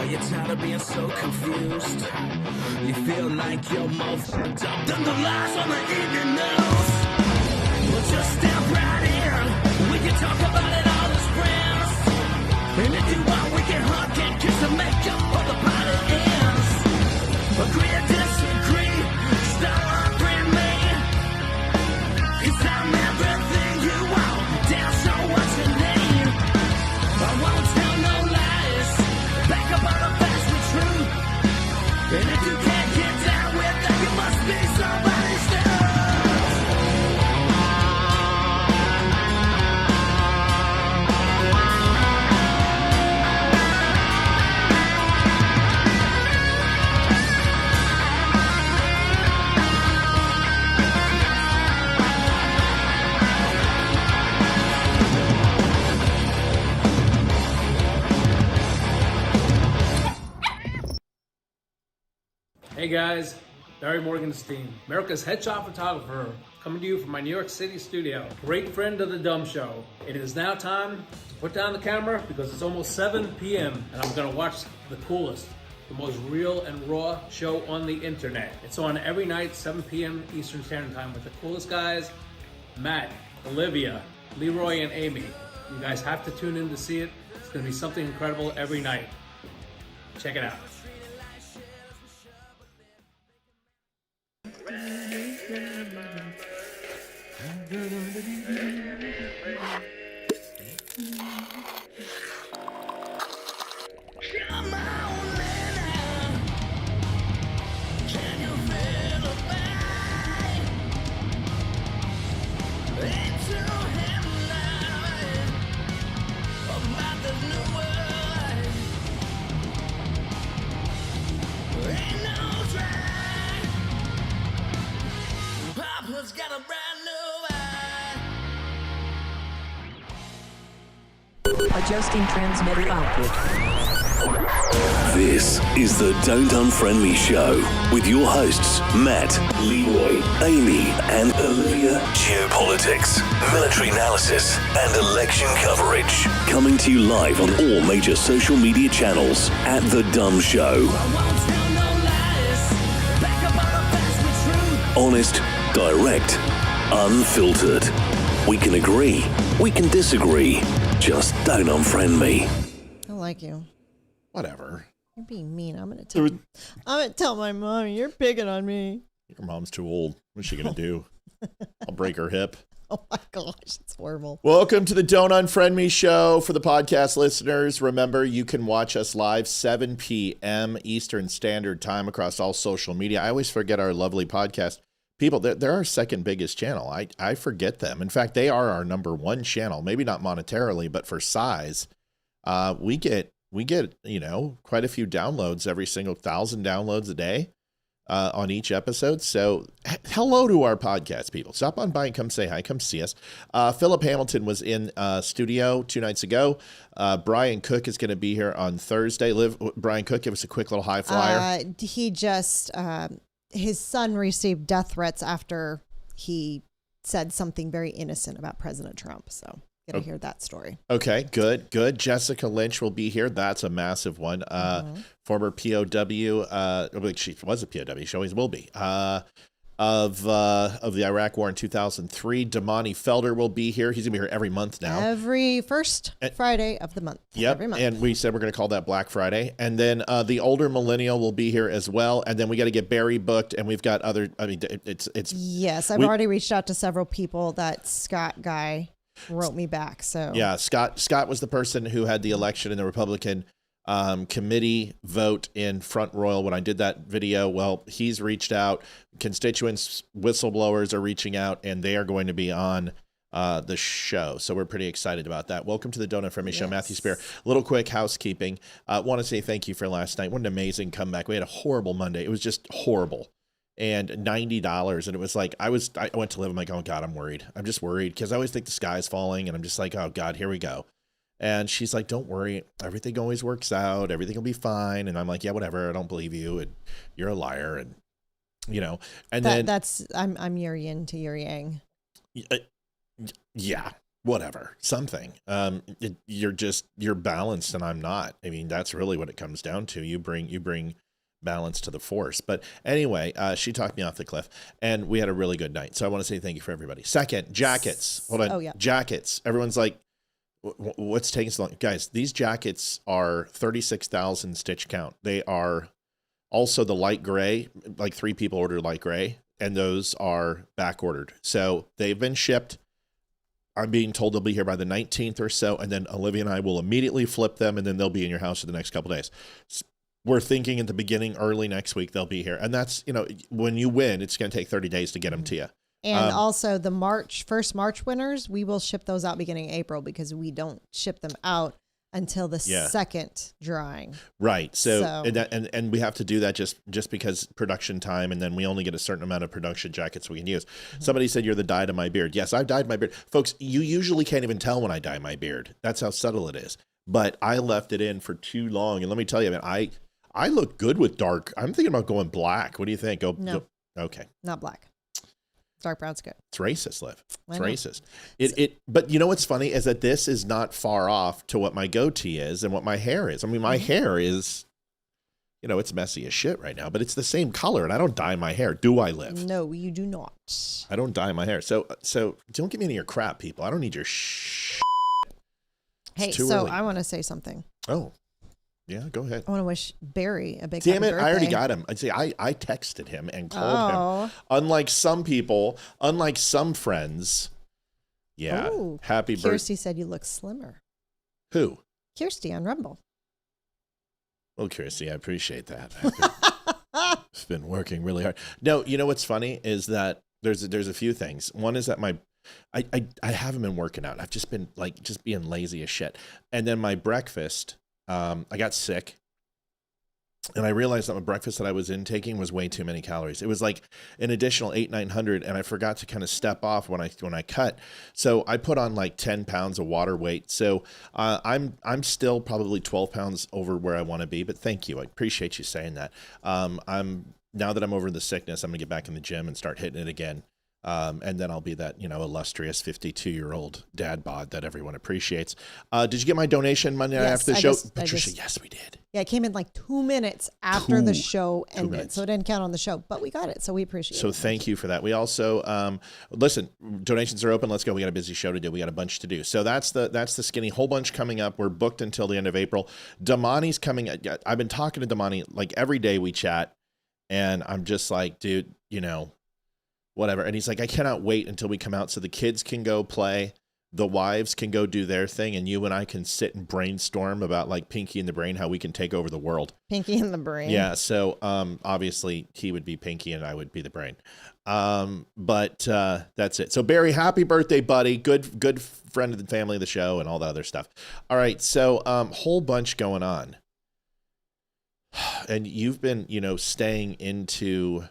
Are you tired of being so confused? You feel like you're more fucked up than the lies on the evening news. Well, just step right in. We can talk about it all as friends. And if you want, we can hug and kiss and make up for the party ends. Agree or disagree, stop arguing me. 'Cause I'm everything you want, damn sure what you need. I won't tell no lies, back up all the facts with truth. And if you can't get down with that, you must be somebody's dude. Hey guys, Barry Morgenstein, America's headshot photographer, coming to you from my New York City studio. Great friend of the Dumb Show. It is now time to put down the camera because it's almost 7 p.m. and I'm gonna watch the coolest, the most real and raw show on the internet. It's on every night, 7 p.m. Eastern Standard Time with the coolest guys, Matt, Olivia, Leroy, and Amy. You guys have to tune in to see it. It's gonna be something incredible every night. Check it out. Come on, man. Can you feel the pain? Into him now. About this new world. Ain't no train. Papa's got a brand new eye. Adjusting transmitter output. This is the Don't Unfriend Me Show with your hosts, Matt, Leroy, Amy, and Olivia. Geopolitics, military analysis, and election coverage. Coming to you live on all major social media channels at The Dumb Show. Honest, direct, unfiltered. We can agree, we can disagree. Just don't unfriend me. I like you. Whatever. You're being mean. I'm gonna tell my mom you're picking on me. Your mom's too old. What's she gonna do? I'll break her hip. Oh my gosh, it's horrible. Welcome to the Don't Unfriend Me show. For the podcast listeners, remember you can watch us live 7 p.m. Eastern Standard Time across all social media. I always forget our lovely podcast people. They're our second biggest channel. I forget them. In fact, they are our number one channel. Maybe not monetarily, but for size. We get quite a few downloads, every single 1,000 downloads a day on each episode. So hello to our podcast people. Stop on by and come say hi. Come see us. Philip Hamilton was in studio 2 nights ago. Brian Cook is going to be here on Thursday. Brian Cook, give us a quick little high flyer. He just, his son received death threats after he said something very innocent about President Trump. So get to hear that story. Okay, good. Jessica Lynch will be here. That's a massive one. Former POW, she was a POW, she always will be, of the Iraq War in 2003. Damani Felder will be here. He's going to be here every month now. Every first Friday of the month. Yep, every month. And we said we're going to call that Black Friday. And then the older millennial will be here as well. And then we got to get Barry booked, and we've got other, it's. Yes, I've already reached out to several people. That Scott guy wrote me back. So yeah, Scott was the person who had the election in the Republican committee vote in Front Royal when I did that video. Well, he's reached out. Constituents, whistleblowers are reaching out, and they are going to be on the show. So we're pretty excited about that. Welcome to the Donut Friend Me Show. Matthew Spear. Little quick housekeeping. Want to say thank you for last night. What an amazing comeback. We had a horrible Monday. It was just horrible. And $90. And it was like, I went to live. I'm like, oh God, I'm worried. I'm just worried because I always think the sky's falling, and I'm just like, oh God, here we go. And she's like, don't worry. Everything always works out. Everything will be fine. And I'm like, yeah, whatever. I don't believe you. And you're a liar. And, and then that's, I'm your yin to your yang. Yeah. whatever, something. You're balanced and I'm not. I mean, that's really what it comes down to. You bring balance to the force. But anyway, she talked me off the cliff and we had a really good night. So I want to say thank you for everybody. Second, jackets. Hold on. Oh, yeah. Jackets. Everyone's like, what's taking so long? Guys, these jackets are 36,000 stitch count. They are also the light gray, like 3 people ordered light gray, and those are back ordered. So they've been shipped. I'm being told they'll be here by the 19th or so, and then Olivia and I will immediately flip them, and then they'll be in your house for the next couple of days. We're thinking at the beginning, early next week, they'll be here. And that's, when you win, it's going to take 30 days to get them to you. And also the first March winners, we will ship those out beginning April because we don't ship them out until the second drawing. Right. So and we have to do that just because production time, and then we only get a certain amount of production jackets we can use. Mm-hmm. Somebody said you're the dye to my beard. Yes, I've dyed my beard. Folks, you usually can't even tell when I dye my beard. That's how subtle it is. But I left it in for too long. And let me tell you, man, I look good with dark. I'm thinking about going black. What do you think? Okay. Not black. Dark brown's good. It's racist, Liv. It's racist. But you know what's funny is that this is not far off to what my goatee is and what my hair is. I mean, my hair is, it's messy as shit right now, but it's the same color, and I don't dye my hair. Do I, Liv? No, you do not. I don't dye my hair. So don't give me any of your crap, people. I don't need your Hey, so early. I want to say something. Oh. Yeah, go ahead. I want to wish Barry a big Damn happy it, birthday. I already got him. I'd say I texted him and called him. Unlike some people, unlike some friends. Yeah. Ooh, happy birthday. Kirsty said you look slimmer. Who? Kirsty on Rumble. Well, Kirsty, I appreciate that. I've been working really hard. No, you know what's funny is that there's a few things. One is that I haven't been working out. I've just been just being lazy as shit. And then my breakfast, I got sick, and I realized that my breakfast that I was intaking was way too many calories. It was like an additional 800-900, and I forgot to kind of step off when I cut. So I put on like 10 pounds of water weight. So I'm still probably 12 pounds over where I want to be. But thank you, I appreciate you saying that. Now that I'm over the sickness, I'm gonna get back in the gym and start hitting it again. And then I'll be that, illustrious 52-year-old dad bod that everyone appreciates. Did you get my donation Monday night after the show? Patricia, yes, we did. Yeah, it came in like 2 minutes after the show ended. So it didn't count on the show, but we got it. So we appreciate it. So thank you for that. We also, listen, donations are open. Let's go. We got a busy show to do. We got a bunch to do. So that's the skinny whole bunch coming up. We're booked until the end of April. Damani's coming. I've been talking to Damani like every day we chat, and I'm just like, dude, whatever. And he's like, I cannot wait until we come out so the kids can go play, the wives can go do their thing, and you and I can sit and brainstorm about like Pinky in the Brain, how we can take over the world. Pinky in the Brain. Yeah. So obviously he would be Pinky and I would be the brain. But that's it. So Barry, happy birthday, buddy. Good friend of the family of the show and all that other stuff. All right. So whole bunch going on. And you've been, staying into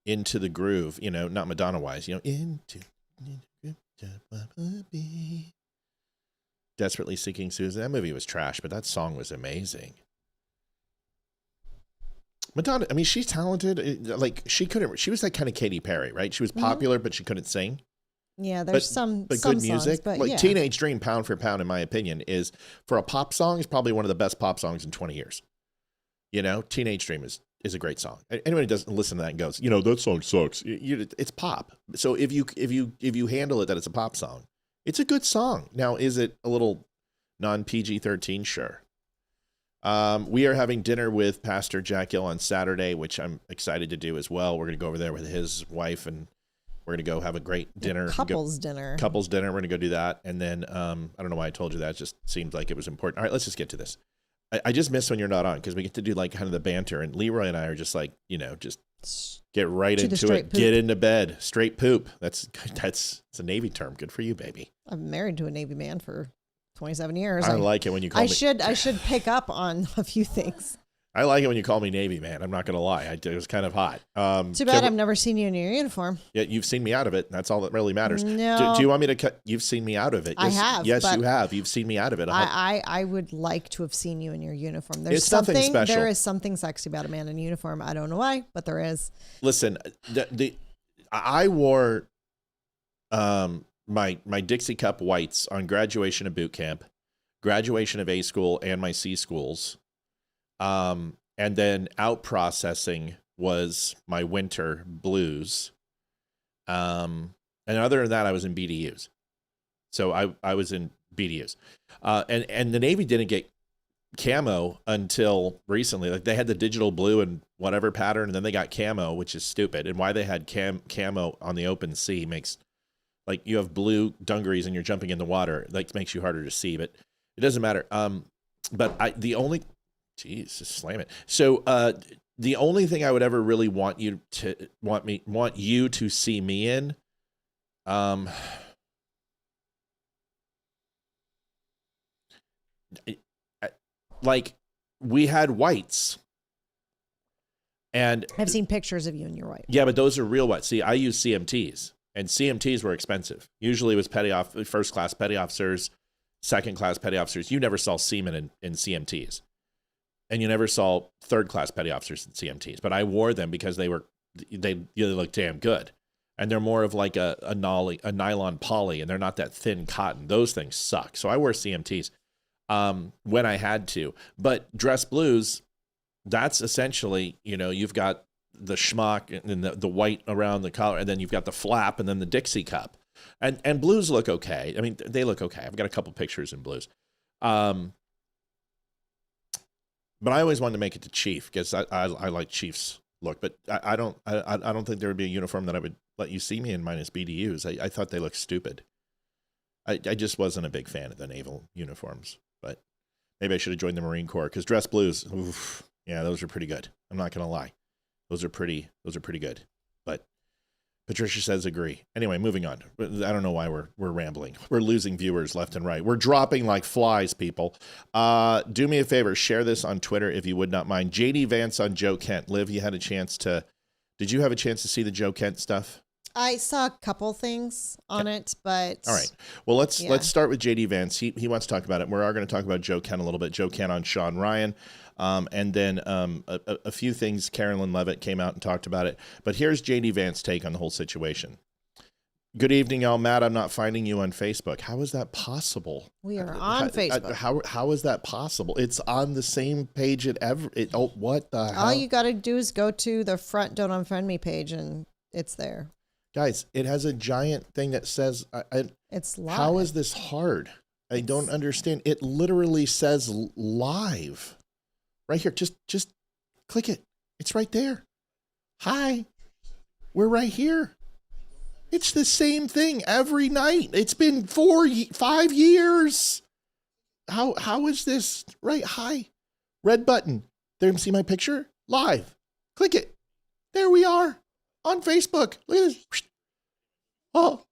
the groove, not Madonna wise, into Desperately Seeking Susan. That movie was trash, but that song was amazing. Madonna, I mean, she's talented. Like she was like kind of Katy Perry, right? She was popular, but she couldn't sing. Yeah, there's but some good music. Songs, but like yeah. Teenage Dream, pound for pound, in my opinion, is for a pop song is probably one of the best pop songs in 20 years. Teenage Dream is a great song. Anyone who doesn't listen to that and goes, that song sucks. It's pop. So if you handle it that it's a pop song, it's a good song. Now, is it a little non-PG-13? Sure. We are having dinner with Pastor Jack Gill on Saturday, which I'm excited to do as well. We're going to go over there with his wife, and we're going to go have a great dinner. Couples dinner. We're going to go do that. And then I don't know why I told you that. It just seemed like it was important. All right, let's just get to this. I just miss when you're not on because we get to do like kind of the banter, and Leroy and I are just like, just get right into it. Poop. Get into bed. Straight poop. That's a Navy term. Good for you, baby. I'm married to a Navy man for 27 years. I like it when you call me. I should pick up on a few things. I like it when you call me Navy man. I'm not going to lie. It was kind of hot. Too bad I've never seen you in your uniform. Yeah, you've seen me out of it. That's all that really matters. No. Do you want me to cut? You've seen me out of it. I have. Yes, you have. You've seen me out of it. I would like to have seen you in your uniform. There's it's something special. There is something sexy about a man in uniform. I don't know why, but there is. Listen, I wore my Dixie Cup whites on graduation of boot camp, graduation of A school and my C schools. And then out processing was my winter blues. And other than that, I was in BDUs. So I was in BDUs. And the Navy didn't get camo until recently. Like they had the digital blue and whatever pattern, and then they got camo, which is stupid. And why they had camo on the open sea makes, like, you have blue dungarees and you're jumping in the water, like, makes you harder to see, but it doesn't matter. But just slam it. So the only thing I would ever really want you to see me in, like, we had whites, and I've seen pictures of you in your white. Yeah, but those are real whites. See, I use CMTs, and CMTs were expensive. Usually it was first class petty officers, second class petty officers. You never saw seamen in CMTs, and you never saw third class petty officers in CMTs. But I wore them because they look damn good, and they're more of like a nylon poly, and they're not that thin cotton. Those things suck. So I wore CMTs when I had to. But dress blues, that's essentially, you've got the schmuck and the white around the collar, and then you've got the flap and then the Dixie cup. And blues look okay. I mean, they look okay. I've got a couple pictures in blues. But I always wanted to make it to Chief because I like Chief's look. But I don't think there would be a uniform that I would let you see me in minus BDUs. I thought they looked stupid. I just wasn't a big fan of the naval uniforms. But maybe I should have joined the Marine Corps because dress blues, oof, yeah, those are pretty good. I'm not gonna lie, those are pretty good. But Patricia says agree. Anyway, moving on. I don't know why we're rambling. We're losing viewers left and right. We're dropping like flies, people. Do me a favor, share this on Twitter if you would not mind. JD Vance on Joe Kent. Liv, did you have a chance to see the Joe Kent stuff? I saw a couple things on it, but all right. Well, let's start with JD Vance. He wants to talk about it. We are going to talk about Joe Kent a little bit. Joe Kent on Sean Ryan, and then a few things. Carolyn Levitt came out and talked about it. But here's JD Vance's take on the whole situation. Good evening, y'all. Matt, I'm not finding you on Facebook. How is that possible? We are on Facebook. How is that possible? It's on the same page what the hell? All you got to do is go to the front Don't Unfriend Me page, and it's there. Guys, it has a giant thing that says, it's live. How is this hard? I don't understand. It literally says live right here. Just click it. It's right there. Hi, we're right here. It's the same thing every night. It's been 5 years. How is this right? Hi, red button. There, see my picture? Live. Click it. There we are. On Facebook. Look at this. Oh,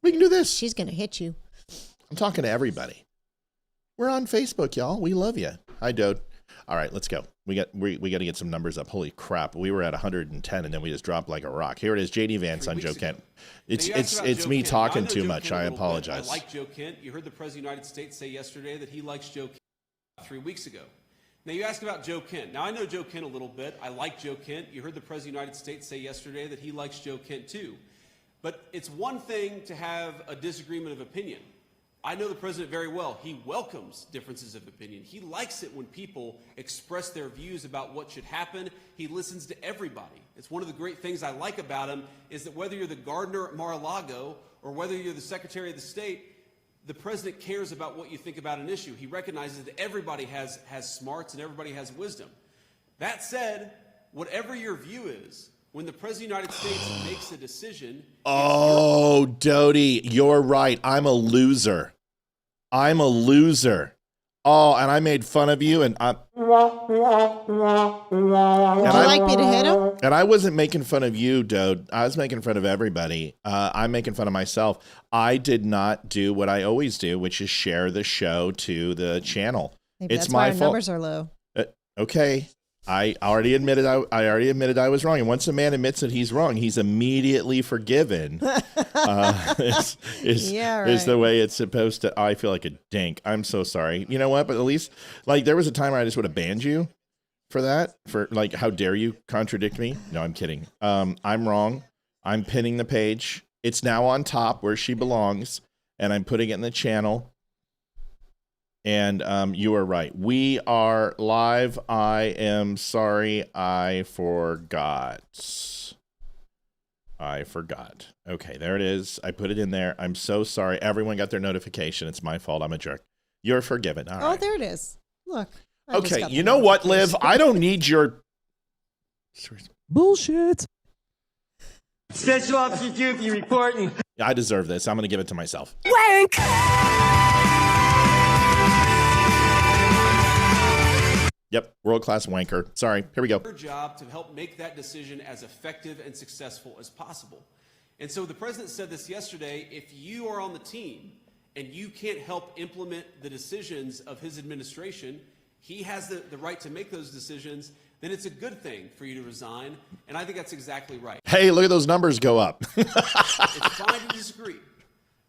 we can do this. She's going to hit you. I'm talking to everybody. We're on Facebook, y'all. We love you. Hi, Dode. All right, let's go. We got to get some numbers up. Holy crap. We were at 110 and then we just dropped like a rock. Here it is. JD Vance on Joe Kent. It's me talking too much. I apologize. I like Joe Kent. You heard the President of the United States say yesterday that he likes Joe Kent 3 weeks ago. Now, you ask about Joe Kent. Now, I know Joe Kent a little bit. I like Joe Kent. You heard the President of the United States say yesterday that he likes Joe Kent, too. But it's one thing to have a disagreement of opinion. I know the President very well. He welcomes differences of opinion. He likes it when people express their views about what should happen. He listens to everybody. It's one of the great things I like about him is that whether you're the gardener at Mar-a-Lago or whether you're the Secretary of the State, the President cares about what you think about an issue. He recognizes that everybody has smarts and everybody has wisdom. That said, whatever your view is, when the President of the United States makes a decision... Oh, Dodie, you're right. I'm a loser. Oh, and I made fun of you, and Would you like me to hit him? And I wasn't making fun of you, Dode. I was making fun of everybody. I'm making fun of myself. I did not do what I always do, which is share the show to the channel. Maybe it's that's my why our fault. numbers are low. Okay. I already admitted I was wrong. And once a man admits that he's wrong, he's immediately forgiven. Is the way it's supposed to. I feel like a dink. I'm so sorry. You know what? But at least, like, there was a time where I just would have banned you for that. For, like, how dare you contradict me? No, I'm kidding. I'm wrong. I'm pinning the page. It's now on top where she belongs. and I'm putting it in the channel. And you are right. We are live. I am sorry. I forgot. Okay, there it is. I put it in there. I'm so sorry. Everyone got their notification. It's my fault. I'm a jerk. You're forgiven. All right. There it is. Look. Okay, you know what, Liv? I don't need your bullshit. Special Officer Doofy reporting. I deserve this. I'm going to give it to myself. Wank! Yep, world-class wanker. Sorry, here we go. Your job to help make that decision as effective and successful as possible. And so the president said this yesterday, if you are on the team and you can't help implement the decisions of his administration, he has the right to make those decisions, then it's a good thing for you to resign. And I think that's exactly right. Hey, look at those numbers go up. It's fine to disagree.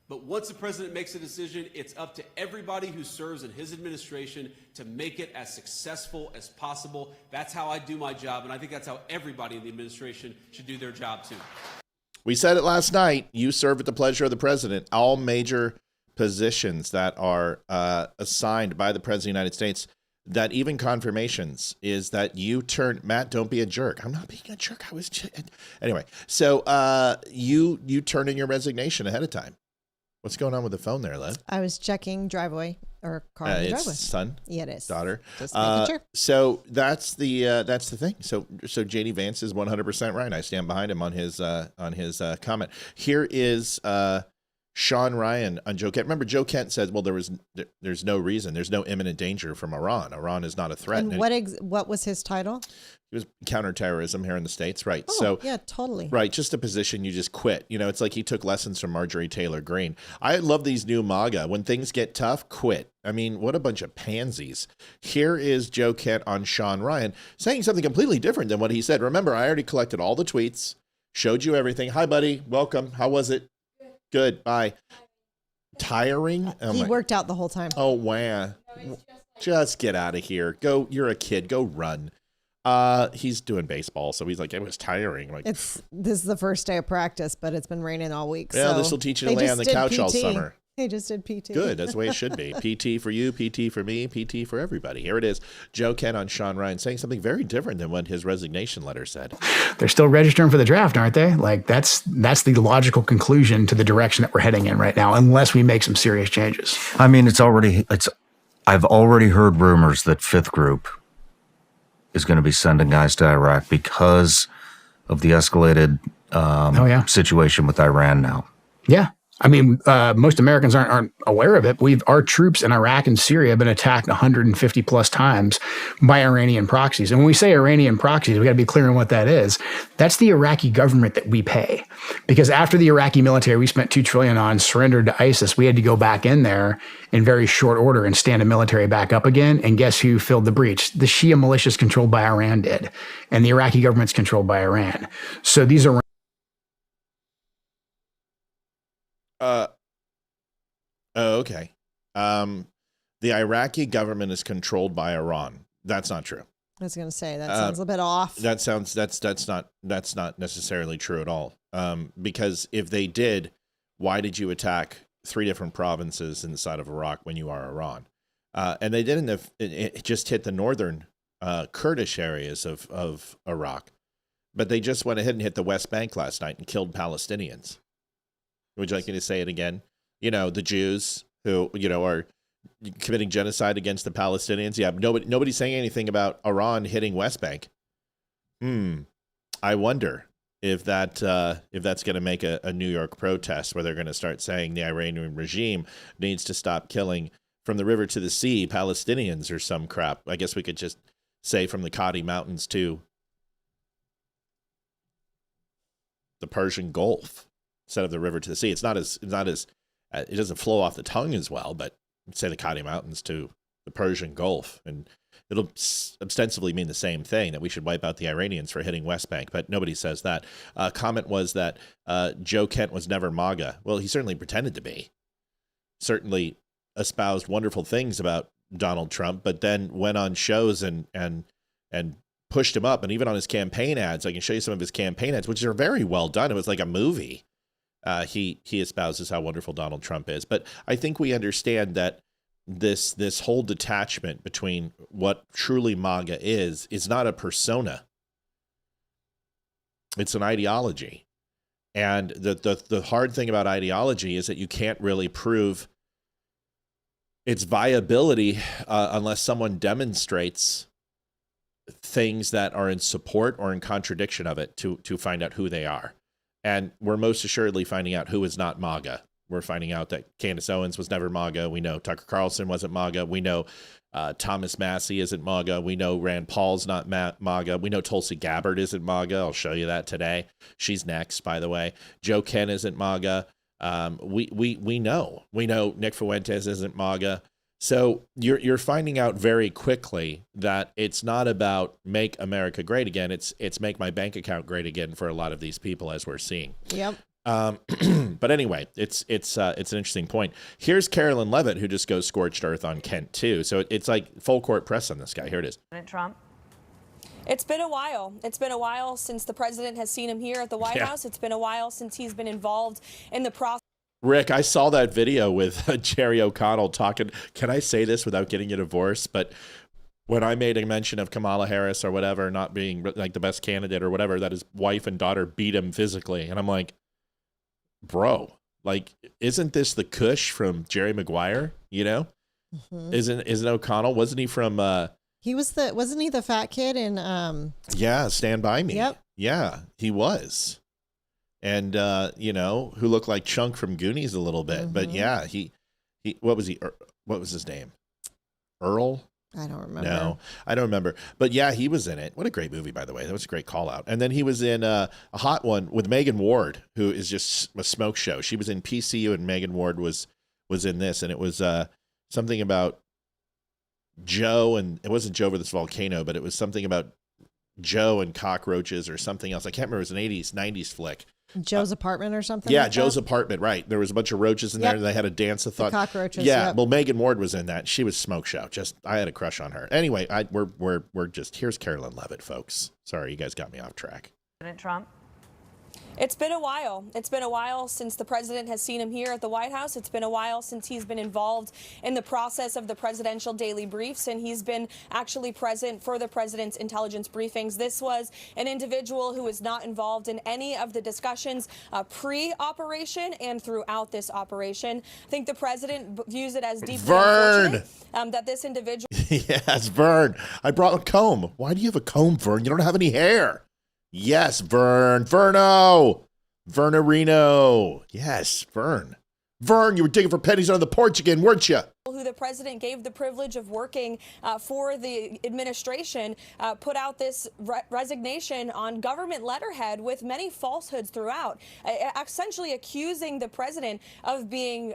But once the president makes a decision, it's up to everybody who serves in his administration to make it as successful as possible. That's how I do my job, and I think that's how everybody in the administration should do their job too. We said it last night. You serve at the pleasure of the president. All major positions that are assigned by the president of the United States, that even confirmations, is that you turn. Matt, don't be a jerk. I'm not being a jerk. I was anyway. So you turn in your resignation ahead of time. What's going on with the phone there, Liv? I was checking driveway or car in the driveway. Son? Yeah, it is. Daughter? Just making sure. So that's the thing. So JD Vance is 100% right. I stand behind him on his comment. Here is Sean Ryan on Joe Kent. Remember, Joe Kent said, well, there's no reason. There's no imminent danger from Iran. Iran is not a threat. And what was his title? It was counterterrorism here in the States, right? Oh, so yeah, totally. Right, just a position you just quit. You know, it's like he took lessons from Marjorie Taylor Greene. I love these new MAGA. When things get tough, quit. I mean, what a bunch of pansies. Here is Joe Kent on Sean Ryan saying something completely different than what he said. Remember, I already collected all the tweets, showed you everything. Hi, buddy. Welcome. How was it? Good. Bye. Tiring? He worked out the whole time. Oh, wow. Just get out of here. Go. You're a kid. Go run. He's doing baseball, so he's like, it was tiring. Like, this is the first day of practice, but it's been raining all week. Yeah, so this will teach you to lay on the couch all summer. They just did PT. Good, that's the way it should be. PT for you, PT for me, PT for everybody. Here it is, Joe Kent on Sean Ryan saying something very different than what his resignation letter said. They're still registering for the draft, aren't they? Like that's the logical conclusion to the direction that we're heading in right now, unless we make some serious changes. I mean, I've already heard rumors that Fifth Group is going to be sending guys to Iraq because of the escalated situation with Iran now. Yeah. I mean, most Americans aren't aware of it. Our troops in Iraq and Syria have been attacked 150 plus times by Iranian proxies. And when we say Iranian proxies, we got to be clear on what that is. That's the Iraqi government that we pay. Because after the Iraqi military, we spent $2 trillion on, surrendered to ISIS, we had to go back in there in very short order and stand a military back up again. And guess who filled the breach? The Shia militias controlled by Iran did. And the Iraqi government's controlled by Iran. So these are okay. The Iraqi government is controlled by Iran. That's not true. I was going to say that sounds a bit off. That's not necessarily true at all. Because if they did, why did you attack 3 different provinces inside of Iraq when you are Iran? And they didn't. It just hit the northern Kurdish areas of Iraq, but they just went ahead and hit the West Bank last night and killed Palestinians. Would you like me to say it again? You know, the Jews who, are committing genocide against the Palestinians. Yeah, nobody's saying anything about Iran hitting West Bank. I wonder if that's going to make a New York protest where they're going to start saying the Iranian regime needs to stop killing from the river to the sea Palestinians or some crap. I guess we could just say from the Qadi Mountains to the Persian Gulf instead of the river to the sea. It's not as it doesn't flow off the tongue as well, but say the Qadi Mountains to the Persian Gulf, and it'll ostensibly mean the same thing, that we should wipe out the Iranians for hitting West Bank, but nobody says that. Comment was that Joe Kent was never MAGA. Well, he certainly pretended to be. Certainly espoused wonderful things about Donald Trump, but then went on shows and pushed him up, and even on his campaign ads. I can show you some of his campaign ads, which are very well done. It was like a movie. he espouses how wonderful Donald Trump is. But I think we understand that this whole detachment between what truly MAGA is not a persona. It's an ideology. And the hard thing about ideology is that you can't really prove its viability unless someone demonstrates things that are in support or in contradiction of it to find out who they are. And we're most assuredly finding out who is not MAGA. We're finding out that Candace Owens was never MAGA. We know Tucker Carlson wasn't MAGA. We know Thomas Massie isn't MAGA. We know Rand Paul's not MAGA. We know Tulsi Gabbard isn't MAGA. I'll show you that today. She's next, by the way. Joe Ken isn't MAGA. We know Nick Fuentes isn't MAGA. So you're finding out very quickly that it's not about make America great again. It's make my bank account great again for a lot of these people, as we're seeing. Yep. But anyway, it's an interesting point. Here's Carolyn Levitt, who just goes scorched earth on Kent too. So it's like full court press on this guy. Here it is. President Trump. It's been a while. It's been a while since the president has seen him here at the White House. It's been a while since he's been involved in the process. Rick, I saw that video with Jerry O'Connell talking. Can I say this without getting a divorce? But when I made a mention of Kamala Harris or whatever not being like the best candidate or whatever, that his wife and daughter beat him physically. And I'm like, bro, like, isn't this the Kush from Jerry Maguire? You know, isn't O'Connell? Wasn't he from? Wasn't he the fat kid in? Stand By Me. Yep. Yeah, he was, and who looked like Chunk from Goonies a little bit. But yeah, he. What was he? What was his name? Earl. I don't remember. No, I don't remember. But yeah, he was in it. What a great movie, by the way. That was a great call out. And then he was in a hot one with Megan Ward, who is just a smoke show. She was in PCU and Megan Ward was in this. And it was something about Joe, and it wasn't Joe versus Volcano, but it was something about Joe and cockroaches or something else. I can't remember. It was an 80s, 90s flick. Joe's apartment or something? Yeah, like Joe's that? Apartment, right. There was a bunch of roaches in there, and they had a dance-a-thon. The cockroaches, yeah. Yep. Well, Megan Ward was in that. She was smoke show. I had a crush on her. Anyway, we're just, here's Carolyn Levitt, folks. Sorry, you guys got me off track. President Trump. It's been a while. It's been a while since the president has seen him here at the White House. It's been a while since he's been involved in the process of the presidential daily briefs, and he's been actually present for the president's intelligence briefings. This was an individual who was not involved in any of the discussions pre-operation and throughout this operation. I think the president views it as deeply unfortunate that this individual... Yes, Vern. I brought a comb. Why do you have a comb, Vern? You don't have any hair. Yes, Vern. Verno. Vernerino. Yes, Vern. Vern, you were digging for pennies under the porch again, weren't you? Who the president gave the privilege of working for the administration put out this resignation on government letterhead with many falsehoods throughout, essentially accusing the president of being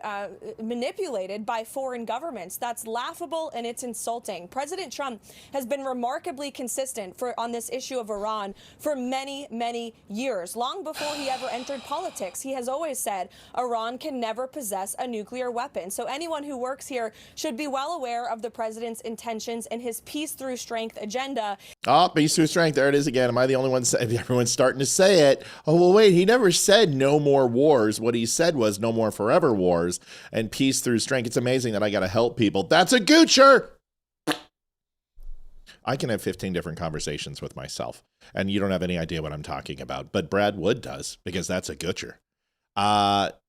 manipulated by foreign governments. That's laughable and it's insulting. President Trump has been remarkably consistent on this issue of Iran for many, many years. Long before he ever entered politics, he has always said Iran can never possess a nuclear weapon. So anyone who works here should be well aware of the president's intentions and his peace through strength agenda. Oh, peace through strength. There it is again. Am I the only one? Everyone's starting to say it. Oh, well, wait, he never said no more wars. What he said was no more forever wars and peace through strength. It's amazing that I got to help people. That's a goocher. I can have 15 different conversations with myself, and you don't have any idea what I'm talking about. But Brad Wood does, because that's a goocher.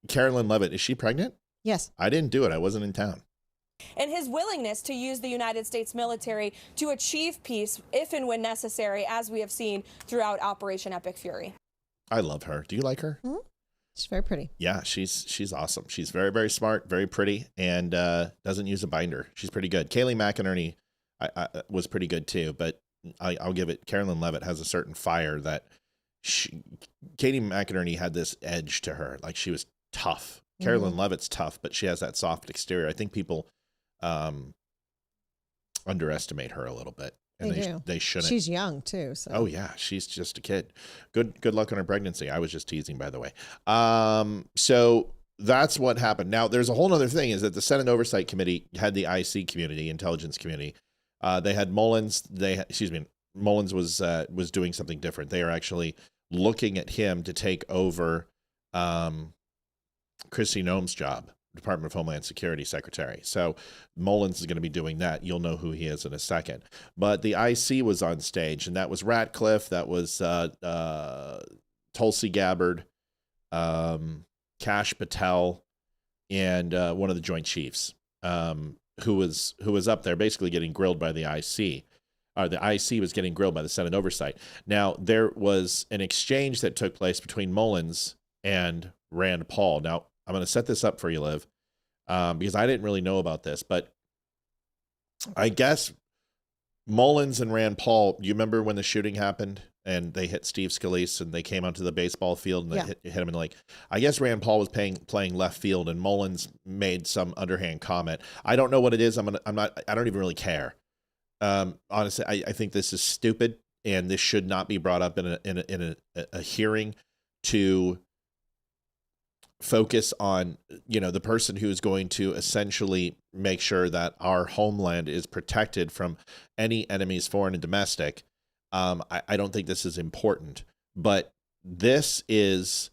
Carolyn Levitt, is she pregnant? Yes. I didn't do it. I wasn't in town. And his willingness to use the United States military to achieve peace if and when necessary, as we have seen throughout Operation Epic Fury. I love her. Do you like her? Mm-hmm. She's very pretty. Yeah, she's awesome. She's very, very smart, very pretty, and doesn't use a binder. She's pretty good. Kayleigh McEnerney was pretty good too, but I'll give it. Carolyn Levitt has a certain fire that Katie McEnerney had this edge to her. Like, she was tough. Carolyn Levitt's tough, but she has that soft exterior. I think people underestimate her a little bit, and they shouldn't. She's young too. So. Oh yeah, she's just a kid. Good luck on her pregnancy. I was just teasing, by the way. So that's what happened. Now there's a whole other thing, is that the Senate Oversight Committee had the IC community, intelligence community. They had Mullins. Mullins was doing something different. They are actually looking at him to take over Kristi Noem's job, Department of Homeland Security Secretary. So Mullins is going to be doing that. You'll know who he is in a second. But the IC was on stage, and that was Ratcliffe, that was Tulsi Gabbard, Kash Patel, and one of the Joint Chiefs, who was up there basically getting grilled by the IC. The IC was getting grilled by the Senate Oversight. Now, there was an exchange that took place between Mullins and Rand Paul. Now, I'm going to set this up for you, Liv, because I didn't really know about this, but I guess Mullins and Rand Paul, you remember when the shooting happened and they hit Steve Scalise and they came onto the baseball field and they hit him in the leg? I guess Rand Paul was playing left field and Mullins made some underhand comment. I don't know what it is. I don't even really care. Honestly, I think this is stupid and this should not be brought up in a hearing to focus on, the person who is going to essentially make sure that our homeland is protected from any enemies, foreign and domestic. I don't think this is important, but this is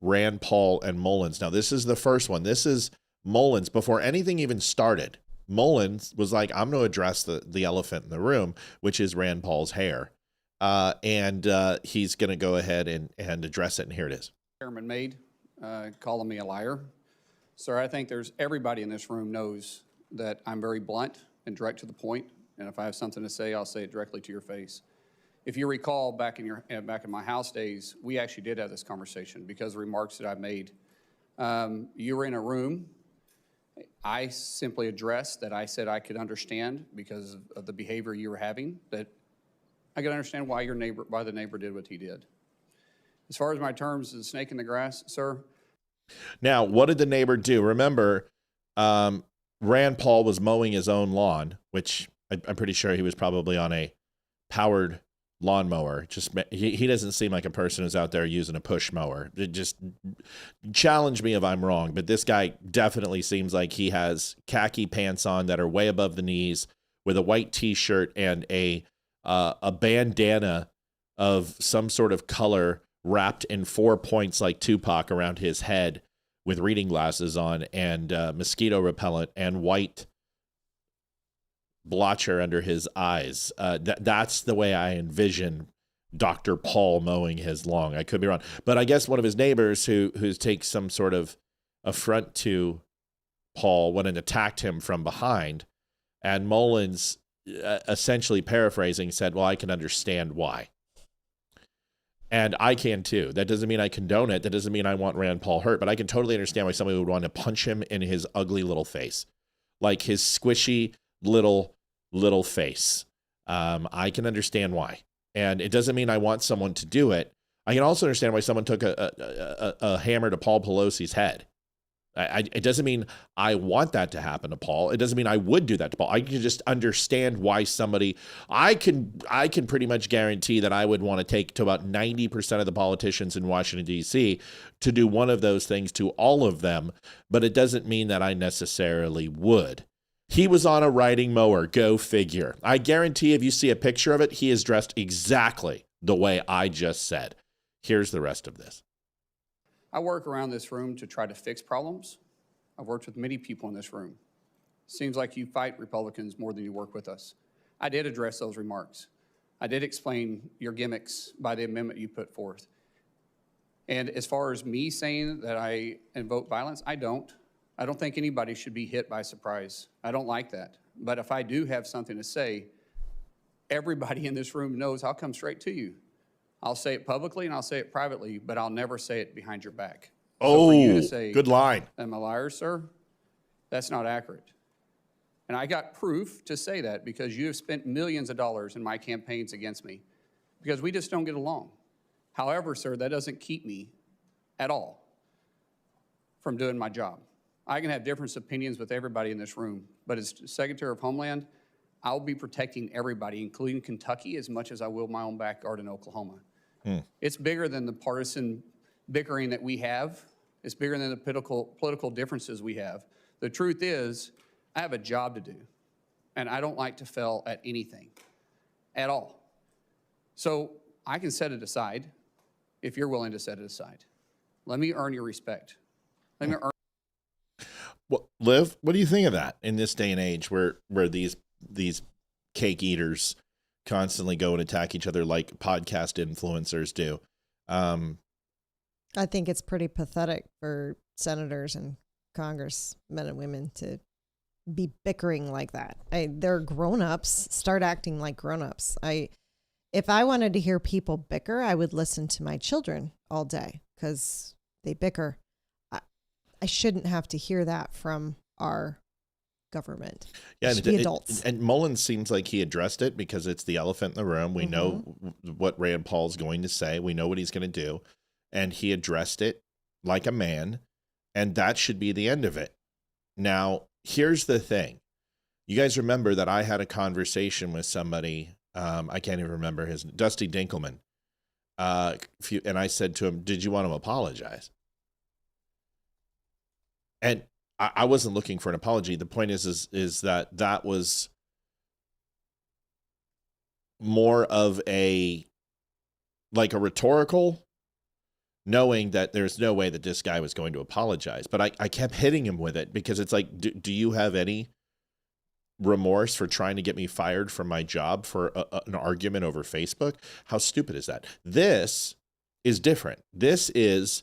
Rand Paul and Mullins. Now, this is the first one. This is Mullins. Before anything even started, Mullins was like, I'm going to address the elephant in the room, which is Rand Paul's hair. And he's going to go ahead and address it. And here it is. Chairman made, calling me a liar. Sir, I think everybody in this room knows that I'm very blunt and direct to the point. And if I have something to say, I'll say it directly to your face. If you recall, back in my House days, we actually did have this conversation because of the remarks that I made. You were in a room. I simply addressed that I said I could understand because of the behavior you were having, that I could understand why the neighbor did what he did. As far as my terms of the snake in the grass, sir. Now, what did the neighbor do? Remember, Rand Paul was mowing his own lawn, which I'm pretty sure he was probably on a powered lawnmower. He doesn't seem like a person who's out there using a push mower. It just challenge me if I'm wrong, but this guy definitely seems like he has khaki pants on that are way above the knees with a white t-shirt and a bandana of some sort of color wrapped in 4 points like Tupac around his head with reading glasses on and mosquito repellent and white blotcher under his eyes. That's the way I envision Dr. Paul mowing his lawn. I could be wrong, but I guess one of his neighbors who takes some sort of affront to Paul went and attacked him from behind, and Mullins, essentially paraphrasing, said, well, I can understand why. And I can too. That doesn't mean I condone it. That doesn't mean I want Rand Paul hurt, but I can totally understand why somebody would want to punch him in his ugly little face, like his squishy little face. I can understand why. And it doesn't mean I want someone to do it. I can also understand why someone took a hammer to Paul Pelosi's head. It doesn't mean I want that to happen to Paul. It doesn't mean I would do that to Paul. I can just understand why somebody, I can pretty much guarantee that I would want to take to about 90% of the politicians in Washington, D.C. to do one of those things to all of them, but it doesn't mean that I necessarily would. He was on a riding mower, go figure. I guarantee if you see a picture of it, he is dressed exactly the way I just said. Here's the rest of this. I work around this room to try to fix problems. I've worked with many people in this room. Seems like you fight Republicans more than you work with us. I did address those remarks. I did explain your gimmicks by the amendment you put forth. And as far as me saying that I invoke violence, I don't. I don't think anybody should be hit by surprise. I don't like that. But if I do have something to say, everybody in this room knows I'll come straight to you. I'll say it publicly and I'll say it privately, but I'll never say it behind your back. Oh, so for you to say, good line. I'm a liar, sir, that's not accurate. And I got proof to say that because you have spent millions of dollars in my campaigns against me because we just don't get along. However, sir, that doesn't keep me at all from doing my job. I can have different opinions with everybody in this room, but as Secretary of Homeland, I'll be protecting everybody, including Kentucky, as much as I will my own backyard in Oklahoma. It's bigger than the partisan bickering that we have. It's bigger than the political differences we have. The truth is, I have a job to do, and I don't like to fail at anything, at all. So I can set it aside if you're willing to set it aside. Let me earn your respect. Let me earn Well, Liv, what do you think of that in this day and age where these cake eaters constantly go and attack each other like podcast influencers do? I think it's pretty pathetic for senators and congressmen and women to be bickering like that. They're grown-ups. Start acting like grown-ups. If I wanted to hear people bicker, I would listen to my children all day because they bicker. I shouldn't have to hear that from our government. Yeah, the adults. And Mullin seems like he addressed it because it's the elephant in the room. We know what Rand Paul's going to say. We know what he's going to do. And he addressed it like a man. And that should be the end of it. Now, here's the thing. You guys remember that I had a conversation with somebody, I can't even remember his name, Dusty Dinkelman. And I said to him, did you want to apologize? And I wasn't looking for an apology. The point is that was more of a rhetorical, knowing that there's no way that this guy was going to apologize. But I kept hitting him with it because it's like, do you have any remorse for trying to get me fired from my job for an argument over Facebook? How stupid is that? This is different. This is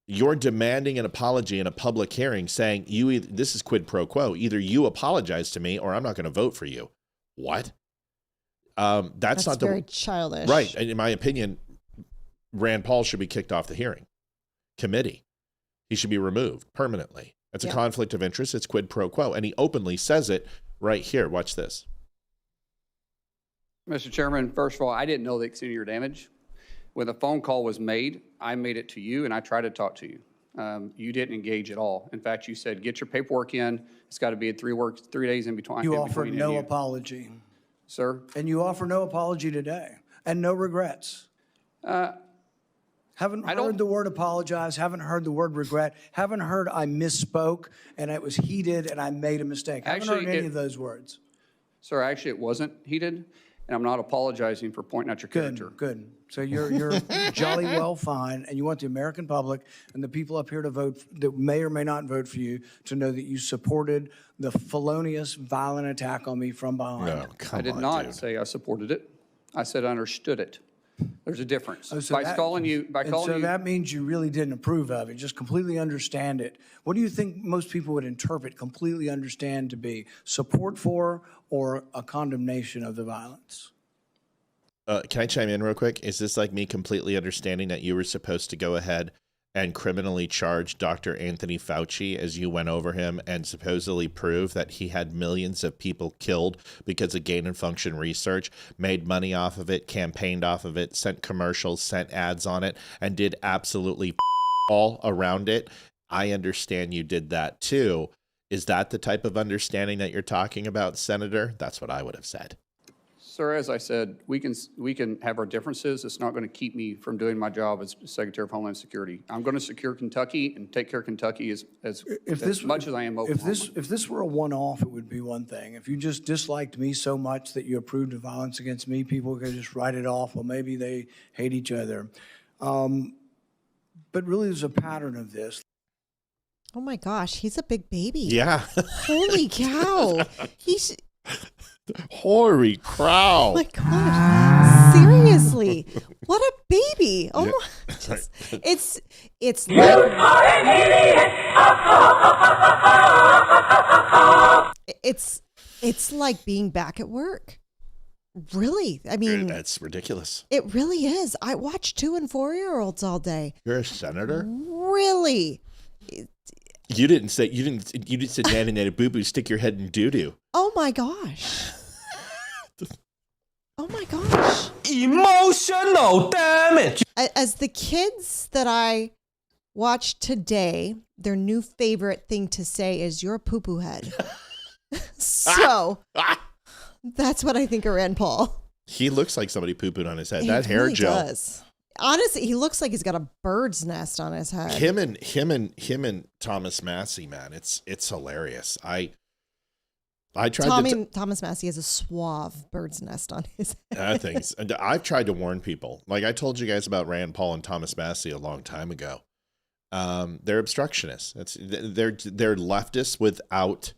you're demanding an apology in a public hearing saying this is quid pro quo. Either you apologize to me or I'm not going to vote for you. What? That's not very childish. Right. And in my opinion, Rand Paul should be kicked off the hearing committee. He should be removed permanently. It's a conflict of interest. It's quid pro quo. And he openly says it right here. Watch this. Mr. Chairman, first of all, I didn't know the extent of your damage. When the phone call was made, I made it to you and I tried to talk to you. You didn't engage at all. In fact, you said, get your paperwork in. It's got to be 3 days in between. You offered no apology. Sir? And you offer no apology today and no regrets. Haven't heard the word apologize, haven't heard the word regret, haven't heard I misspoke and it was heated and I made a mistake. Haven't heard any of those words. Sir, actually it wasn't heated and I'm not apologizing for pointing out your character. Good. So you're jolly well fine and you want the American public and the people up here to vote that may or may not vote for you to know that you supported the felonious, violent attack on me from behind. No, I did not say I supported it. I said I understood it. There's a difference. So that means you really didn't approve of it, just completely understand it. What do you think most people would interpret completely understand to be? Support for or a condemnation of the violence? Can I chime in real quick? Is this like me completely understanding that you were supposed to go ahead and criminally charge Dr. Anthony Fauci as you went over him and supposedly prove that he had millions of people killed because of gain and function research, made money off of it, campaigned off of it, sent commercials, sent ads on it, and did absolutely all around it? I understand you did that too. Is that the type of understanding that you're talking about, Senator? That's what I would have said. Sir, as I said, we can have our differences. It's not going to keep me from doing my job as Secretary of Homeland Security. I'm going to secure Kentucky and take care of Kentucky as much as I am Oklahoma. If this were a one-off, it would be one thing. If you just disliked me so much that you approved of violence against me, people could just write it off. Well, maybe they hate each other. But really, there's a pattern of this. Oh my gosh, he's a big baby. Yeah. Holy cow. He's... Holy crow. Oh my gosh. Seriously. What a baby. Oh my. Just, it's like it's like being back at work. Really. I mean, that's ridiculous. It really is. I watch 2- and 4-year-olds all day. You're a senator? Really? You didn't say Danny had a boo-boo, stick your head in doo-doo. Oh my gosh. Oh my gosh. Emotional damage. As the kids that I watched today, their new favorite thing to say is "you're a poo-poo head." So that's what I think of Rand Paul. He looks like somebody poo-pooed on his head. He that hair really gel. Does. Honestly, he looks like he's got a bird's nest on his head. Him and Thomas Massey, man, it's hilarious. I tried Thomas Massey has a suave bird's nest on his head. I've tried to warn people. Like I told you guys about Rand Paul and Thomas Massey a long time ago. They're obstructionists. They're leftists without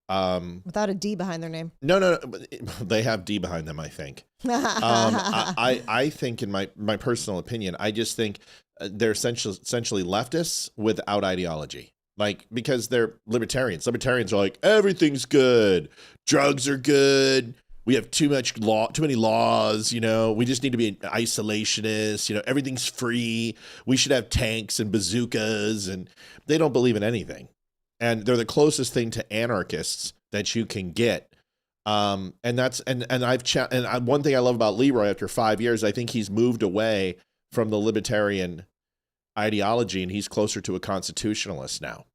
without a D behind their name. No, they have D behind them, I think. I think, in my personal opinion, I just think they're essentially leftists without ideology. Like, because they're libertarians. Libertarians are like, everything's good, drugs are good, we have too many laws, we just need to be isolationists, everything's free, we should have tanks and bazookas, and they don't believe in anything. And they're the closest thing to anarchists that you can get. And one thing I love about Leroy, after 5 years, I think he's moved away from the libertarian ideology, and he's closer to a constitutionalist now.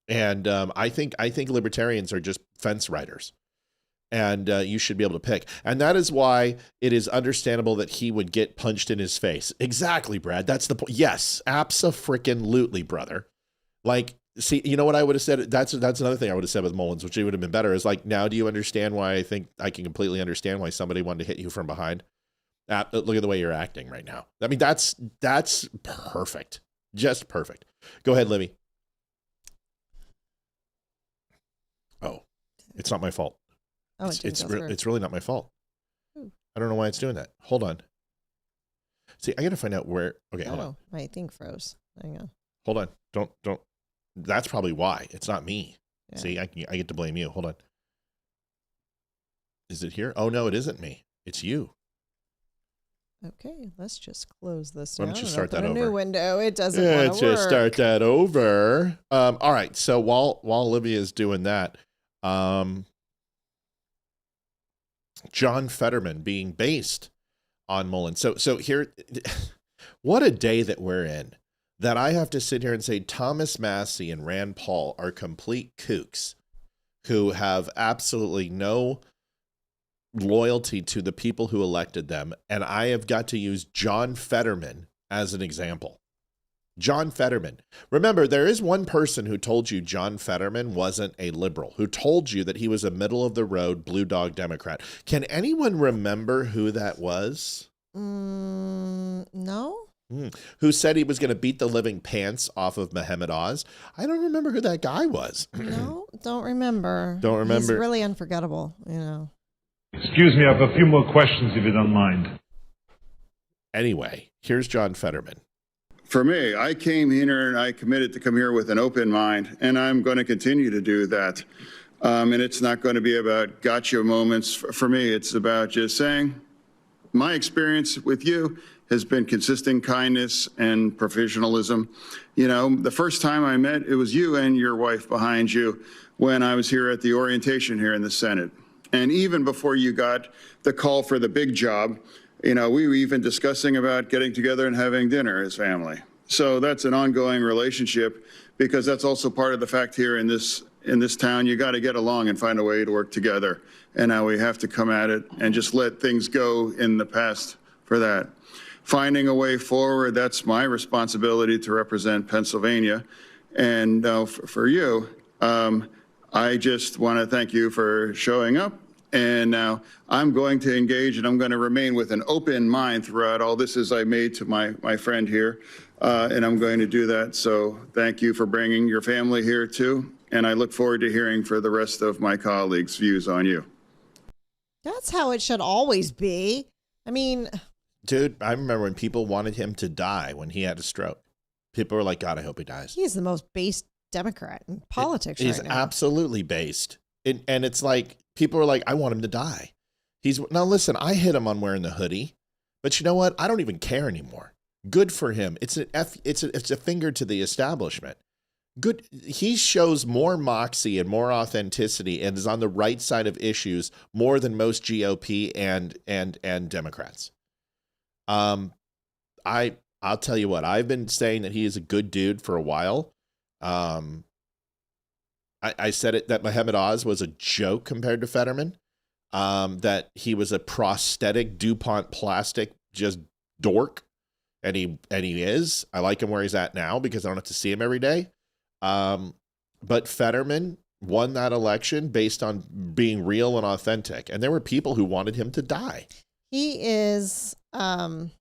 And I think libertarians are just fence riders, and you should be able to pick. And that is why it is understandable that he would get punched in his face. Exactly, Brad. That's the point. Yes, abso-freaking-lutely, brother. Like, see, you know what I would have said? That's another thing I would have said with Mullins, which would have been better, is like, now do you understand why I think I can completely understand why somebody wanted to hit you from behind? Look at the way you're acting right now. I mean, that's perfect. Just perfect. Go ahead, Libby. Oh, it's not my fault. Oh, it's really not my fault. I don't know why it's doing that. Hold on. See, I got to find out where. Okay, hold on. My thing froze. Hang on. Hold on. Don't. That's probably why. It's not me. Yeah. See, I get to blame you. Hold on. Is it here? Oh, no, it isn't me. It's you. Okay, let's just close this. Why don't you start that over? A new window. It doesn't want to work. Just start that over. All right. So while Olivia is doing that, John Fetterman being based on Mullin. So here, what a day that we're in, that I have to sit here and say Thomas Massey and Rand Paul are complete kooks who have absolutely no loyalty to the people who elected them. And I have got to use John Fetterman as an example. John Fetterman. Remember, there is one person who told you John Fetterman wasn't a liberal, who told you that he was a middle of the road blue dog Democrat. Can anyone remember who that was? No. Who said he was going to beat the living pants off of Mohammed Oz? I don't remember who that guy was. No, don't remember. Don't remember. He's really unforgettable, Excuse me, I have a few more questions if you don't mind. Anyway, here's John Fetterman. For me, I came here and I committed to come here with an open mind, and I'm going to continue to do that. And it's not going to be about gotcha moments. For me, it's about just saying, my experience with you has been consistent kindness and professionalism. The first time I met, it was you and your wife behind you when I was here at the orientation here in the Senate. And even before you got the call for the big job, we were even discussing about getting together and having dinner as family. So that's an ongoing relationship, because that's also part of the fact here in this town, you got to get along and find a way to work together. And now we have to come at it and just let things go in the past for that. Finding a way forward, that's my responsibility to represent Pennsylvania. And for you, I just want to thank you for showing up. And now I'm going to engage, and I'm going to remain with an open mind throughout all this, as I made to my friend here. And I'm going to do that. So thank you for bringing your family here too. And I look forward to hearing for the rest of my colleagues' views on you. That's how it should always be. I mean, dude, I remember when people wanted him to die when he had a stroke. People were like, God, I hope he dies. He's the most based Democrat in politics right now. He's absolutely based. And it's like, people are like, I want him to die. Now listen, I hit him on wearing the hoodie, but you know what? I don't even care anymore. Good for him. It's a finger to the establishment. Good. He shows more moxie and more authenticity and is on the right side of issues more than most GOP and Democrats. I'll tell you what, I've been saying that he is a good dude for a while. I said it that Mohammed Oz was a joke compared to Fetterman, that he was a prosthetic DuPont plastic just dork, and he is. I like him where he's at now because I don't have to see him every day. But Fetterman won that election based on being real and authentic, and there were people who wanted him to die. He is one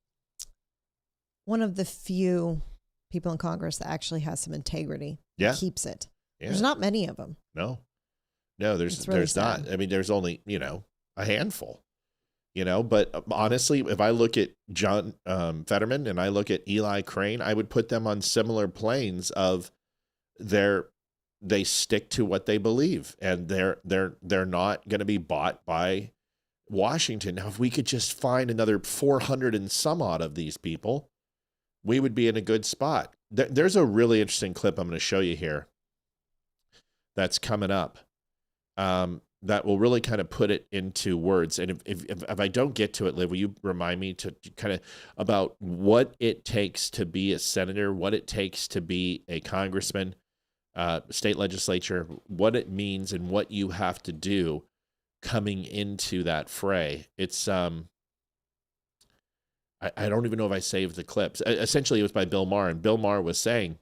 of the few people in Congress that actually has some integrity. Yeah. Keeps it. Yeah. There's not many of them. No, there's really not. I mean, there's only, a handful, but honestly, if I look at John Fetterman and I look at Eli Crane, I would put them on similar planes of they stick to what they believe, and they're not going to be bought by Washington. Now, if we could just find another 400 and some odd of these people, we would be in a good spot. There's a really interesting clip I'm going to show you here that's coming up that will really kind of put it into words. And if I don't get to it, Liv, will you remind me to kind of about what it takes to be a senator, what it takes to be a congressman, state legislature, what it means and what you have to do coming into that fray. It's I don't even know if I saved the clips. Essentially, it was by Bill Maher, and Bill Maher was saying,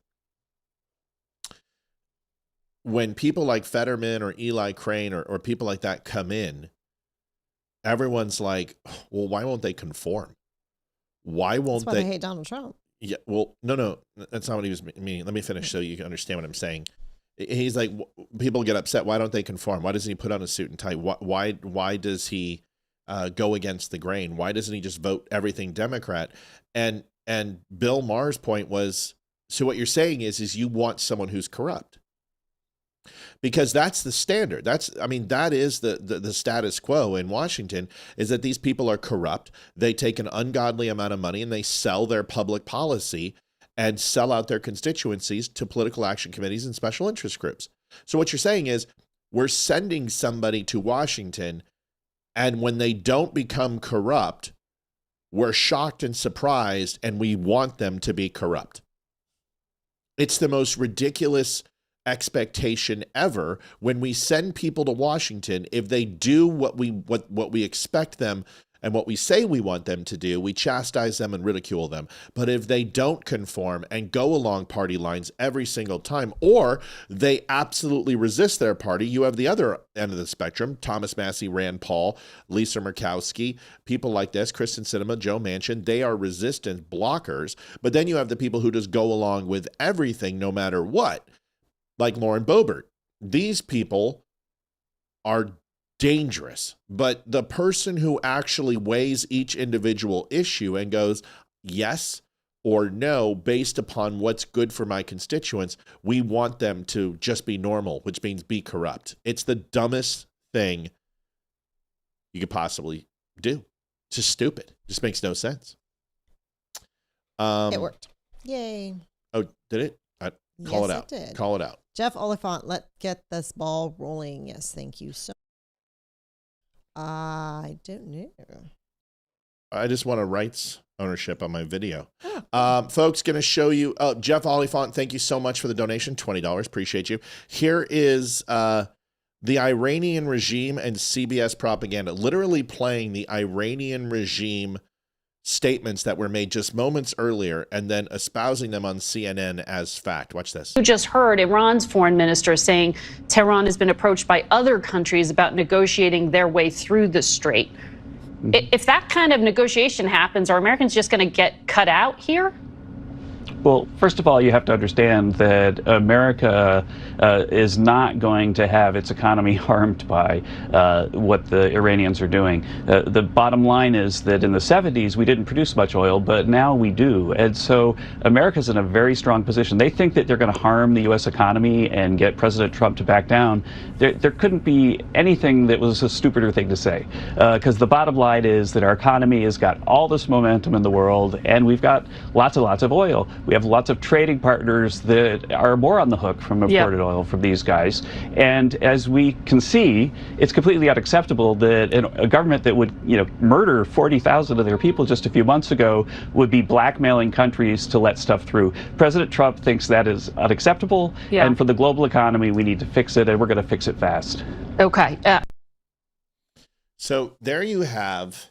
when people like Fetterman or Eli Crane or people like that come in, everyone's like, well, why won't they conform? Why won't That's why they hate Donald Trump. Yeah, well, no, that's not what he was meaning. Let me finish so you can understand what I'm saying. He's like, people get upset. Why don't they conform? Why doesn't he put on a suit and tie? Why does he go against the grain? Why doesn't he just vote everything Democrat? And Bill Maher's point was, so what you're saying is you want someone who's corrupt. Because that's the standard. That is the status quo in Washington, is that these people are corrupt. They take an ungodly amount of money and they sell their public policy and sell out their constituencies to political action committees and special interest groups. So what you're saying is we're sending somebody to Washington, and when they don't become corrupt, we're shocked and surprised, and we want them to be corrupt. It's the most ridiculous expectation ever when we send people to Washington. If they do what we expect them and what we say we want them to do, we chastise them and ridicule them. But if they don't conform and go along party lines every single time, or they absolutely resist their party, you have the other end of the spectrum: Thomas Massie, Rand Paul, Lisa Murkowski, people like this, Kristen Sinema, Joe Manchin. They are resistant blockers. But then you have the people who just go along with everything no matter what, like Lauren Boebert. These people are dangerous. But the person who actually weighs each individual issue and goes yes or no based upon what's good for my constituents, we want them to just be normal, which means be corrupt. It's the dumbest thing you could possibly do. It's just stupid. It just makes no sense. It worked. Yay. Oh, did it? Call Yes, it out. it did. Call it out. Jeff Oliphant, let's get this ball rolling. Yes, thank you so much. I don't know. I just want a rights ownership on my video. Folks, going to show you. Jeff Oliphant, thank you so much for the donation. $20. Appreciate you. Here is the Iranian regime and CBS propaganda, literally playing the Iranian regime statements that were made just moments earlier and then espousing them on CNN as fact. Watch this. You just heard Iran's foreign minister saying Tehran has been approached by other countries about negotiating their way through the strait. If that kind of negotiation happens, are Americans just going to get cut out here? Well, first of all, you have to understand that America is not going to have its economy harmed by what the Iranians are doing. The bottom line is that in the 70s, we didn't produce much oil, but now we do. And so America's in a very strong position. They think that they're going to harm the U.S. economy and get President Trump to back down. There couldn't be anything that was a stupider thing to say, because the bottom line is that our economy has got all this momentum in the world, and we've got lots and lots of oil. We have lots of trading partners that are more on the hook from imported oil from these guys. And as we can see, it's completely unacceptable that a government that would, murder 40,000 of their people just a few months ago would be blackmailing countries to let stuff through. President Trump thinks that is unacceptable. And for the global economy, we need to fix it, and we're going to fix it fast. Okay. So there you have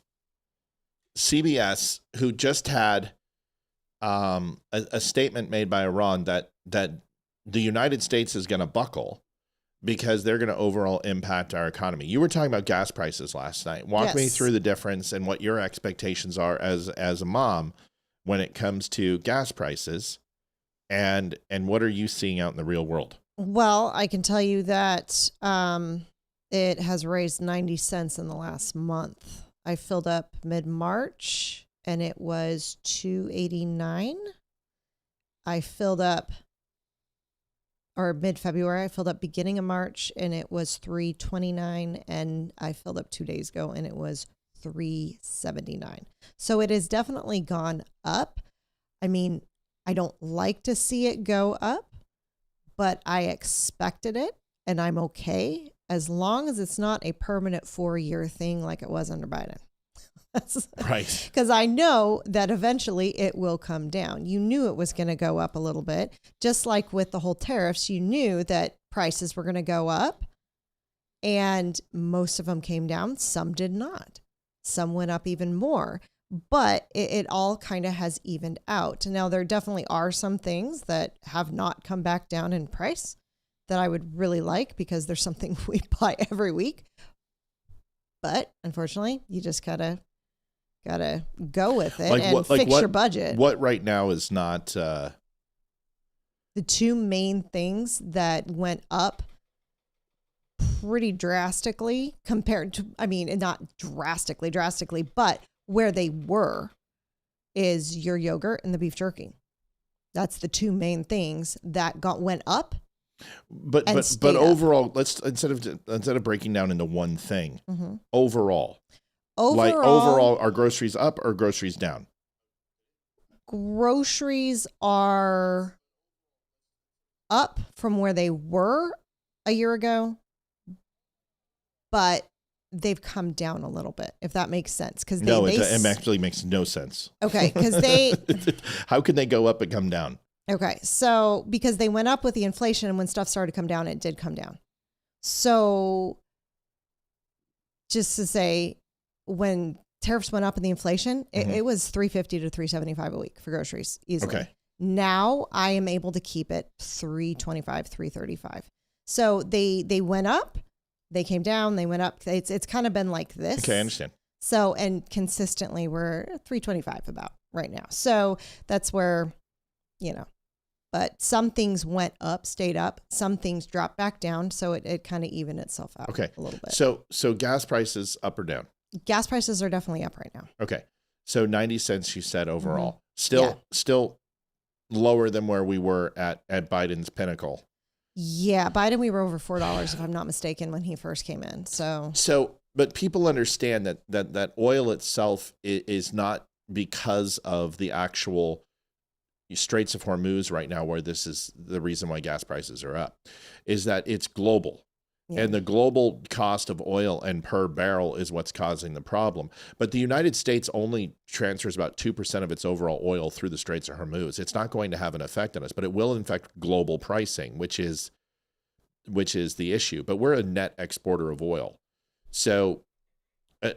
CBS, who just had a statement made by Iran that the United States is going to buckle because they're going to overall impact our economy. You were talking about gas prices last night. Walk me through the difference and what your expectations are as a mom when it comes to gas prices And what are you seeing out in the real world? Well, I can tell you that it has raised 90 cents in the last month. I filled up mid-March and it was $2.89. I filled up, or mid-February, I filled up beginning of March and it was $3.29, and I filled up 2 days ago and it was $3.79. So it has definitely gone up. I mean, I don't like to see it go up, but I expected it and I'm okay as long as it's not a permanent 4-year thing like it was under Biden. Right. Because I know that eventually it will come down. You knew it was going to go up a little bit. Just like with the whole tariffs, you knew that prices were going to go up, and most of them came down. Some did not. Some went up even more. But it all kind of has evened out. Now, there definitely are some things that have not come back down in price that I would really like, because there's something we buy every week. But unfortunately, you just gotta go with it and fix your budget. What right now is not... The two main things that went up pretty drastically compared to, I mean, not drastically, but where they were is your yogurt and the beef jerky. That's the two main things that went up. But overall, let's instead of breaking down into one thing, overall, are groceries up or groceries down? Groceries are up from where they were a year ago, but they've come down a little bit, if that makes sense. Because it actually makes no sense. Okay, because they... How can they go up and come down? Okay, so because they went up with the inflation, and when stuff started to come down, it did come down. So just to say, when tariffs went up in the inflation, it was $3.50 to $3.75 a week for groceries easily. Okay. Now I am able to keep it $3.25, $3.35. So they went up. They came down, they went up. It's kind of been like this. Okay, I understand. So, and consistently we're $3.25 about right now. So that's where, but some things went up, stayed up. Some things dropped back down. So it kind of evened itself out a little bit. So gas prices up or down? Gas prices are definitely up right now. Okay. So 90 cents you said overall. Still lower than where we were at Biden's pinnacle. Yeah, Biden, we were over $4, if I'm not mistaken, when he first came in. But people understand that oil itself is not because of the actual Straits of Hormuz right now, where this is the reason why gas prices are up, is that it's global. Yeah. And the global cost of oil and per barrel is what's causing the problem. But the United States only transfers about 2% of its overall oil through the Straits of Hormuz. It's not going to have an effect on us, but it will affect global pricing, which is the issue. But we're a net exporter of oil. So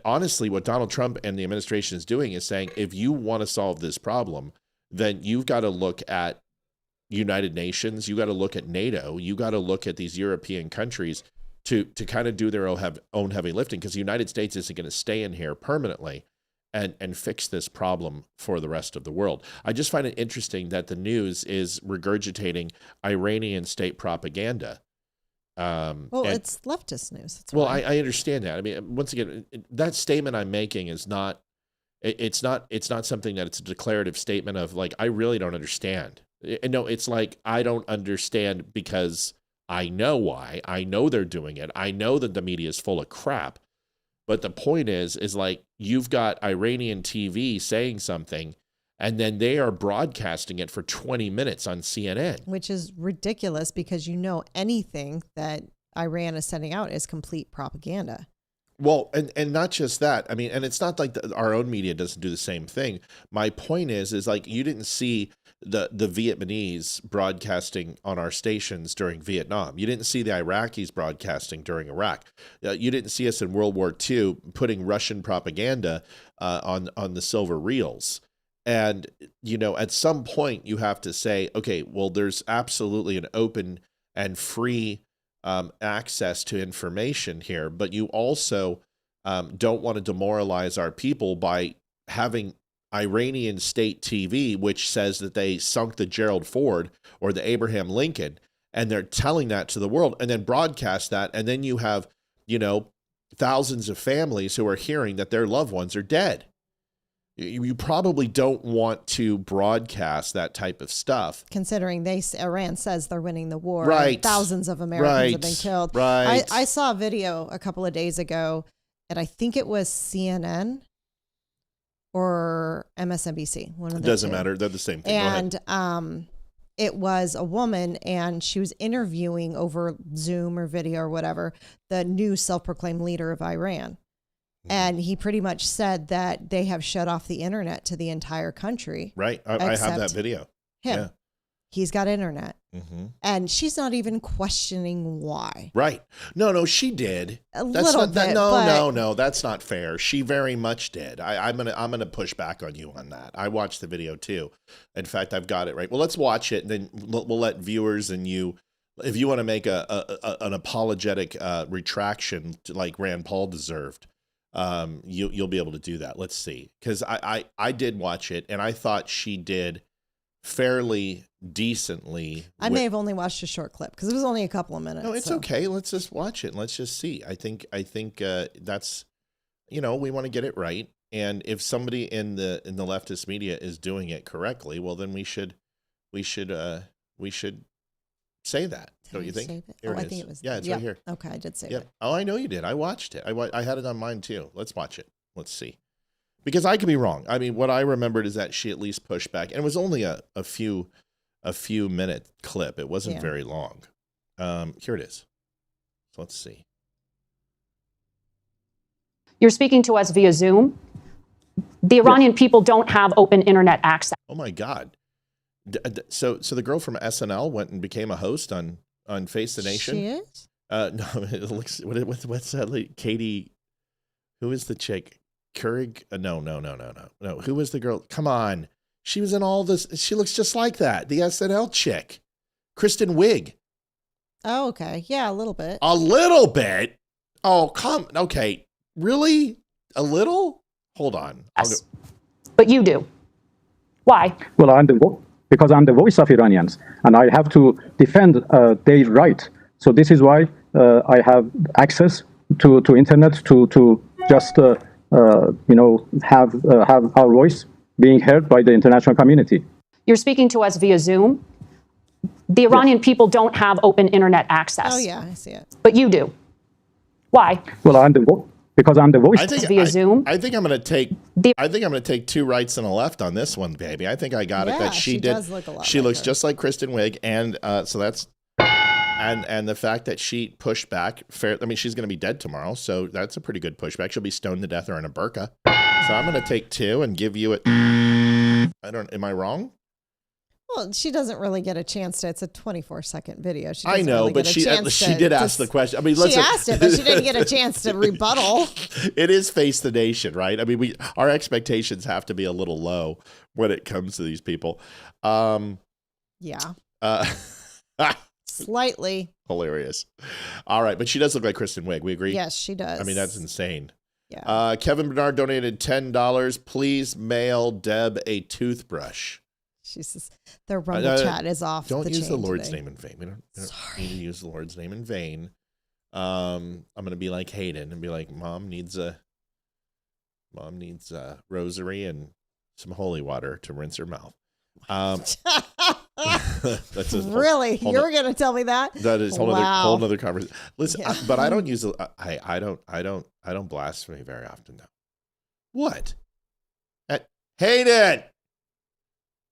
honestly, what Donald Trump and the administration is doing is saying, if you want to solve this problem, then you've got to look at United Nations, you got to look at NATO, you got to look at these European countries to kind of do their own heavy lifting, because the United States isn't going to stay in here permanently and fix this problem for the rest of the world. I just find it interesting that the news is regurgitating Iranian state propaganda. It's leftist news. I understand that. I mean, once again, that statement I'm making is not, it's not something that it's a declarative statement of like, I really don't understand. No, it's like, I don't understand because I know why. I know they're doing it. I know that the media is full of crap. But the point is like, you've got Iranian TV saying something, and then they are broadcasting it for 20 minutes on CNN. Which is ridiculous, because anything that Iran is sending out is complete propaganda. Well, and not just that. I mean, and it's not like our own media doesn't do the same thing. My point is like, you didn't see the Vietnamese broadcasting on our stations during Vietnam. You didn't see the Iraqis broadcasting during Iraq. You didn't see us in World War II putting Russian propaganda on the silver reels. And, at some point you have to say, okay, well, there's absolutely an open and free access to information here, but you also don't want to demoralize our people by having Iranian state TV, which says that they sunk the Gerald Ford or the Abraham Lincoln, and they're telling that to the world and then broadcast that. And then you have, thousands of families who are hearing that their loved ones are dead. You probably don't want to broadcast that type of stuff. Considering Iran says they're winning the war. Right. Thousands of Americans have been killed. Right. I saw a video a couple of days ago, and I think it was CNN or MSNBC. One of the Doesn't two. matter. They're the same thing. And it was a woman, and she was interviewing over Zoom or video or whatever, the new self-proclaimed leader of Iran. And he pretty much said that they have shut off the internet to the entire country. Right. I have that video. Him. Yeah. He's got internet. Mm-hmm. And she's not even questioning why. Right. No, she did. A little bit. No, that's not fair. She very much did. I'm gonna push back on you on that. I watched the video too. In fact, I've got it right. Well, let's watch it, and then we'll let viewers and you, if you want to make an apologetic retraction like Rand Paul deserved, you'll be able to do that. Let's see, because I did watch it, and I thought she did fairly decently. I may have only watched a short clip because it was only a couple of minutes. No, it's okay. Let's just watch it and let's just see. I think that's, we want to get it right. And if somebody in the leftist media is doing it correctly, well, then we should say that. Don't you think? Here I think it was. Yeah, it's right here. Okay, I did save it. Oh, I know you did. I watched it. I had it on mine too. Let's watch it. Let's see. Because I could be wrong. I mean, what I remembered is that she at least pushed back, and it was only a few minute clip. It wasn't very long. Here it is. So let's see. You're speaking to us via Zoom. The Iranian people don't have open internet access. Oh my God. So the girl from SNL went and became a host on Face the Nation. She is? No, it looks, what's that lady? Katie, who is the chick? Keurig? No. Who was the girl? Come on. She was in all this. She looks just like that. The SNL chick. Kristen Wiig. Oh, okay. Yeah, a little bit. A little bit? Oh, okay. Really? A little? Hold on. Yes. But you do. Why? Well, because I'm the voice of Iranians, and I have to defend their right. So this is why I have access to internet to just have our voice being heard by the international community. You're speaking to us via Zoom. The Iranian people don't have open internet access. Oh yeah, I see it. But you do. Why? Well, because I'm the voice via Zoom. I think I'm going to take two rights and a left on this one, baby. I think I got it. That she did. Does look a lot she like looks her. just like Kristen Wiig, and so that's and the fact that she pushed back. I mean, she's going to be dead tomorrow, so that's a pretty good pushback. She'll be stoned to death or in a burqa. So I'm going to take two and give you it. Am I wrong? Well, she doesn't really get a chance to. It's a 24-second video. She I know, really but she did ask the question. I mean, listen. She asked it, but she didn't get a chance to rebuttal. It is Face the Nation, right? I mean, our expectations have to be a little low when it comes to these people. Yeah. Slightly. Hilarious. All right, but she does look like Kristen Wiig. We agree? Yes, she does. I mean, that's insane. Yeah. Kevin Bernard donated $10. Please mail Deb a toothbrush. Jesus, their Rumble chat is off. Don't use the Lord's today. name in vain. We don't need to use the Lord's name in vain. I'm gonna be like Hayden and be like, Mom needs a rosary and some holy water to rinse her mouth. That's really? You're gonna tell me that? That is whole other conversation. Listen, but I don't use I don't blaspheme very often though. What? Hayden!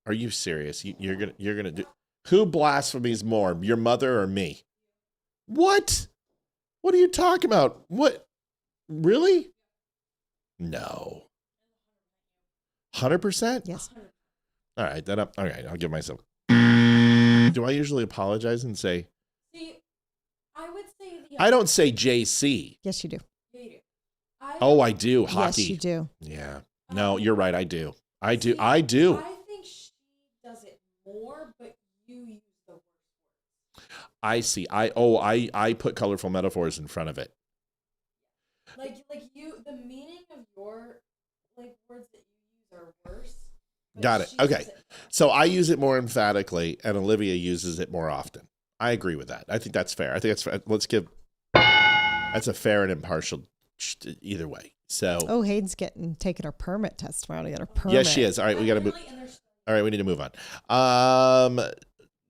Are you serious? You're gonna do? Who blasphemies more, your mother or me? What? What are you talking about? What? Really? No. 100%? Yes. All right, then. All right, I'll give myself. Do I usually apologize and say? See, I would say. I don't say JC. Yes, you do. Oh, I do. Hockey. Yes, you do. Yeah. No, you're right. I do. I do. I think she does it more, but you use the words. I see. I put colorful metaphors in front of it. Like you, the meaning of your words that you use are worse Got it. Okay. So I use it more emphatically, and Olivia uses it more often. I agree with that. I think that's fair. I think that's fair. That's a fair and impartial either way. So. Oh, Hayden's taking her permit testimony. Got her permit. Yes, she is. All right, we got to move. All right, we need to move on.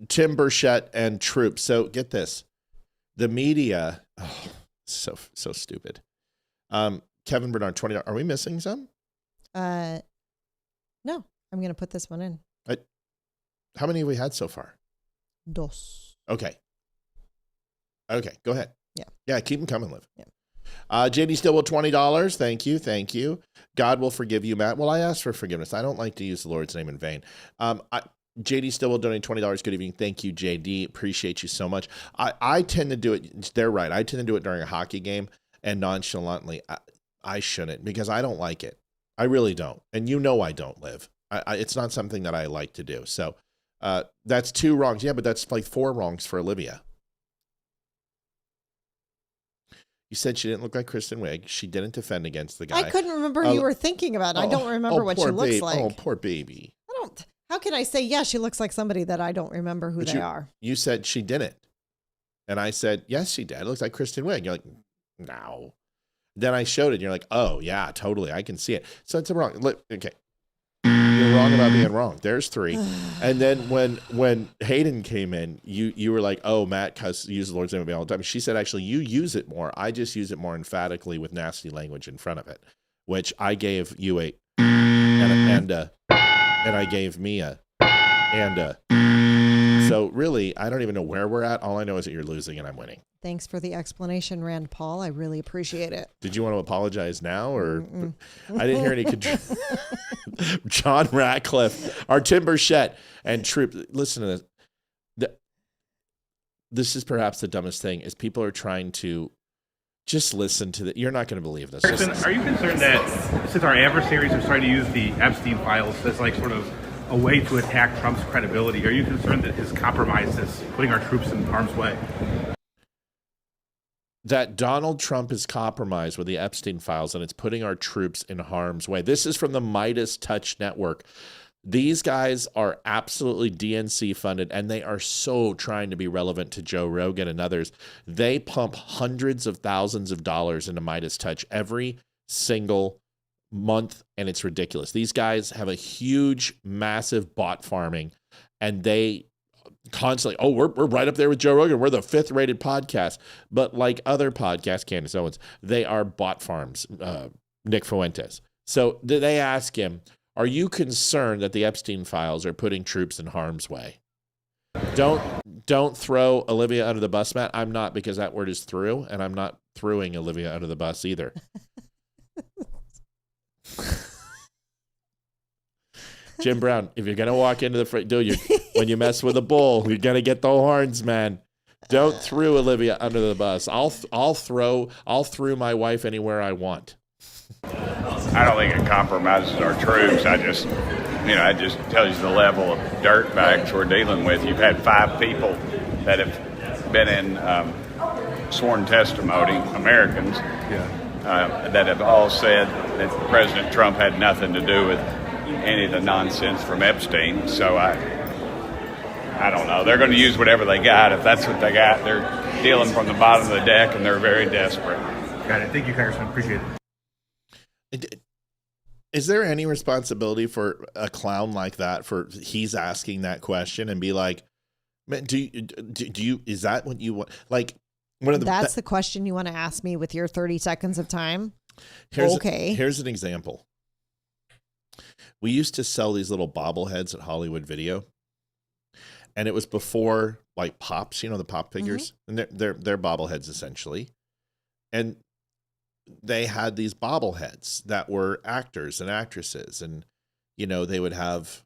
Tim Burchett and Troop. So get this, the media. Oh, so stupid. Kevin Bernard, $20. Are we missing some? No, I'm going to put this one in. How many have we had so far? Dos. Okay, go ahead. Yeah, keep them coming, Liv. Yeah. JD Stillwell, $20. Thank you. God will forgive you, Matt. Well, I asked for forgiveness. I don't like to use the Lord's name in vain. JD Stillwell donating $20. Good evening. Thank you, JD. Appreciate you so much. I tend to do it. They're right. I tend to do it during a hockey game and nonchalantly. I shouldn't because I don't like it. I really don't. And I don't, Liv. It's not something that I like to do. So that's 2 wrongs. Yeah, but that's like 4 wrongs for Olivia. You said she didn't look like Kristen Wiig. She didn't defend against the guy. I couldn't remember who you were thinking about. I don't remember what she looks like. Oh, poor baby. How can I say, yeah, she looks like somebody that I don't remember who they are? You said she didn't. And I said, yes, she did. It looks like Kristen Wiig. You're like, no. Then I showed it. And you're like, oh, yeah, totally. I can see it. So it's wrong. Okay. You're wrong about being wrong. There's 3. And then when Hayden came in, you were like, oh, Matt uses the Lord's name all the time. She said, actually, you use it more. I just use it more emphatically with nasty language in front of it, which I gave you a and I gave me a and a. So really, I don't even know where we're at. All I know is that you're losing and I'm winning. Thanks for the explanation, Rand Paul. I really appreciate it. Did you want to apologize now, or I didn't hear any? John Ratcliffe, our Tim Burchett, and Troop. Listen to this. This is perhaps the dumbest thing: is people are trying to just listen to the. You're not going to believe this. Kristen, are you concerned that since our adversaries are starting to use the Epstein files as like sort of a way to attack Trump's credibility, are you concerned that his compromise is putting our troops in harm's way? That Donald Trump is compromised with the Epstein files and it's putting our troops in harm's way. This is from the Midas Touch Network. These guys are absolutely DNC funded and they are so trying to be relevant to Joe Rogan and others. They pump hundreds of thousands of dollars into Midas Touch every single month and it's ridiculous. These guys have a huge, massive bot farming and they constantly, we're right up there with Joe Rogan. We're the 5th rated podcast. But like other podcasts, Candace Owens, they are bot farms, Nick Fuentes. So they ask him, are you concerned that the Epstein files are putting troops in harm's way? Don't throw Olivia under the bus, Matt. I'm not, because that word is through, and I'm not throwing Olivia under the bus either. Jim Brown, if you're going to walk into the front door, when you mess with a bull, you're going to get the horns, man. Don't throw Olivia under the bus. I'll throw my wife anywhere I want. I don't think it compromises our troops. It just tells you the level of dirtbags we're dealing with. You've had 5 people that have been in sworn testimony, Americans, that have all said that President Trump had nothing to do with any of the nonsense from Epstein. So I don't know. They're going to use whatever they got. If that's what they got, they're dealing from the bottom of the deck, and they're very desperate. Got it. Thank you, Congressman. Appreciate it. Is there any responsibility for a clown like that for he's asking that question and be like, man, do you is that what you want? Like that's the question you want to ask me with your 30 seconds of time? Here's an example. We used to sell these little bobbleheads at Hollywood Video. And it was before like Pops, the pop figures. Mm-hmm. And they're bobbleheads essentially. And they had these bobbleheads that were actors and actresses. And, they would have,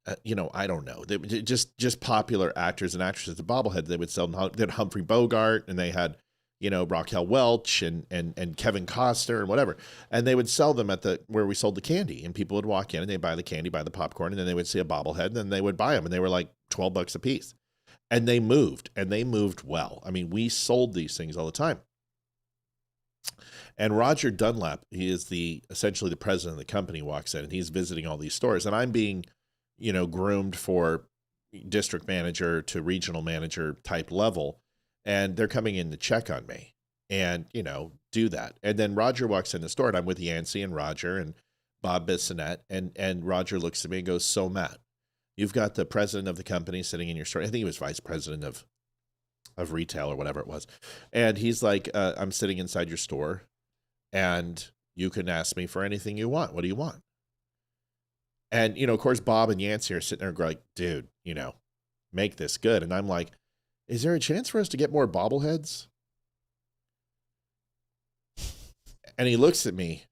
I don't know. They just popular actors and actresses. The bobbleheads they would sell. They had Humphrey Bogart and they had, Raquel Welch and Kevin Costner and whatever. And they would sell them at where we sold the candy, and people would walk in and they'd buy the candy, buy the popcorn, and then they would see a bobblehead and then they would buy them, and they were like $12 a piece. And they moved well. I mean, we sold these things all the time. And Roger Dunlap, he is essentially the president of the company, walks in and he's visiting all these stores. And I'm being, groomed for district manager to regional manager type level. And they're coming in to check on me and, do that. And then Roger walks in the store and I'm with Yancey and Roger and Bob Bissonette. And Roger looks at me and goes, "So Matt, you've got the president of the company sitting in your store." I think he was vice president of retail or whatever it was. And he's like, "I'm sitting inside your store and you can ask me for anything you want. What do you want?" And, of course, Bob and Yancey are sitting there like, "Dude, make this good." And I'm like, "Is there a chance for us to get more bobbleheads?" And he looks at me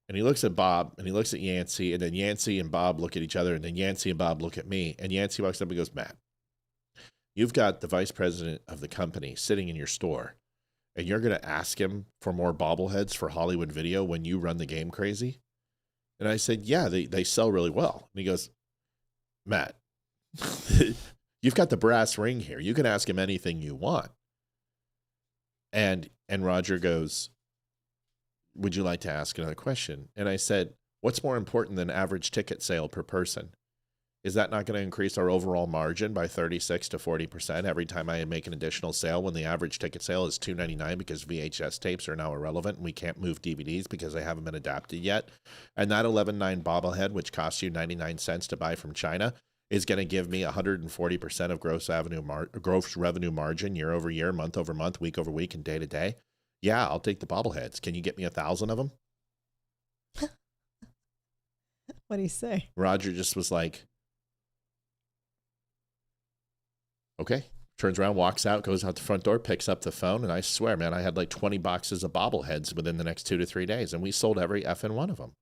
and he looks at Bob and he looks at Yancey, and then Yancey and Bob look at each other, and then Yancey and Bob look at me, and Yancey walks up and goes, "Matt, you've got the vice president of the company sitting in your store, and you're going to ask him for more bobbleheads for Hollywood Video when you run the game crazy?" And I said, "Yeah, they sell really well." And he goes, "Matt, you've got the brass ring here. You can ask him anything you want." And Roger goes, "Would you like to ask another question?" And I said, "What's more important than average ticket sale per person? Is that not going to increase our overall margin by 36 to 40% every time I make an additional sale when the average ticket sale is $2.99 because VHS tapes are now irrelevant and we can't move DVDs because they haven't been adapted yet? And that 11.9 bobblehead, which costs you 99 cents to buy from China, is going to give me 140% of gross revenue margin year over year, month over month, week over week, and day to day. Yeah, I'll take the bobbleheads. Can you get me 1,000 of them?" What do you say? Roger just was like, "Okay." Turns around, walks out, goes out the front door, picks up the phone, and I swear, man, I had like 20 boxes of bobbleheads within the next 2 to 3 days, and we sold every effing one of them.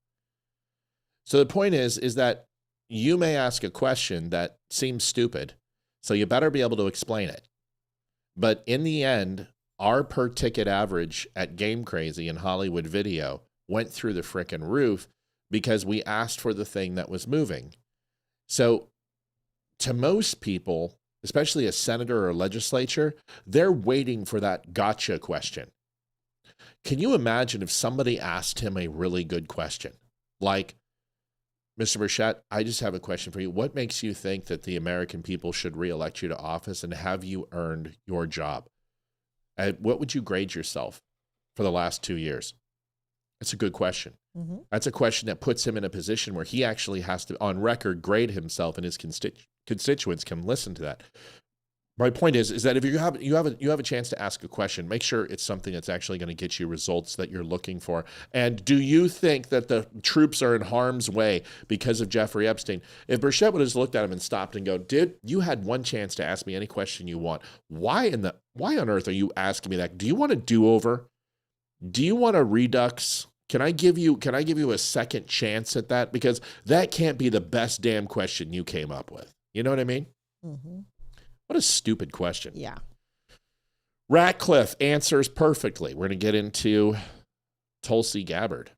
So the point is that you may ask a question that seems stupid, so you better be able to explain it. But in the end, our per ticket average at Game Crazy and Hollywood Video went through the frickin' roof because we asked for the thing that was moving. So to most people, especially a senator or a legislature, they're waiting for that gotcha question. Can you imagine if somebody asked him a really good question? Like, "Mr. Burchett, I just have a question for you. What makes you think that the American people should reelect you to office, and have you earned your job? What would you grade yourself for the last 2 years?" That's a good question. Mm-hmm. That's a question that puts him in a position where he actually has to, on record, grade himself, and his constituents can listen to that. My point is that if you have a chance to ask a question, make sure it's something that's actually going to get you results that you're looking for. And do you think that the troops are in harm's way because of Jeffrey Epstein? If Burchett would have looked at him and stopped and go, "Dude, you had one chance to ask me any question you want. Why on earth are you asking me that? Do you want a do-over? Do you want a redux? Can I give you a second chance at that? Because that can't be the best damn question you came up with." You know what I mean? Mm-hmm. What a stupid question. Yeah. Ratcliffe answers perfectly. We're going to get into Tulsi Gabbard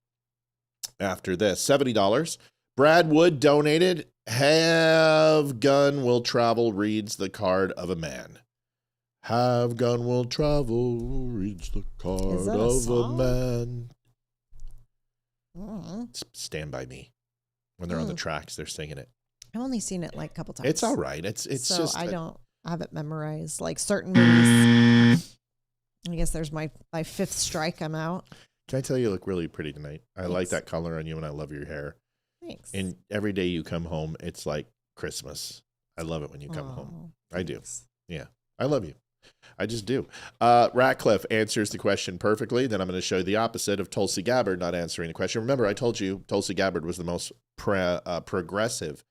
after this. $70. Brad Wood donated. "Have gun will travel," reads the card of a man. "Have gun will travel," reads the card of a man. Mm-hmm. Stand By Me. When they're on the tracks, they're singing it. I've only seen it like a couple times. It's all right. It's so just I don't have it memorized. Like certain movies, I guess there's my fifth strike. I'm out. Can I tell you look really pretty tonight? I like that color on you, and I love your hair. Thanks. And every day you come home, it's like Christmas. I love it when you come home. I do. Yeah, I love you. I just do. Ratcliffe answers the question perfectly. Then I'm going to show you the opposite of Tulsi Gabbard not answering the question. Remember, I told you Tulsi Gabbard was the most progressive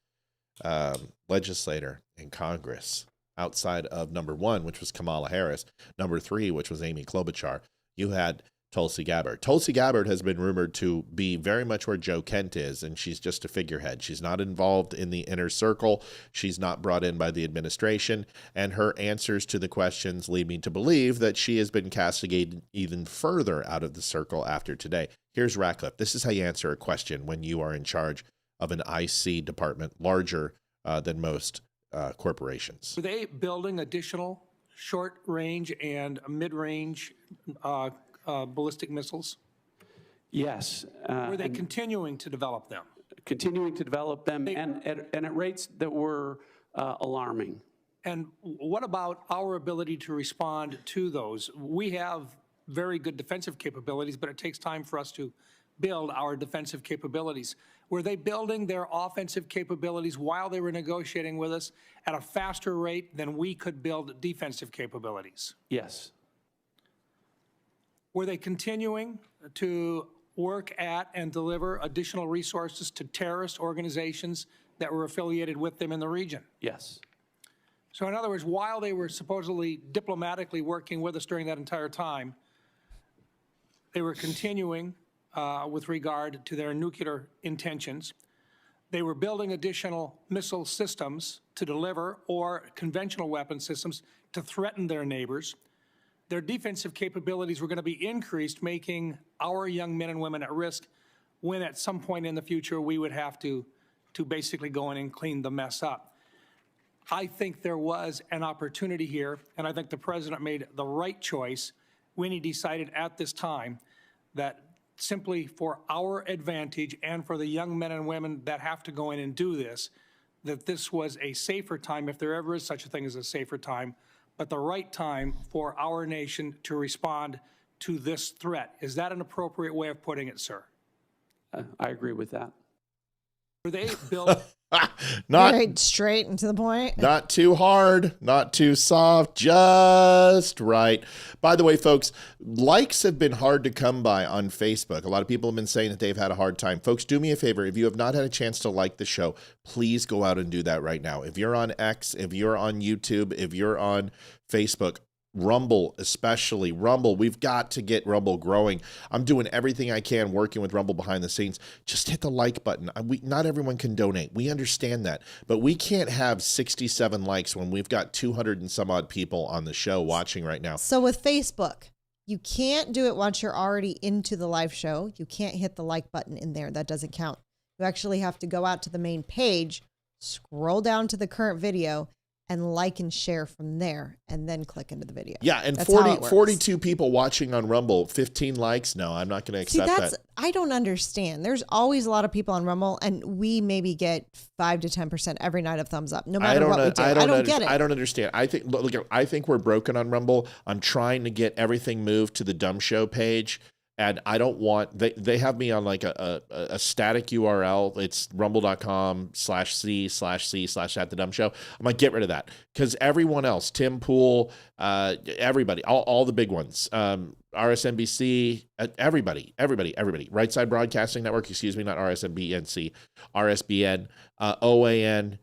legislator in Congress outside of number 1, which was Kamala Harris, number 3, which was Amy Klobuchar. You had Tulsi Gabbard. Tulsi Gabbard has been rumored to be very much where Joe Kent is, and she's just a figurehead. She's not involved in the inner circle. She's not brought in by the administration, and her answers to the questions lead me to believe that she has been castigated even further out of the circle after today. Here's Ratcliffe. This is how you answer a question when you are in charge of an IC department larger than most corporations. Are they building additional short-range and mid-range ballistic missiles? Yes. Were they continuing to develop them? Continuing to develop them and at rates that were alarming. And what about our ability to respond to those? We have very good defensive capabilities, but it takes time for us to build our defensive capabilities. Were they building their offensive capabilities while they were negotiating with us at a faster rate than we could build defensive capabilities? Yes. Were they continuing to work at and deliver additional resources to terrorist organizations that were affiliated with them in the region? Yes. So in other words, while they were supposedly diplomatically working with us during that entire time, they were continuing with regard to their nuclear intentions. They were building additional missile systems to deliver or conventional weapon systems to threaten their neighbors. Their defensive capabilities were going to be increased, making our young men and women at risk when at some point in the future we would have to basically go in and clean the mess up. I think there was an opportunity here, and I think the president made the right choice when he decided at this time that simply for our advantage and for the young men and women that have to go in and do this, that this was a safer time, if there ever is such a thing as a safer time, but the right time for our nation to respond to this threat. Is that an appropriate way of putting it, sir? I agree with that. Were they built? Very straight and to the point. Not too hard, not too soft, just right. By the way, folks, likes have been hard to come by on Facebook. A lot of people have been saying that they've had a hard time. Folks, do me a favor. If you have not had a chance to like the show, please go out and do that right now. If you're on X, if you're on YouTube, if you're on Facebook, Rumble, especially Rumble. We've got to get Rumble growing. I'm doing everything I can working with Rumble behind the scenes. Just hit the like button. Not everyone can donate. We understand that. But we can't have 67 likes when we've got 200 and some odd people on the show watching right now. So with Facebook, you can't do it once you're already into the live show. You can't hit the like button in there. That doesn't count. You actually have to go out to the main page, scroll down to the current video, and like and share from there, and then click into the video. Yeah, and 42 people watching on Rumble, 15 likes. No, I'm not going to accept that. I don't understand. There's always a lot of people on Rumble, and we maybe get 5 to 10% every night of thumbs up, no matter what we do. I don't get it. I don't understand. I think we're broken on Rumble. I'm trying to get everything moved to the Dumb Show page. And I don't want, they have me on like a static URL. It's rumble.com/c/at-the-dumb-show. I'm like, get rid of that. Because everyone else, Tim Pool, everybody, all the big ones, RSNBC, everybody. Right Side Broadcasting Network, excuse me, not RSNBNC, RSBN, OAN,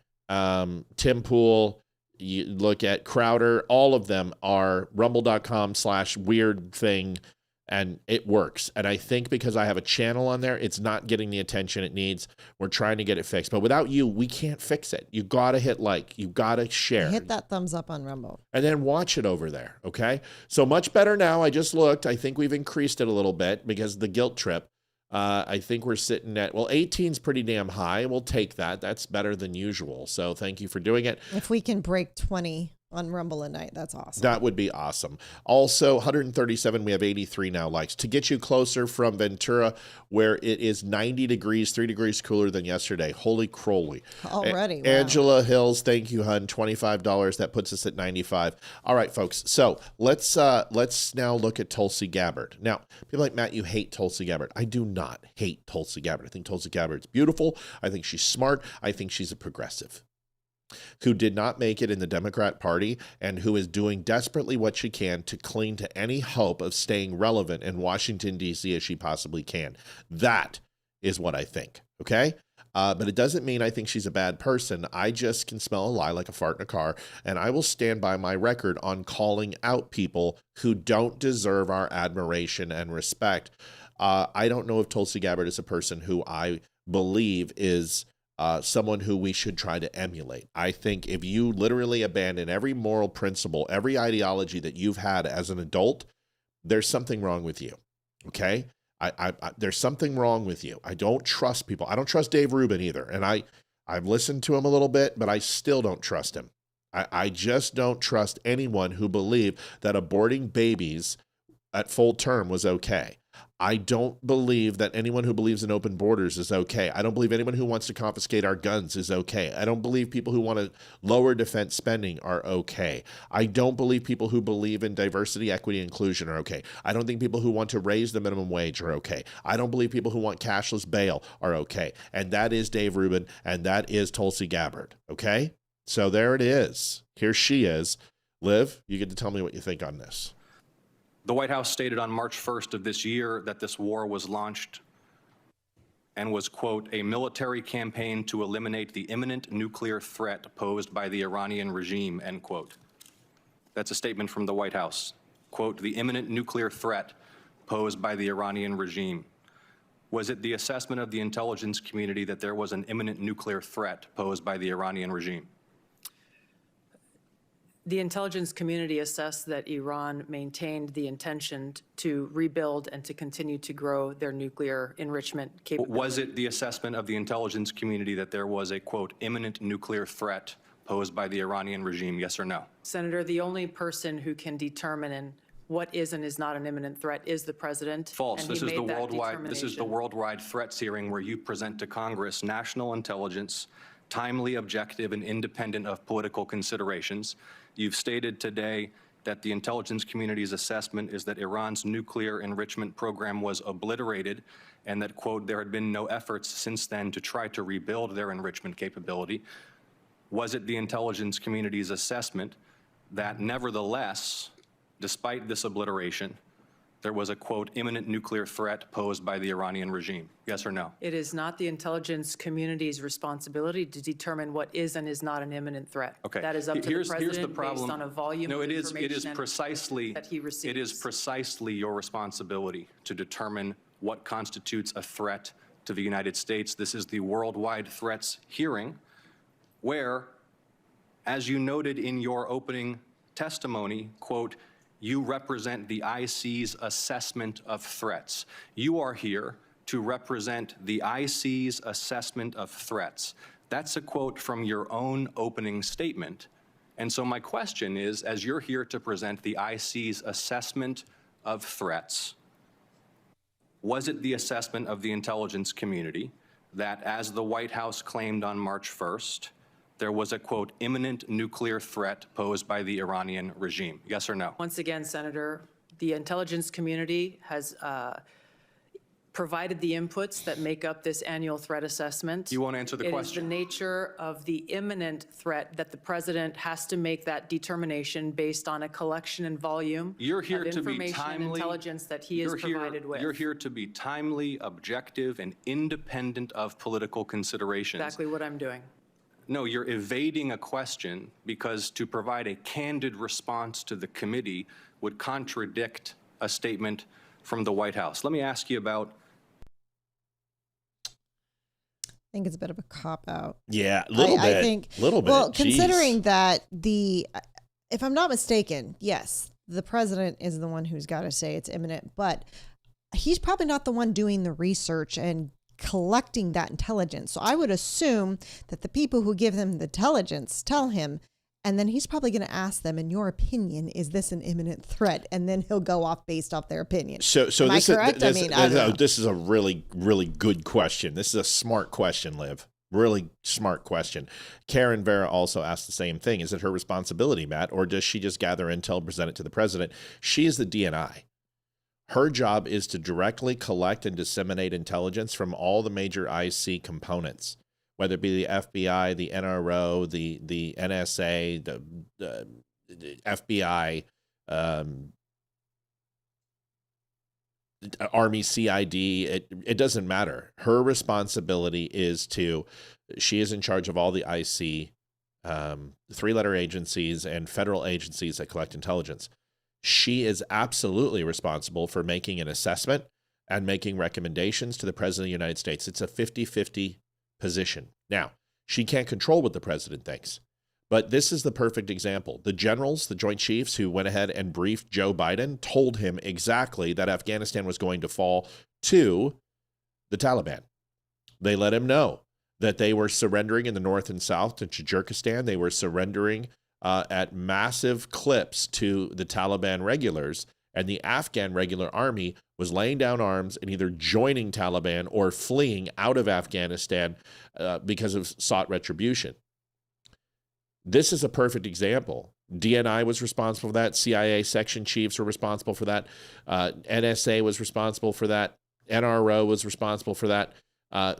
Tim Pool, you look at Crowder, all of them are rumble.com/weird thing. And it works. And I think because I have a channel on there, it's not getting the attention it needs. We're trying to get it fixed. But without you, we can't fix it. You got to hit like. You got to share. Hit that thumbs up on Rumble. And then watch it over there, okay? So much better now. I just looked. I think we've increased it a little bit because of the guilt trip. I think we're sitting at, 18's pretty damn high. We'll take that. That's better than usual. So thank you for doing it. If we can break 20 on Rumble a night, that's awesome. That would be awesome. Also, 137, we have 83 now likes. To get you closer from Ventura, where it is 90 degrees, 3 degrees cooler than yesterday. Holy crowley. Already. Wow. Angela Hills, thank you, hun. $25. That puts us at 95. All right, folks. So let's now look at Tulsi Gabbard. Now, people like, Matt, you hate Tulsi Gabbard. I do not hate Tulsi Gabbard. I think Tulsi Gabbard's beautiful. I think she's smart. I think she's a progressive who did not make it in the Democrat Party and who is doing desperately what she can to cling to any hope of staying relevant in Washington, D.C. as she possibly can. That is what I think, okay? But it doesn't mean I think she's a bad person. I just can smell a lie like a fart in a car, and I will stand by my record on calling out people who don't deserve our admiration and respect. I don't know if Tulsi Gabbard is a person who I believe is someone who we should try to emulate. I think if you literally abandon every moral principle, every ideology that you've had as an adult, there's something wrong with you, okay? There's something wrong with you. I don't trust people. I don't trust Dave Rubin either, and I've listened to him a little bit, but I still don't trust him. I just don't trust anyone who believes that aborting babies at full term was okay. I don't believe that anyone who believes in open borders is okay. I don't believe anyone who wants to confiscate our guns is okay. I don't believe people who want to lower defense spending are okay. I don't believe people who believe in diversity, equity, inclusion are okay. I don't think people who want to raise the minimum wage are okay. I don't believe people who want cashless bail are okay. And that is Dave Rubin, and that is Tulsi Gabbard, okay? So there it is. Here she is. Liv, you get to tell me what you think on this. The White House stated on March 1st of this year that this war was launched and was, quote, a military campaign to eliminate the imminent nuclear threat posed by the Iranian regime, end quote. That's a statement from the White House. Quote, the imminent nuclear threat posed by the Iranian regime. Was it the assessment of the intelligence community that there was an imminent nuclear threat posed by the Iranian regime? The intelligence community assessed that Iran maintained the intention to rebuild and to continue to grow their nuclear enrichment capability. Was it the assessment of the intelligence community that there was a, quote, imminent nuclear threat posed by the Iranian regime, yes or no? Senator, the only person who can determine what is and is not an imminent threat is the president. False. This is the worldwide threats hearing where you present to Congress national intelligence, timely, objective, and independent of political considerations. You've stated today that the intelligence community's assessment is that Iran's nuclear enrichment program was obliterated and that, quote, there had been no efforts since then to try to rebuild their enrichment capability. Was it the intelligence community's assessment that nevertheless, despite this obliteration, there was a, quote, imminent nuclear threat posed by the Iranian regime? Yes or no? It is not the intelligence community's responsibility to determine what is and is not an imminent threat. Okay. That is up to the president based on a volume no, of it is information precisely that he receives. It is precisely your responsibility to determine what constitutes a threat to the United States. This is the worldwide threats hearing where, as you noted in your opening testimony, quote, you represent the IC's assessment of threats. You are here to represent the IC's assessment of threats. That's a quote from your own opening statement. And so my question is, as you're here to present the IC's assessment of threats, was it the assessment of the intelligence community that, as the White House claimed on March 1st, there was a, quote, imminent nuclear threat posed by the Iranian regime? Yes or no? Once again, Senator, the intelligence community has provided the inputs that make up this annual threat assessment. You won't answer the question. It is the nature of the imminent threat that the president has to make that determination based on a collection and volume of information and intelligence that he is provided with. You're here to be timely, objective, and independent of political considerations. Exactly what I'm doing. No, you're evading a question because to provide a candid response to the committee would contradict a statement from the White House. Let me ask you about. I think it's a bit of a cop-out. Yeah, a little bit. I think, little bit. Well, considering that if I'm not mistaken, yes, the president is the one who's got to say it's imminent, but he's probably not the one doing the research and collecting that intelligence. So I would assume that the people who give him the intelligence tell him, and then he's probably going to ask them, in your opinion, is this an imminent threat? And then he'll go off based off their opinion. So Am I correct? This is a really, really good question. This is a smart question, Liv. Really smart question. Karen Vera also asked the same thing. Is it her responsibility, Matt, or does she just gather intel, present it to the president? She is the DNI. Her job is to directly collect and disseminate intelligence from all the major IC components, whether it be the FBI, the NRO, the NSA, the FBI, Army CID. It doesn't matter. Her responsibility is she is in charge of all the IC, three-letter agencies and federal agencies that collect intelligence. She is absolutely responsible for making an assessment and making recommendations to the President of the United States. It's a 50-50 position. Now, she can't control what the president thinks, but this is the perfect example. The generals, the Joint Chiefs who went ahead and briefed Joe Biden told him exactly that Afghanistan was going to fall to the Taliban. They let him know that they were surrendering in the north and south to Tajikistan. They were surrendering at massive clips to the Taliban regulars, And the Afghan regular army was laying down arms and either joining Taliban or fleeing out of Afghanistan because of sought retribution. This is a perfect example. DNI was responsible for that. CIA section chiefs were responsible for that. NSA was responsible for that. NRO was responsible for that.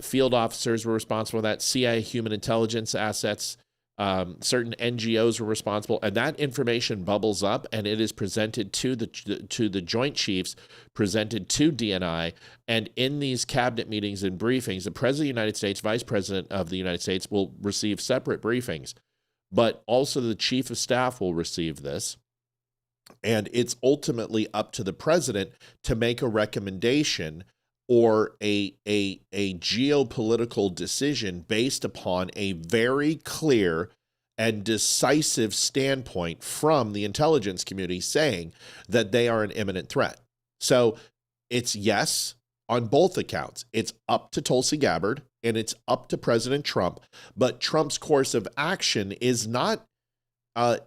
Field officers were responsible for that. CIA human intelligence assets, certain NGOs were responsible, and that information bubbles up and it is presented to the Joint Chiefs, presented to DNI, and in these cabinet meetings and briefings, the President of the United States, Vice President of the United States will receive separate briefings, but also the Chief of Staff will receive this, and it's ultimately up to the President to make a recommendation or a geopolitical decision based upon a very clear and decisive standpoint from the intelligence community saying that they are an imminent threat. So it's yes on both accounts. It's up to Tulsi Gabbard and it's up to President Trump, but Trump's course of action is not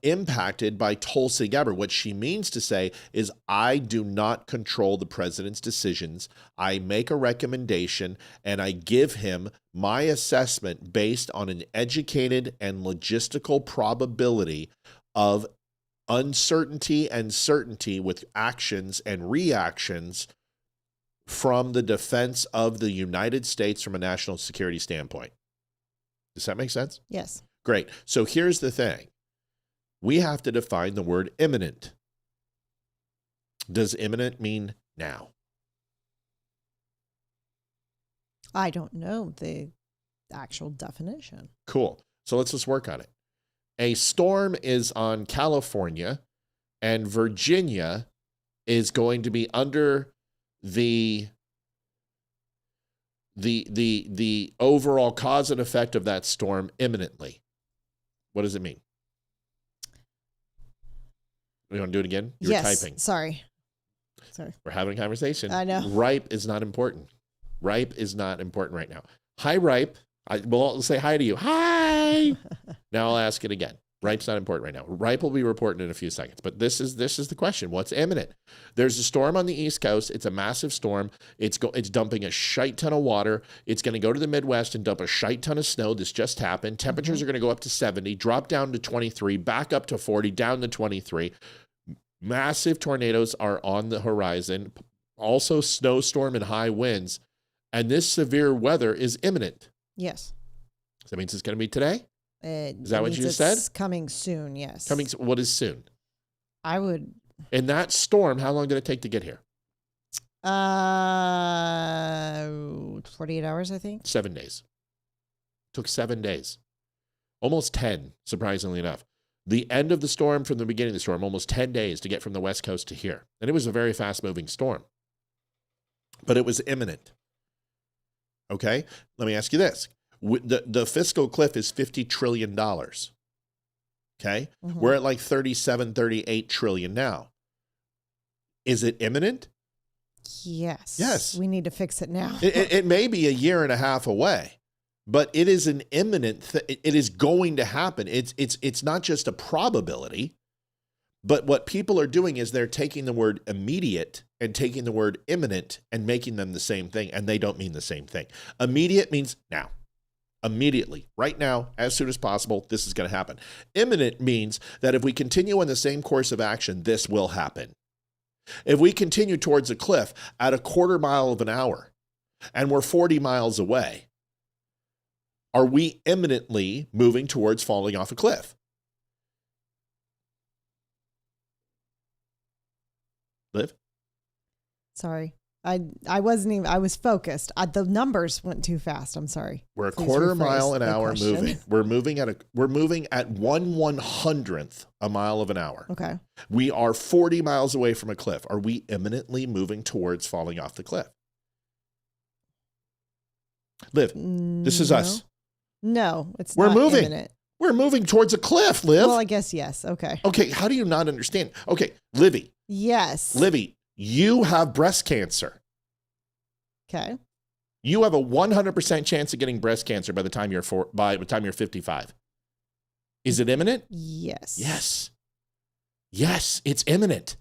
impacted by Tulsi Gabbard. What she means to say is, I do not control the president's decisions. I make a recommendation and I give him my assessment based on an educated and logistical probability of uncertainty and certainty with actions and reactions from the defense of the United States from a national security standpoint. Does that make sense? Yes. Great. So here's the thing. We have to define the word imminent. Does imminent mean now? I don't know the actual definition. Cool. So let's just work on it. A storm is on California, and Virginia is going to be under the overall cause and effect of that storm imminently. What does it mean? You want to do it again? You were typing. Sorry. We're having a conversation. I know. Ripe is not important. Ripe is not important right now. Hi, Ripe. We'll say hi to you. Hi. Now I'll ask it again. Ripe's not important right now. Ripe will be reporting in a few seconds. But this is the question. What's imminent? There's a storm on the East Coast. It's a massive storm. It's dumping a shite ton of water. It's going to go to the Midwest and dump a shite ton of snow. This just happened. Temperatures are going to go up to 70, drop down to 23, back up to 40, down to 23. Massive tornadoes are on the horizon. Also snowstorm and high winds. And this severe weather is imminent. Yes. So that means it's going to be today? Is that what you just said? It's coming soon, yes. What is soon? I would. In that storm, how long did it take to get here? 48 hours, I think. 7 days. Took 7 days. Almost 10, surprisingly enough. The end of the storm from the beginning of the storm, almost 10 days to get from the West Coast to here. And it was a very fast-moving storm. But it was imminent. Okay? Let me ask you this. The fiscal cliff is $50 trillion. Okay? Mm-hmm. We're at like 37, 38 trillion now. Is it imminent? Yes. Yes. We need to fix it now. It may be a year and a half away, but it is an imminent it is going to happen. It's not just a probability, but what people are doing is they're taking the word immediate and taking the word imminent and making them the same thing, and they don't mean the same thing. Immediate means now. Immediately, right now, as soon as possible, this is going to happen. Imminent means that if we continue on the same course of action, this will happen. If we continue towards a cliff at a quarter mile of an hour and we're 40 miles away, are we imminently moving towards falling off a cliff? Liv? Sorry. I wasn't even, I was focused. The numbers went too fast. I'm sorry. We're a quarter mile an hour moving. We're moving at 1/100th a mile of an hour. Okay. We are 40 miles away from a cliff. Are we imminently moving towards falling off the cliff? Liv, this is us. No, it's We're not moving. imminent. We're moving towards a cliff, Liv. Well, I guess yes. Okay. Okay, how do you not understand? Okay, Livy. Yes. Livy, you have breast cancer. Okay. You have a 100% chance of getting breast cancer by the time you're 55. Is it imminent? Yes. Yes. Yes, it's imminent.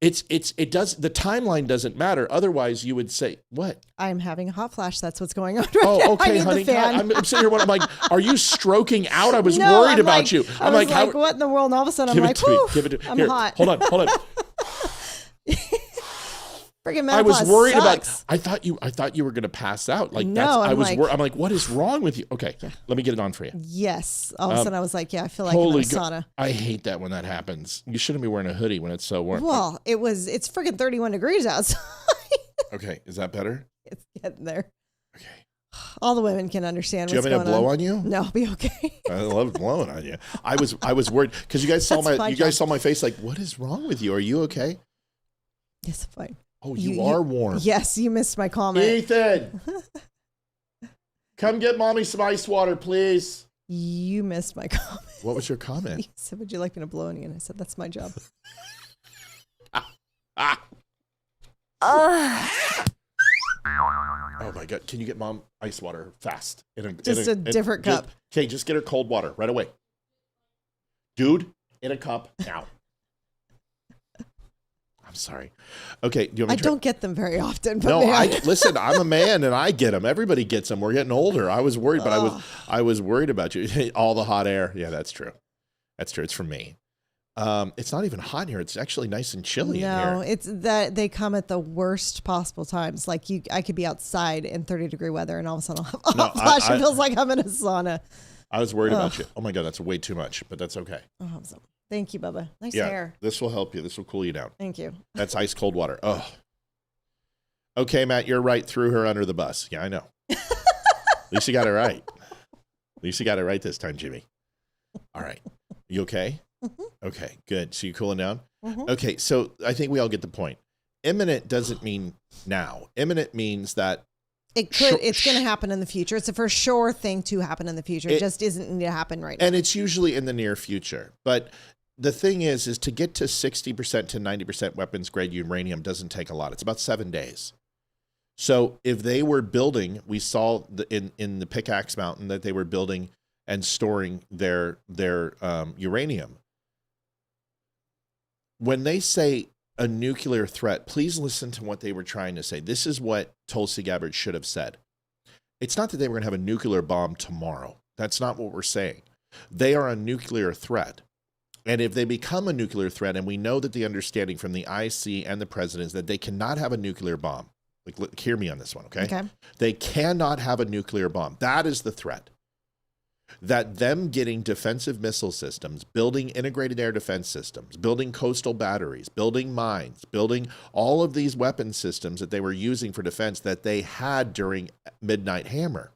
it does, the timeline doesn't matter. Otherwise you would say, what? I'm having a hot flash. That's what's going on right now. Okay, honey. God, I'm sitting here, I'm like, are you stroking out? I was worried about you. I'm like, what in the world? And all of a sudden I'm like, give it to me. I'm Here, hot. Hold on. Freaking menopause I was worried sucks. I thought you were going to pass out. Like No, I'm like, what is wrong with you? Okay, let me get it on for you. Yes. All of a sudden I was like, I feel like I'm in a sauna. I hate that when that happens. You shouldn't be wearing a hoodie when it's so warm. Well, it's freaking 31 degrees outside. Okay, is that better? It's getting there. Okay. All the women can understand Do you what's want me to going blow on you? No, be okay. I love blowing on you. I was worried because you guys saw my face like, what is wrong with you? Are you okay? It's fine. Oh, you are warm. Yes, you missed my comment. Ethan, come get mommy some ice water, please. You missed my comment. What was your comment? You said, would you like me to blow on you? And I said, that's my job. Oh my God. Can you get mom ice water fast? Just a different cup. Okay, just get her cold water right away. Dude, in a cup now. I'm sorry. Okay, do you want me I don't get them very often. But no, listen, I'm a man and I get them. Everybody gets them. We're getting older. I was worried, but I was worried about you. All the hot air. Yeah, that's true. That's true. It's from me. It's not even hot in here. It's actually nice and chilly in here. No, it's that they come at the worst possible times. Like I could be outside in 30-degree weather and all of a sudden I'll have a hot flash. It feels like I'm in a sauna. I was worried about you. Oh my God, that's way too much, but that's okay. Oh, awesome. Thank you, Bubba. Nice hair. This will help you. This will cool you down. Thank you. That's ice cold water. Oh. Okay, Matt, you're right. Threw her under the bus. Yeah, I know. At least you got it right. At least you got it right this time, Jimmy. All right. You okay? Mm-hmm. Okay, good. So you cooling down? Mm-hmm. Okay, so I think we all get the point. Imminent doesn't mean now. Imminent means that it's going to happen in the future. It's a for sure thing to happen in the future. It just isn't going to happen right now. And it's usually in the near future. But the thing is to get to 60% to 90% weapons grade uranium doesn't take a lot. It's about 7 days. So if they were building, we saw in the Pickaxe Mountain that they were building and storing their uranium. When they say a nuclear threat, please listen to what they were trying to say. This is what Tulsi Gabbard should have said. It's not that they were going to have a nuclear bomb tomorrow. That's not what we're saying. They are a nuclear threat. And if they become a nuclear threat, and we know that the understanding from the IC and the president is that they cannot have a nuclear bomb. Like, hear me on this one, okay? Okay. They cannot have a nuclear bomb. That is the threat. That them getting defensive missile systems, building integrated air defense systems, building coastal batteries, building mines, building all of these weapon systems that they were using for defense that they had during Midnight Hammer,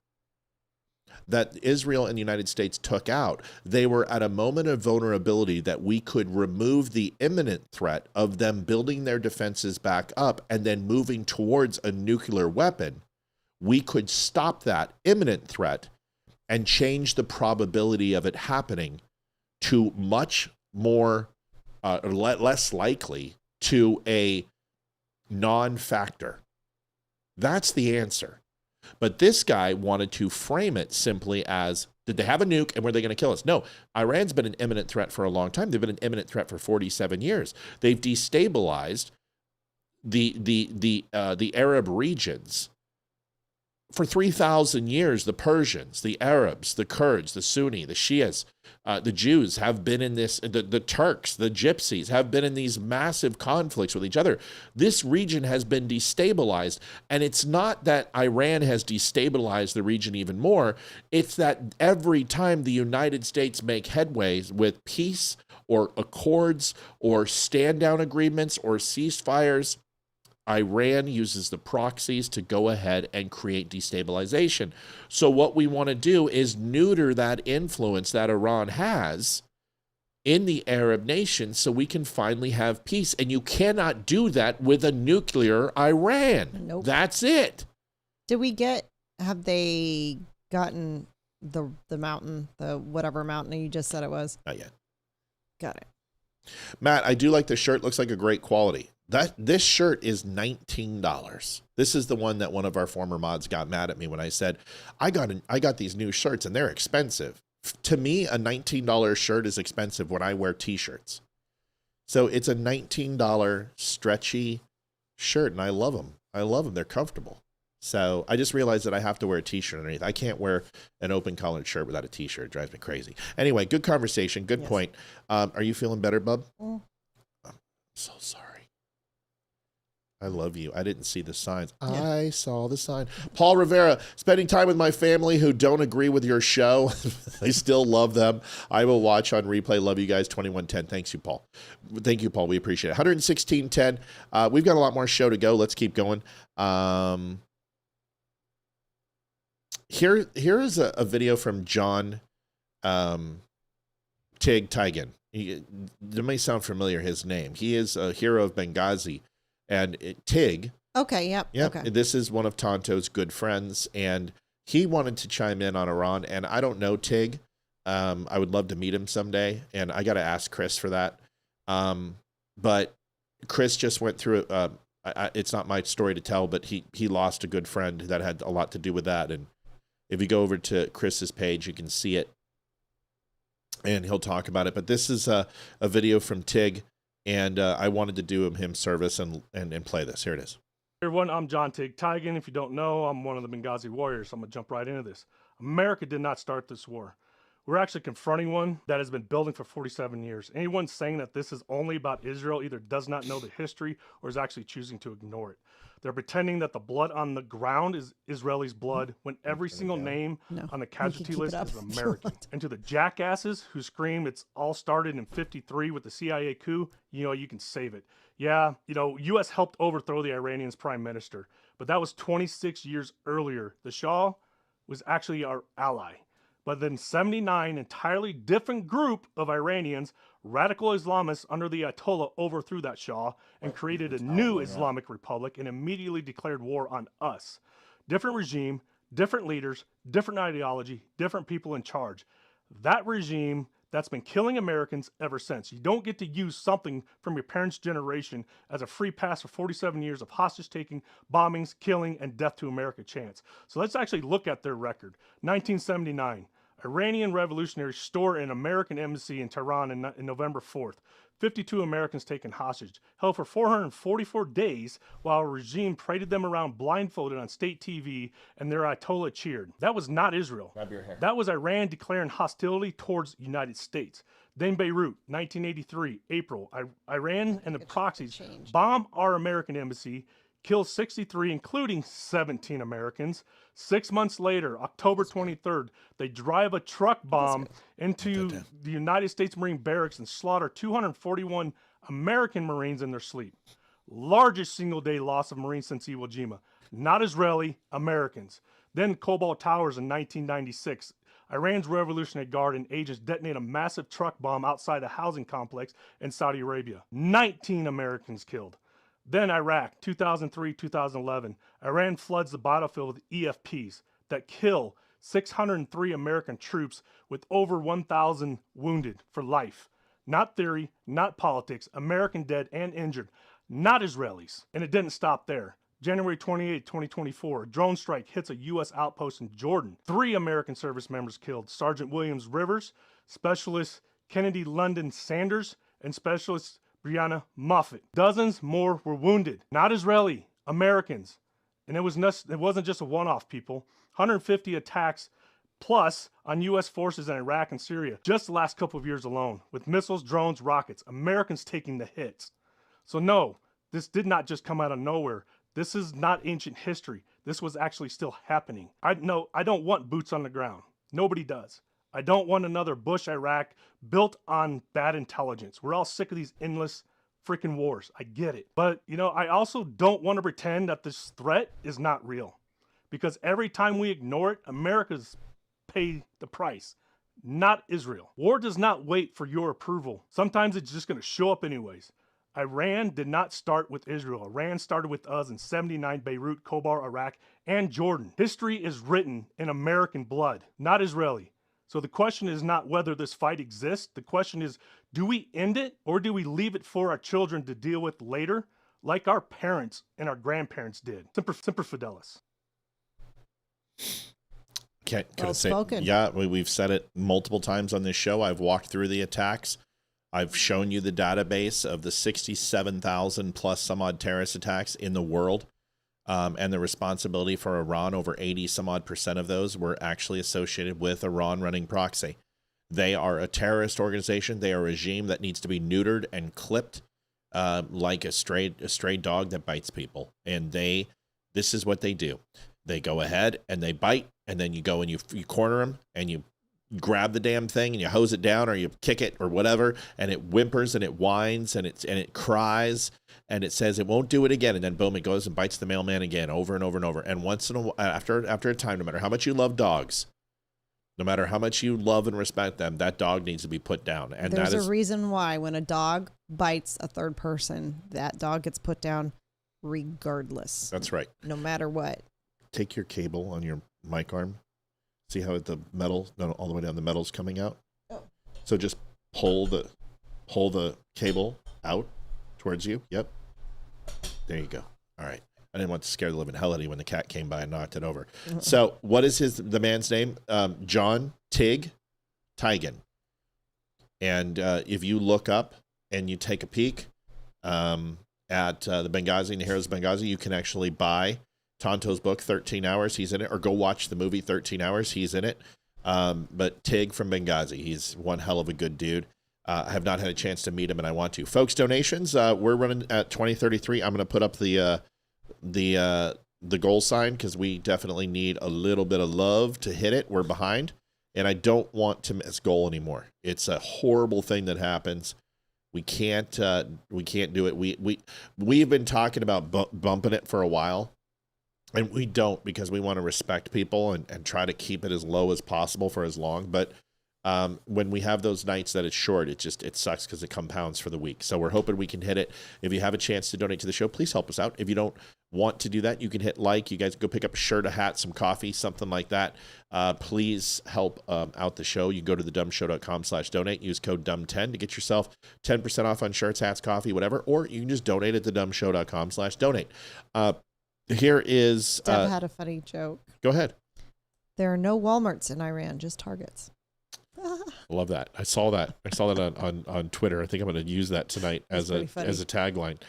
that Israel and the United States took out, they were at a moment of vulnerability that we could remove the imminent threat of them building their defenses back up and then moving towards a nuclear weapon. We could stop that imminent threat and change the probability of it happening to much more, less likely to a non-factor. That's the answer. But this guy wanted to frame it simply as, did they have a nuke and were they going to kill us? No, Iran's been an imminent threat for a long time. They've been an imminent threat for 47 years. They've destabilized the Arab regions for 3,000 years. The Persians, the Arabs, the Kurds, the Sunni, the Shias, the Jews have been in this, the Turks, the Gypsies have been in these massive conflicts with each other. This region has been destabilized, and it's not that Iran has destabilized the region even more. It's that every time the United States make headways with peace or accords or stand-down agreements or ceasefires, Iran uses the proxies to go ahead and create destabilization. So what we want to do is neuter that influence that Iran has in the Arab nations so we can finally have peace. And you cannot do that with a nuclear Iran. Nope. That's it. Have they gotten the mountain, the whatever mountain you just said it was? Not yet. Got it. Matt, I do like the shirt. Looks like a great quality. This shirt is $19. This is the one that one of our former mods got mad at me when I said, I got these new shirts and they're expensive. To me, a $19 shirt is expensive when I wear t-shirts. So it's a $19 stretchy shirt, and I love them. They're comfortable. So I just realized that I have to wear a t-shirt underneath. I can't wear an open collared shirt without a t-shirt. It drives me crazy. Anyway, good conversation. Good point. Are you feeling better, bub? I'm so sorry. I love you. I didn't see the signs. Yeah. I saw the sign. Paul Rivera, spending time with my family who don't agree with your show. I still love them. I will watch on replay. Love you guys. 2110. Thanks you, Paul. Thank you, Paul. We appreciate it. 11610. We've got a lot more show to go. Let's keep going. Here is a video from John Tig Tigan. It may sound familiar, his name. He is a hero of Benghazi. And Tig. Okay, yep. Okay. This is one of Tonto's good friends, and he wanted to chime in on Iran. And I don't know Tig. I would love to meet him someday, and I got to ask Chris for that. But Chris just went through it. It's not my story to tell, but he lost a good friend that had a lot to do with that. And if you go over to Chris's page, you can see it, and he'll talk about it. But this is a video from Tig. And I wanted to do him service and play this. Here it is. Hey everyone, I'm John Tig Tigan. If you don't know, I'm one of the Benghazi warriors. I'm going to jump right into this. America did not start this war. We're actually confronting one that has been building for 47 years. Anyone saying that this is only about Israel either does not know the history or is actually choosing to ignore it. They're pretending that the blood on the ground is Israelis' blood when every single name on the casualty list is American. And to the jackasses who scream it's all started in 53 with the CIA coup, you can save it. Yeah, U.S. helped overthrow the Iranians' prime minister, but that was 26 years earlier. The Shah was actually our ally. But then 79 entirely different group of Iranians, radical Islamists under the Ayatollah, overthrew that Shah and created a new Islamic Republic and immediately declared war on us. Different regime, different leaders, different ideology, different people in charge. That regime that's been killing Americans ever since. You don't get to use something from your parents' generation as a free pass for 47 years of hostage-taking, bombings, killing, and death to America chance. So let's actually look at their record. 1979. Iranian revolutionaries store an American embassy in Tehran in November 4th. 52 Americans taken hostage, held for 444 days while a regime paraded them around blindfolded on state TV and their Ayatollah cheered. That was not Israel. Grab your hair. That was Iran declaring hostility towards the United States. Then Beirut, 1983, April. Iran and the proxies bomb our American embassy, kill 63, including 17 Americans. 6 months later, October 23rd, they drive a truck bomb into the United States Marine barracks and slaughter 241 American Marines in their sleep. Largest single-day loss of Marines since Iwo Jima. Not Israeli, Americans. Then Cobalt Towers in 1996. Iran's Revolutionary Guard and agents detonate a massive truck bomb outside a housing complex in Saudi Arabia. 19 Americans killed. Then Iraq, 2003-2011. Iran floods the battlefield with EFPs that kill 603 American troops with over 1,000 wounded for life. Not theory, not politics, American dead and injured, not Israelis. And it didn't stop there. January 28, 2024, a drone strike hits a U.S. outpost in Jordan. 3 American service members killed. Sergeant Williams Rivers, Specialist Kennedy London Sanders, and Specialist Brianna Moffett. Dozens more were wounded. Not Israeli, Americans. And it wasn't just a one-off, people. 150 attacks plus on U.S. forces in Iraq and Syria just the last couple of years alone, with missiles, drones, rockets. Americans taking the hits. So no, this did not just come out of nowhere. This is not ancient history. This was actually still happening. I don't want boots on the ground. Nobody does. I don't want another Bush Iraq built on bad intelligence. We're all sick of these endless freaking wars. I get it. But, I also don't want to pretend that this threat is not real. Because every time we ignore it, America's pay the price, not Israel. War does not wait for your approval. Sometimes it's just going to show up anyways. Iran did not start with Israel. Iran started with us in 79, Beirut, Khobar, Iraq, and Jordan. History is written in American blood, not Israeli. So the question is not whether this fight exists. The question is, do we end it or do we leave it for our children to deal with later, like our parents and our grandparents did? Semper Fidelis. Well spoken. Yeah, we've said it multiple times on this show. I've walked through the attacks. I've shown you the database of the 67,000 plus some odd terrorist attacks in the world. And the responsibility for Iran, over 80 some odd % of those were actually associated with Iran running proxy. They are a terrorist organization. They are a regime that needs to be neutered and clipped like a stray dog that bites people. And this is what they do. They go ahead and they bite, and then you go and you corner them, and you grab the damn thing and you hose it down, or you kick it or whatever, and it whimpers and it whines and it cries and it says it won't do it again, and then boom, it goes and bites the mailman again, over and over and over. And once in a while, after a time, no matter how much you love dogs, no matter how much you love and respect them, that dog needs to be put down. And there's a reason why when a dog bites a third person, that dog gets put down regardless. That's right. No matter what. Take your cable on your mic arm. See how the metal, all the way down, the metal's coming out? Oh. So just pull the cable out towards you. Yep. There you go. All right. I didn't want to scare the living hell out of you when the cat came by and knocked it over. So what is the man's name? John Tigan. And if you look up and you take a peek at the Benghazi and the Heroes of Benghazi, you can actually buy Tonto's book, 13 Hours. He's in it. Or go watch the movie, 13 Hours. He's in it. But Tig from Benghazi, he's one hell of a good dude. I have not had a chance to meet him, and I want to. Folks, donations, we're running at 2033. I'm going to put up the goal sign because we definitely need a little bit of love to hit it. We're behind, and I don't want to miss goal anymore. It's a horrible thing that happens. We can't do it. We've been talking about bumping it for a while, and we don't, because we want to respect people and try to keep it as low as possible for as long. But when we have those nights that it's short, it sucks because it compounds for the week. So we're hoping we can hit it. If you have a chance to donate to the show, please help us out. If you don't want to do that, you can hit like. You guys go pick up a shirt, a hat, some coffee, something like that. Please help out the show. You go to thedumbshow.com/donate. Use code DUMB10 to get yourself 10% off on shirts, hats, coffee, whatever. Or you can just donate at thedumbshow.com/donate. Here is... Deb had a funny joke. Go ahead. There are no Walmarts in Iran, just Targets. I love that. I saw that on Twitter. I think I'm going to use that tonight as a tagline.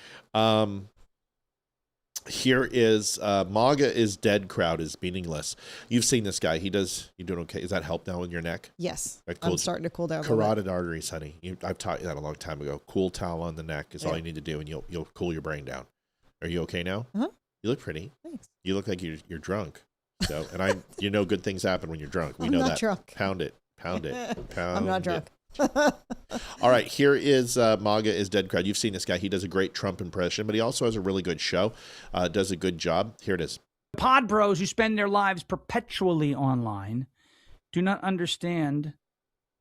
Here is MAGA is dead crowd is meaningless. You've seen this guy. You doing okay? Is that help now in your neck? Yes. Right, I'm starting to cool down. Carotid arteries, honey. I've taught you that a long time ago. Cool towel on the neck is all you need to do, and you'll cool your brain down. Are you okay now? Uh-huh. You look pretty. Thanks. You look like you're drunk. So, and good things happen when you're drunk. We I'm know not that. Drunk. Pound it. I'm not drunk. All right, here is MAGA is dead crowd. You've seen this guy. He does a great Trump impression, but he also has a really good show. Does a good job. Here it is. Pod bros who spend their lives perpetually online do not understand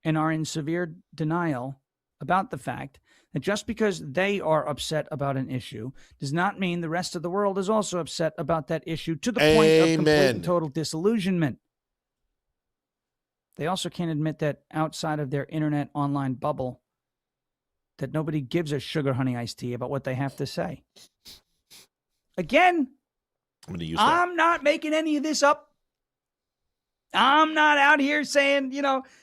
and are in severe denial about the fact that just because they are upset about an issue does not mean the rest of the world is also upset about that issue to the point of complete and total disillusionment. They also can't admit that outside of their internet online bubble, that nobody gives a sugar honey iced tea about what they have to say. Again, I'm not making any of this up. I'm not out here saying,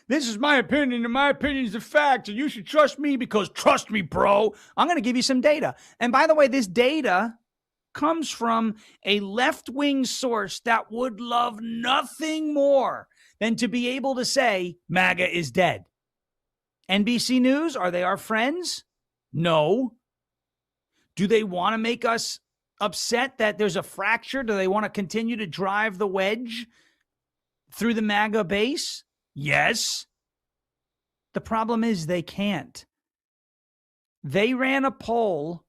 this is my opinion and my opinion is the fact and you should trust me because trust me, bro. I'm going to give you some data. And by the way, this data comes from a left-wing source that would love nothing more than to be able to say MAGA is dead. NBC News, are they our friends? No. Do they want to make us upset that there's a fracture? Do they want to continue to drive the wedge through the MAGA base? Yes. The problem is they can't. They ran a poll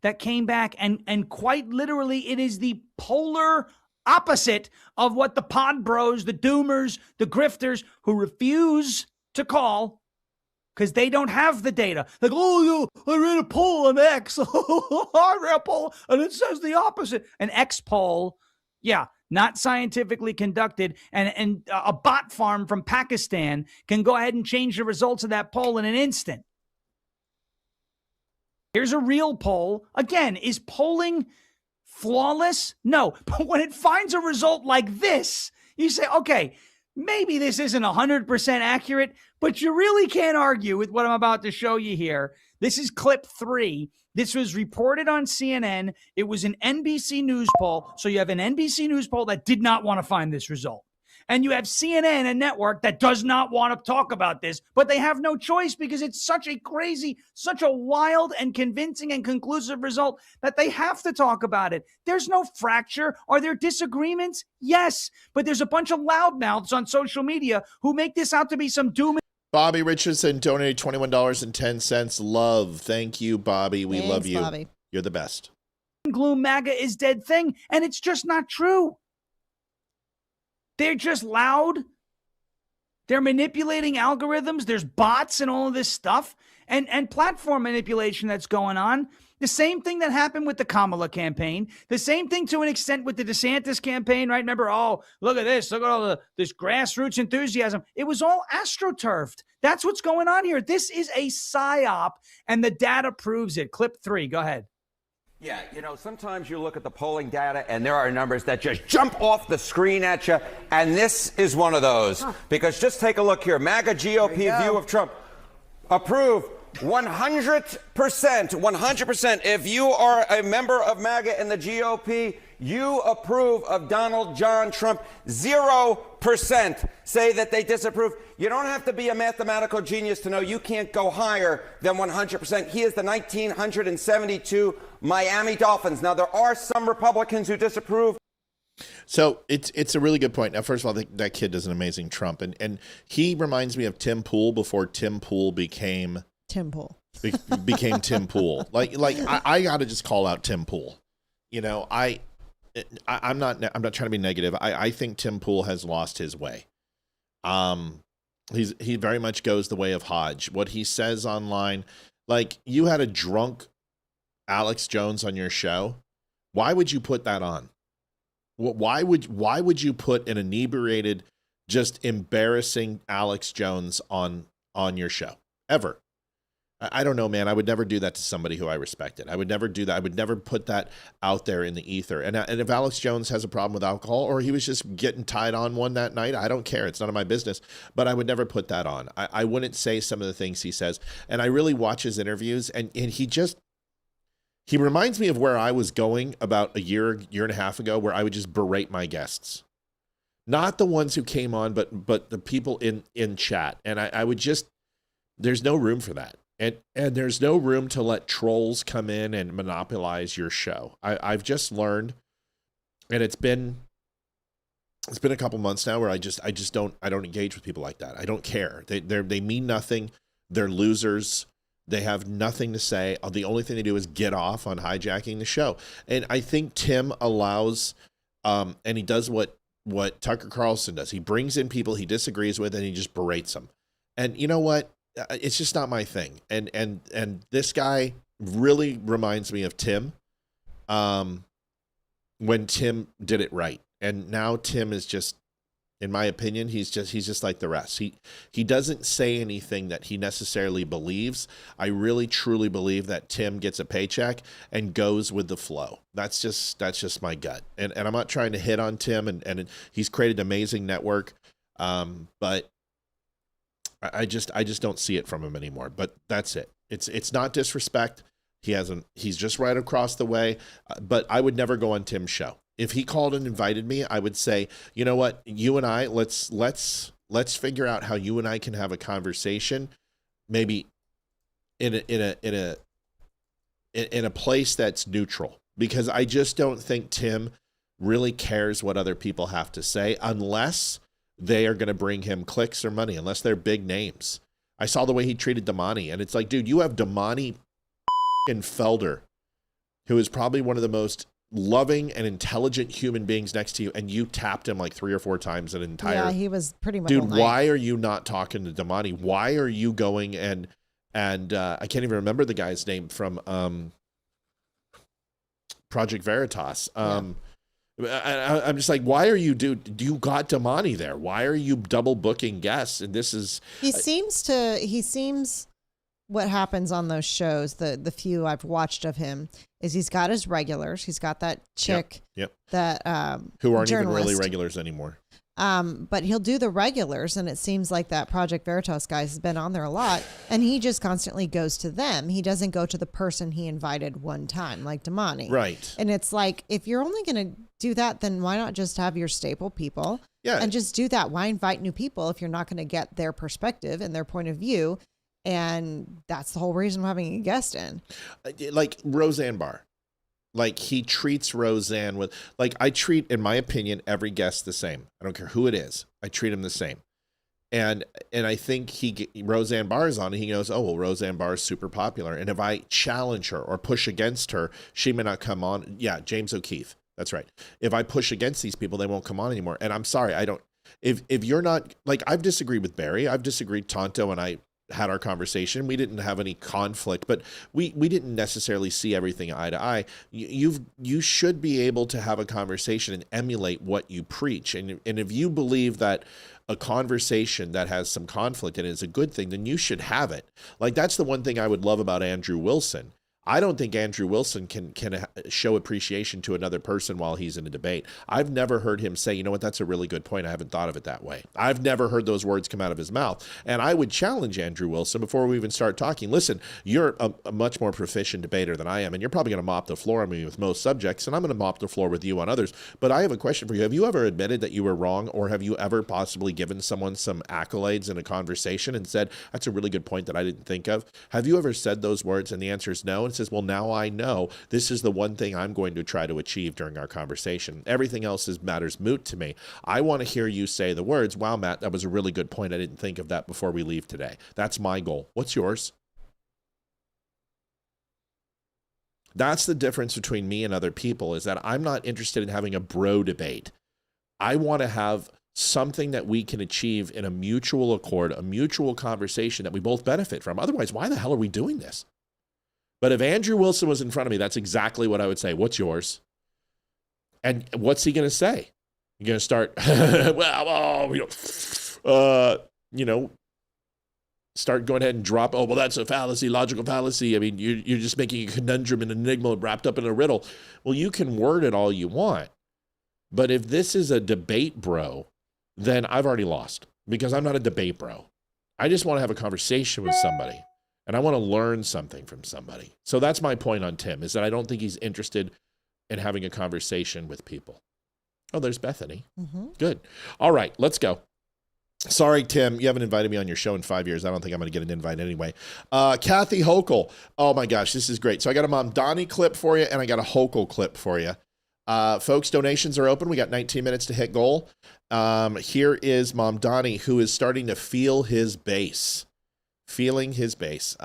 that came back and quite literally it is the polar opposite of what the pod bros, the doomers, the grifters who refuse to call because they don't have the data. Like, I ran a poll on X. I ran a poll and it says the opposite. An X poll, not scientifically conducted, and a bot farm from Pakistan can go ahead and change the results of that poll in an instant. Here's a real poll. Again, is polling flawless? No. But when it finds a result like this, you say, okay, maybe this isn't 100% accurate, but you really can't argue with what I'm about to show you here. This is clip 3. This was reported on CNN. It was an NBC News poll. So you have an NBC News poll that did not want to find this result. And you have CNN, a network that does not want to talk about this, but they have no choice because it's such a crazy, such a wild and convincing and conclusive result that they have to talk about it. There's no fracture. Are there disagreements? Yes. But there's a bunch of loudmouths on social media who make this out to be some doom. Bobby Richardson donated $21.10. Love. Thank you, Bobby. We love you. Bobby. You're the best. Gloom MAGA is dead thing, and it's just not true. They're just loud. They're manipulating algorithms. There's bots and all of this stuff and platform manipulation that's going on. The same thing that happened with the Kamala campaign. The same thing to an extent with the DeSantis campaign, right? Remember, oh, look at this. Look at all this grassroots enthusiasm. It was all astroturfed. That's what's going on here. This is a psyop, and the data proves it. Clip 3. Go ahead. Yeah, you know, sometimes you look at the polling data and there are numbers that just jump off the screen at you, and this is one of those. Because just take a look here. MAGA GOP view of Trump. Approve 100%. 100%. If you are a member of MAGA and the GOP, you approve of Donald John Trump. 0% say that they disapprove. You don't have to be a mathematical genius to know you can't go higher than 100%. He is the 1972 Miami Dolphins. Now, there are some Republicans who disapprove. So it's a really good point. Now, first of all, that kid does an amazing Trump. And he reminds me of Tim Pool before Tim Pool became Tim Pool. Became Tim Pool. Like I got to just call out Tim Pool. You know, I'm not trying to be negative. I think Tim Pool has lost his way. He very much goes the way of Hodge. What he says online, like, you had a drunk Alex Jones on your show. Why would you put that on? Why would you put an inebriated, just embarrassing Alex Jones on your show ever? I don't know, man. I would never do that to somebody who I respected. I would never do that. I would never put that out there in the ether. And if Alex Jones has a problem with alcohol, or he was just getting tied on one that night, I don't care. It's none of my business. But I would never put that on. I wouldn't say some of the things he says. And I really watch his interviews, and he reminds me of where I was going about a year and a half ago, where I would just berate my guests. Not the ones who came on, but the people in chat. And I would just, there's no room for that. And there's no room to let trolls come in and monopolize your show. I've just learned, and it's been a couple months now where I don't engage with people like that. I don't care. They mean nothing. They're losers. They have nothing to say. The only thing they do is get off on hijacking the show. And I think Tim allows, and he does what Tucker Carlson does. He brings in people he disagrees with, and he just berates them. And you know what? It's just not my thing. And this guy really reminds me of Tim, when Tim did it right. And now Tim is just, in my opinion, he's just like the rest. He doesn't say anything that he necessarily believes. I really truly believe that Tim gets a paycheck and goes with the flow. That's just my gut. And I'm not trying to hit on Tim, and he's created an amazing network. But I just don't see it from him anymore. But that's it. It's not disrespect. He's just right across the way. But I would never go on Tim's show. If he called and invited me, I would say, you know what, you and I, let's figure out how you and I can have a conversation, maybe in a place that's neutral, because I just don't think Tim really cares what other people have to say, unless they are going to bring him clicks or money, unless they're big names. I saw the way he treated Damani, and it's like, dude, you have Damani Felder, who is probably one of the most loving and intelligent human beings next to you, and you tapped him like 3 or 4 times an entire. Yeah, he was pretty much. Dude, why are you not talking to Damani? Why are you going and I can't even remember the guy's name from Project Veritas. I'm just like, why are you, dude? You got Damani there. Why are you double booking guests? And this is. He seems. What happens on those shows, the few I've watched of him, is he's got his regulars. He's got that chick yep. that who aren't even really regulars anymore. But he'll do the regulars, and it seems like that Project Veritas guy has been on there a lot, and he just constantly goes to them. He doesn't go to the person he invited one time, like Damani. Right. And it's like, if you're only going to do that, then why not just have your staple people? Yeah. And just do that. Why invite new people if you're not going to get their perspective and their point of view? And that's the whole reason we're having a guest in. Like Roseanne Barr. Like, he treats Roseanne with, like, I treat, in my opinion, every guest the same. I don't care who it is. I treat him the same. And I think Roseanne Barr is on, and he goes, oh, well, Roseanne Barr is super popular. And if I challenge her or push against her, she may not come on. Yeah, James O'Keefe. That's right. If I push against these people, they won't come on anymore. And I'm sorry, I don't, if you're not, like, I've disagreed with Barry. I've disagreed. Tonto and I had our conversation. We didn't have any conflict, but we didn't necessarily see everything eye to eye. You should be able to have a conversation and emulate what you preach. And if you believe that a conversation that has some conflict in it is a good thing, then you should have it. Like, that's the one thing I would love about Andrew Wilson. I don't think Andrew Wilson can show appreciation to another person while he's in a debate. I've never heard him say, you know what, that's a really good point. I haven't thought of it that way. I've never heard those words come out of his mouth. And I would challenge Andrew Wilson before we even start talking. Listen, you're a much more proficient debater than I am, and you're probably going to mop the floor on me with most subjects, and I'm going to mop the floor with you on others. But I have a question for you. Have you ever admitted that you were wrong, or have you ever possibly given someone some accolades in a conversation and said, that's a really good point that I didn't think of? Have you ever said those words and the answer is no? And says, well, now I know this is the one thing I'm going to try to achieve during our conversation. Everything else matters moot to me. I want to hear you say the words, wow, Matt, that was a really good point. I didn't think of that before we leave today. That's my goal. What's yours? That's the difference between me and other people, is that I'm not interested in having a bro debate. I want to have something that we can achieve in a mutual accord, a mutual conversation that we both benefit from. Otherwise, why the hell are we doing this? But if Andrew Wilson was in front of me, that's exactly what I would say. What's yours? And what's he going to say? You're going to start, start going ahead and drop, oh, well, that's a fallacy, logical fallacy. I mean, you're just making a conundrum, an enigma wrapped up in a riddle. Well, you can word it all you want. But if this is a debate bro, then I've already lost, because I'm not a debate bro. I just want to have a conversation with somebody. And I want to learn something from somebody. So that's my point on Tim, is that I don't think he's interested in having a conversation with people. Oh, there's Bethany. Mm-hmm. Good. All right, let's go. Sorry, Tim, you haven't invited me on your show in 5 years. I don't think I'm going to get an invite anyway. Kathy Hochul. Oh, my gosh, this is great. So I got a Mom Donnie clip for you, and I got a Hochul clip for you. Folks, donations are open. We got 19 minutes to hit goal. Here is Mom Donnie, who is starting to feel his bass. Feeling his bass.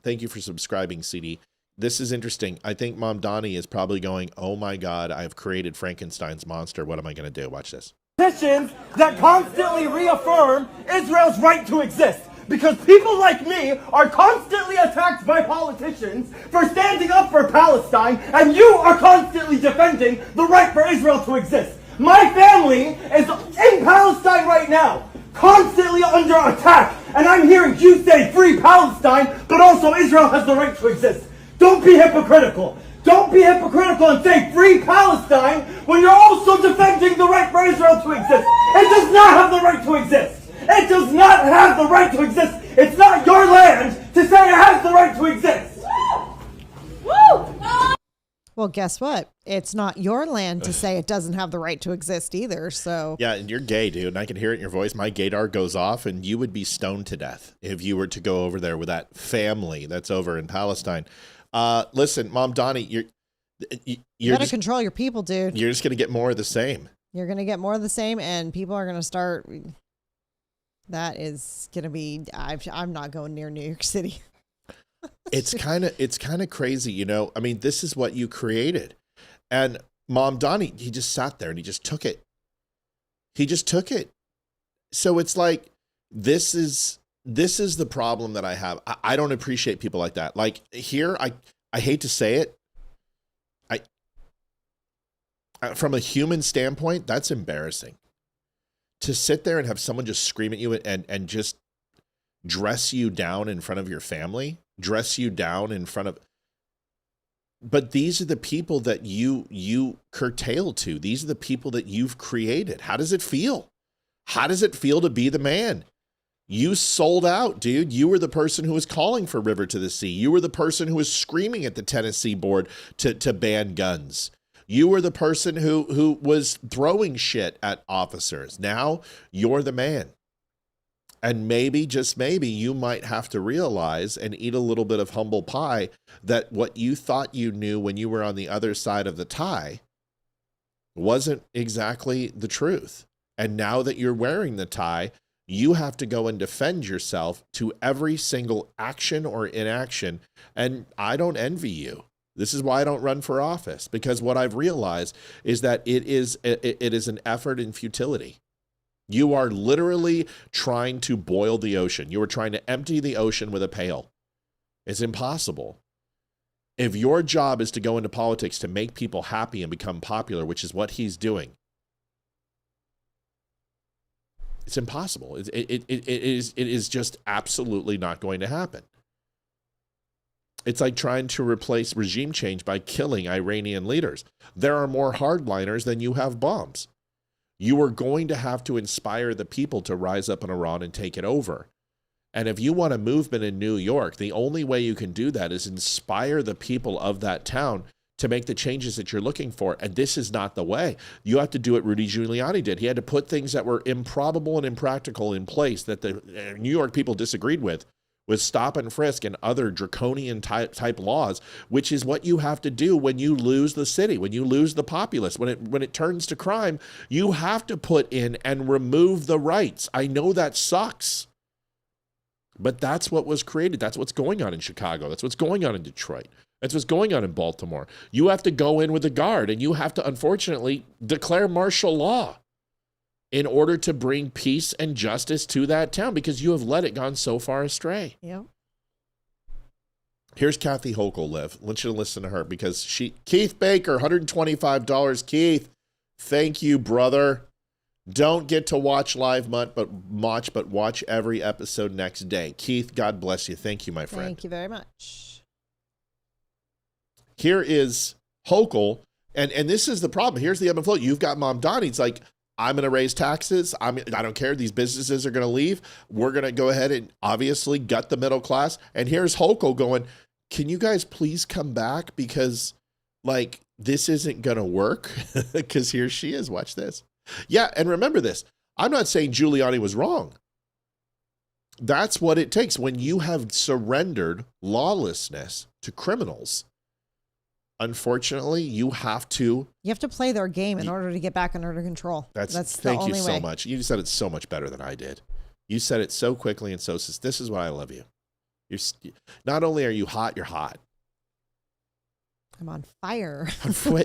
Thank you for subscribing, CD. This is interesting. I think Mom Donnie is probably going, oh my God, I've created Frankenstein's monster. What am I going to do? Watch this. Politicians that constantly reaffirm Israel's right to exist. Because people like me are constantly attacked by politicians for standing up for Palestine, and you are constantly defending the right for Israel to exist. My family is in Palestine right now, constantly under attack, and I'm hearing you say free Palestine, but also Israel has the right to exist. Don't be hypocritical. Don't be hypocritical and say free Palestine when you're also defending the right for Israel to exist. It does not have the right to exist. It does not have the right to exist. It's not your land to say it has the right to exist. Woo! Well, guess what? It's not your land to say it doesn't have the right to exist either. So yeah, and you're gay, dude, and I can hear it in your voice. My gaydar goes off, and you would be stoned to death if you were to go over there with that family that's over in Palestine. Listen, Mom Donnie, you gotta control your people, dude. You're just gonna get more of the same. You're gonna get more of the same, and people are gonna start. That is gonna be. I'm not going near New York City. It's kind of crazy, you know. I mean, this is what you created, and Mom Donnie, he just sat there and he just took it. He just took it. So it's like this is the problem that I have. I don't appreciate people like that. Like here, I hate to say it. From a human standpoint, that's embarrassing. To sit there and have someone just scream at you and just dress you down in front of your family, dress you down in front of. But these are the people that you curtail to. These are the people that you've created. How does it feel? How does it feel to be the man? You sold out, dude. You were the person who was calling for River to the Sea. You were the person who was screaming at the Tennessee board to ban guns. You were the person who was throwing shit at officers. Now you're the man. And maybe, just maybe, you might have to realize and eat a little bit of humble pie that what you thought you knew when you were on the other side of the tie wasn't exactly the truth. And now that you're wearing the tie, you have to go and defend yourself to every single action or inaction. And I don't envy you. This is why I don't run for office, because what I've realized is that it is an effort in futility. You are literally trying to boil the ocean. You are trying to empty the ocean with a pail. It's impossible. If your job is to go into politics to make people happy and become popular, which is what he's doing, it's impossible. It is just absolutely not going to happen. It's like trying to replace regime change by killing Iranian leaders. There are more hardliners than you have bombs. You are going to have to inspire the people to rise up in Iran and take it over. And if you want a movement in New York, the only way you can do that is inspire the people of that town to make the changes that you're looking for. And this is not the way. You have to do what Rudy Giuliani did. He had to put things that were improbable and impractical in place that the New York people disagreed with stop and frisk and other draconian type laws, which is what you have to do when you lose the city, when you lose the populace, when it turns to crime. You have to put in and remove the rights. I know that sucks, but that's what was created. That's what's going on in Chicago. That's what's going on in Detroit. That's what's going on in Baltimore. You have to go in with a guard, and you have to, unfortunately, declare martial law in order to bring peace and justice to that town, because you have let it gone so far astray. Yeah. Here's Kathy Hochul, Liv. I want you to listen to her because Keith Baker, $125. Keith, thank you, brother. Don't get to watch live but watch every episode next day. Keith, God bless you. Thank you, my friend. Thank you very much. Here is Hochul, and this is the problem. Here's the ebb and flow. You've got Mom Donnie. It's like, I'm going to raise taxes. I don't care. These businesses are going to leave. We're going to go ahead and obviously gut the middle class. And here's Hochul going, can you guys please come back? Because like, this isn't going to work. Because here she is. Watch this. Yeah. And remember this. I'm not saying Giuliani was wrong. That's what it takes when you have surrendered lawlessness to criminals. Unfortunately, you have to play their game in order to get back under control. That's the thank only you so way. much. You said it so much better than I did. You said it so quickly and so. This is why I love you. Not only are you hot, you're hot. I'm on fire.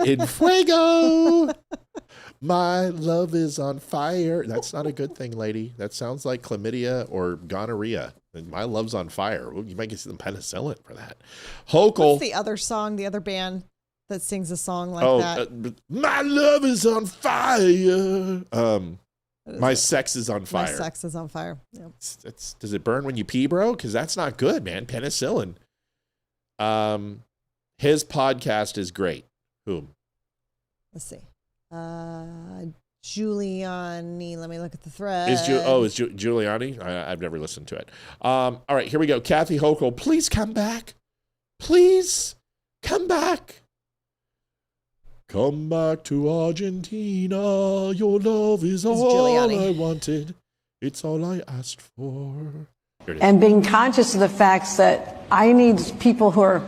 In fuego. My love is on fire. That's not a good thing, lady. That sounds like chlamydia or gonorrhea. And my love's on fire. Well, you might get some penicillin for that. Hochul. What's the other song, the other band that sings a song like that? My love is on fire. My sex is on fire. My sex is on fire. Yep. Does it burn when you pee, bro? Because that's not good, man. Penicillin. His podcast is great. Whom? Let's see. Giuliani. Let me look at the thread. Is Giuliani? I've never listened to it. All right, here we go. Kathy Hochul, please come back. Please come back. Come back to Argentina. Your love is all Giuliani. I wanted. It's all I asked for. And being conscious of the facts that I need people who are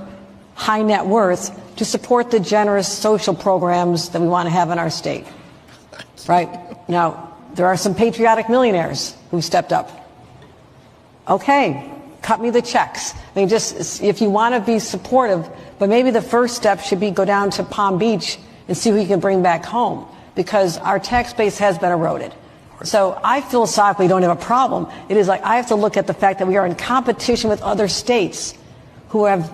high net worth to support the generous social programs that we want to have in our state. Right? Now, there are some patriotic millionaires who stepped up. Okay, cut me the checks. I mean, just if you want to be supportive, but maybe the first step should be go down to Palm Beach and see who you can bring back home, because our tax base has been eroded. So I philosophically don't have a problem. It is like I have to look at the fact that we are in competition with other states who have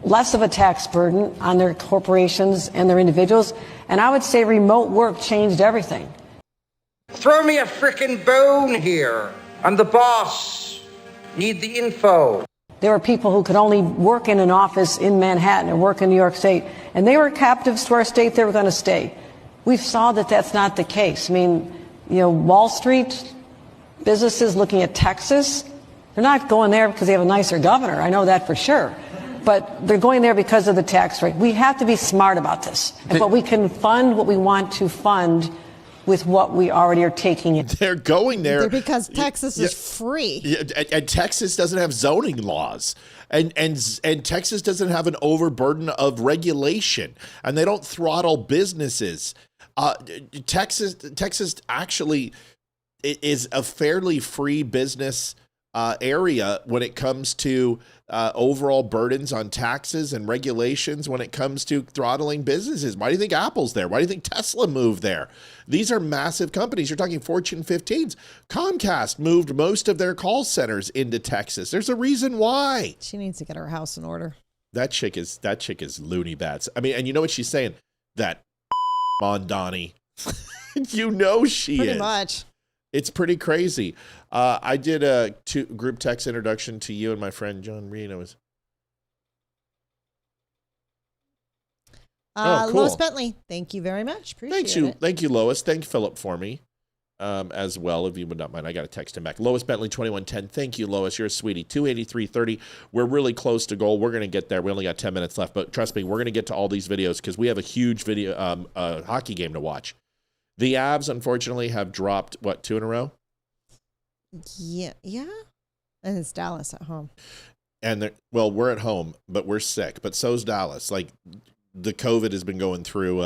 less of a tax burden on their corporations and their individuals. And I would say remote work changed everything. Throw me a frickin' bone here. I'm the boss. Need the info. There were people who could only work in an office in Manhattan or work in New York State, and they were captives to our state. They were going to stay. We saw that that's not the case. I mean, Wall Street businesses looking at Texas, they're not going there because they have a nicer governor. I know that for sure. But they're going there because of the tax rate. We have to be smart about this. But we can fund what we want to fund with what we already are taking in. They're going there because Texas is free. And Texas doesn't have zoning laws. And Texas doesn't have an overburden of regulation. And they don't throttle businesses. Texas actually is a fairly free business area when it comes to overall burdens on taxes and regulations when it comes to throttling businesses. Why do you think Apple's there? Why do you think Tesla moved there? These are massive companies. You're talking Fortune 15s. Comcast moved most of their call centers into Texas. There's a reason why. She needs to get her house in order. That chick is loony bats. I mean, and you know what she's saying? That Mondani. She is. Pretty much. It's pretty crazy. I did a group text introduction to you and my friend John Reed. Cool. Lois Bentley, thank you very much. Appreciate it. Thank you, Lois. Thank Philip for me as well, if you would not mind. I got to text him back. Lois Bentley, 2110. Thank you, Lois. You're a sweetie. 283.30. We're really close to goal. We're going to get there. We only got 10 minutes left, but trust me, we're going to get to all these videos because we have a huge video hockey game to watch. The Avs, unfortunately, have dropped, 2 in a row? Yeah. And it's Dallas at home. And we're at home, but we're sick. But so's Dallas. Like, the COVID has been going through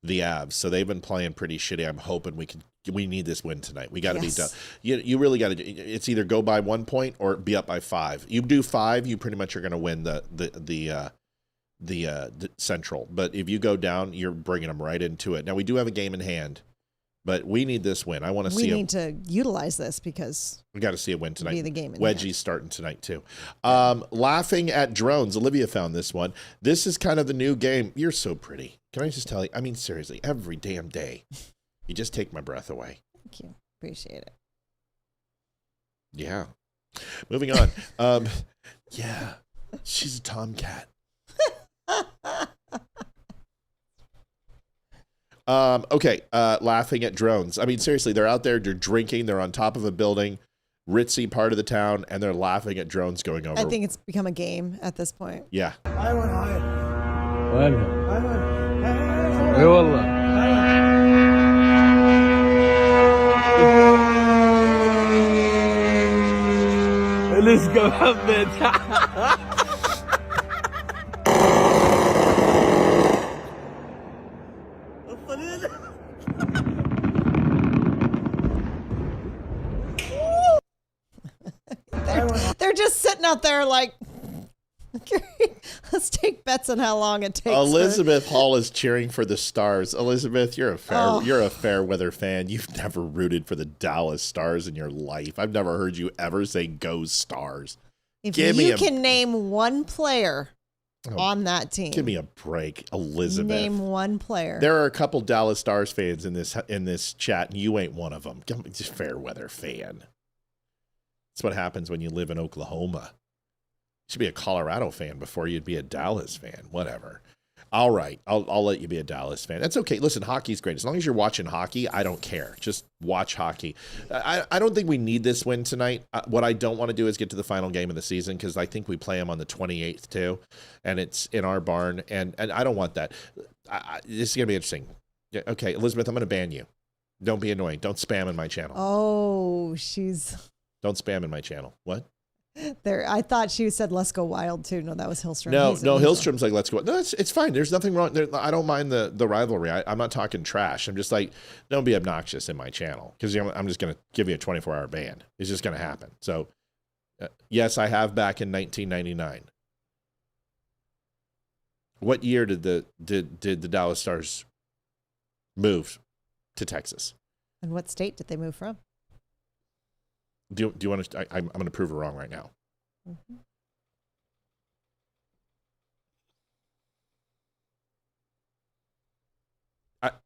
the Avs, so they've been playing pretty shitty. I'm hoping we need this win tonight. We got to be done. You really got to. It's either go by 1 point or be up by 5. You do 5, you pretty much are going to win the Central. But if you go down, you're bringing them right into it. Now we do have a game in hand, but we need this win. I want to see. We need to utilize this because we got to see a win tonight. Be the game in Wedgie's hand. Starting tonight too. Laughing at drones. Olivia found this one. This is kind of the new game. You're so pretty. Can I just tell you? I mean, seriously, every damn day, you just take my breath away. Thank you. Appreciate it. Yeah. Moving on. Yeah, she's a tomcat. Okay. Laughing at drones. I mean, seriously, they're out there, they're drinking, they're on top of a building, ritzy part of the town, and they're laughing at drones going over. I think it's become a game at this point. Yeah. Let's go up there. They're just sitting out there like, let's take bets on how long it takes. Elizabeth Hall is cheering for the Stars. Elizabeth, you're a fair weather fan. You've never rooted for the Dallas Stars in your life. I've never heard you ever say "Go Stars." If you can name one player on that team, give me a break, Elizabeth. Name one player. There are a couple Dallas Stars fans in this chat, and you ain't one of them. Just fair weather fan. That's what happens when you live in Oklahoma. You should be a Colorado fan before you'd be a Dallas fan. Whatever. All right. I'll let you be a Dallas fan. That's okay. Listen, hockey's great. As long as you're watching hockey, I don't care. Just watch hockey. I don't think we need this win tonight. What I don't want to do is get to the final game of the season because I think we play them on the 28th too, and it's in our barn, and I don't want that. This is going to be interesting. Okay, Elizabeth, I'm going to ban you. Don't be annoying. Don't spam in my channel. Oh, Don't spam in my channel. What? There, I thought she said "Let's Go Wild" too. No, that was Hillstrom. No, Hillstrom's like "Let's go." No, it's fine. There's nothing wrong. I don't mind the rivalry. I'm not talking trash. I'm just like, don't be obnoxious in my channel because I'm just going to give you a 24-hour ban. It's just going to happen. So, yes, I have back in 1999. What year did the Dallas Stars move to Texas? And what state did they move from? Do you want to? I'm going to prove her wrong right now. Mm-hmm.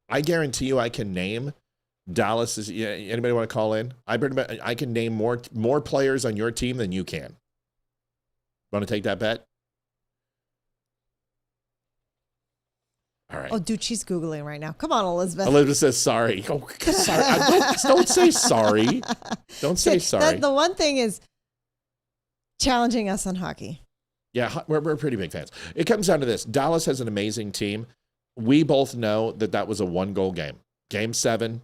I guarantee you, I can name Dallas. Anybody want to call in? I can name more players on your team than you can. Want to take that bet? All right. Oh, dude, she's Googling right now. Come on, Elizabeth. Elizabeth says sorry. Oh, sorry. Don't say sorry. Don't say sorry. The one thing is challenging us on hockey. Yeah, we're pretty big fans. It comes down to this. Dallas has an amazing team. We both know that was a 1-goal game. Game 7.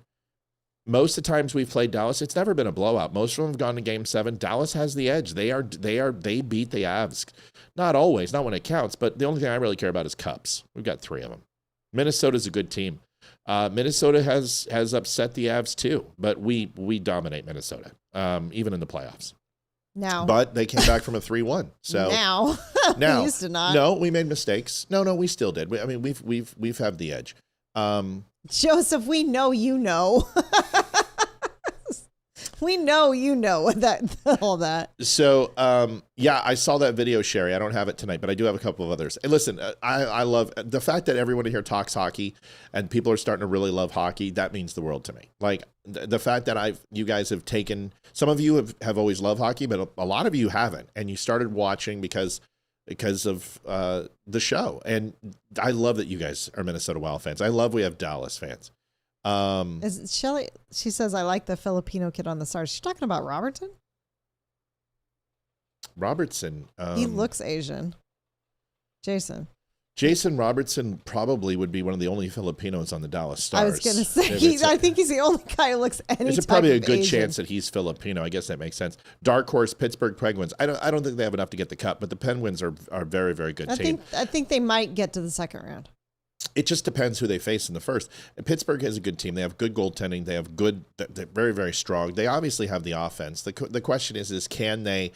Most of the times we've played Dallas, it's never been a blowout. Most of them have gone to Game 7. Dallas has the edge. They beat the Avs. Not always, not when it counts, but the only thing I really care about is cups. We've got 3 of them. Minnesota's a good team. Minnesota has upset the Avs too, but we dominate Minnesota, even in the playoffs. Now, but they came back from a 3-1. So now, we used to not. No, we made mistakes. No, we still did. We've had the edge. Joseph, we know you know. We know you know that all that. So, yeah, I saw that video, Sherry. I don't have it tonight, but I do have a couple of others. And listen, I love the fact that everyone here talks hockey and people are starting to really love hockey. That means the world to me. Like the fact that you guys have taken, some of you have always loved hockey, but a lot of you haven't. And you started watching because of the show. And I love that you guys are Minnesota Wild fans. I love we have Dallas fans. Is Shelly? She says I like the Filipino kid on the Stars. She's talking about Robertson. Robertson. He looks Asian. Jason Robertson probably would be one of the only Filipinos on the Dallas Stars. I was going to say, I think he's the only guy who looks any There's type probably a of good Asian. chance that he's Filipino. I guess that makes sense. Dark horse, Pittsburgh Penguins. I don't think they have enough to get the cup, but the Penguins are a very, very good team. I think they might get to the second round. It just depends who they face in the first. And Pittsburgh has a good team. They have good goaltending. They have they're very, very strong. They obviously have the offense. The question is can they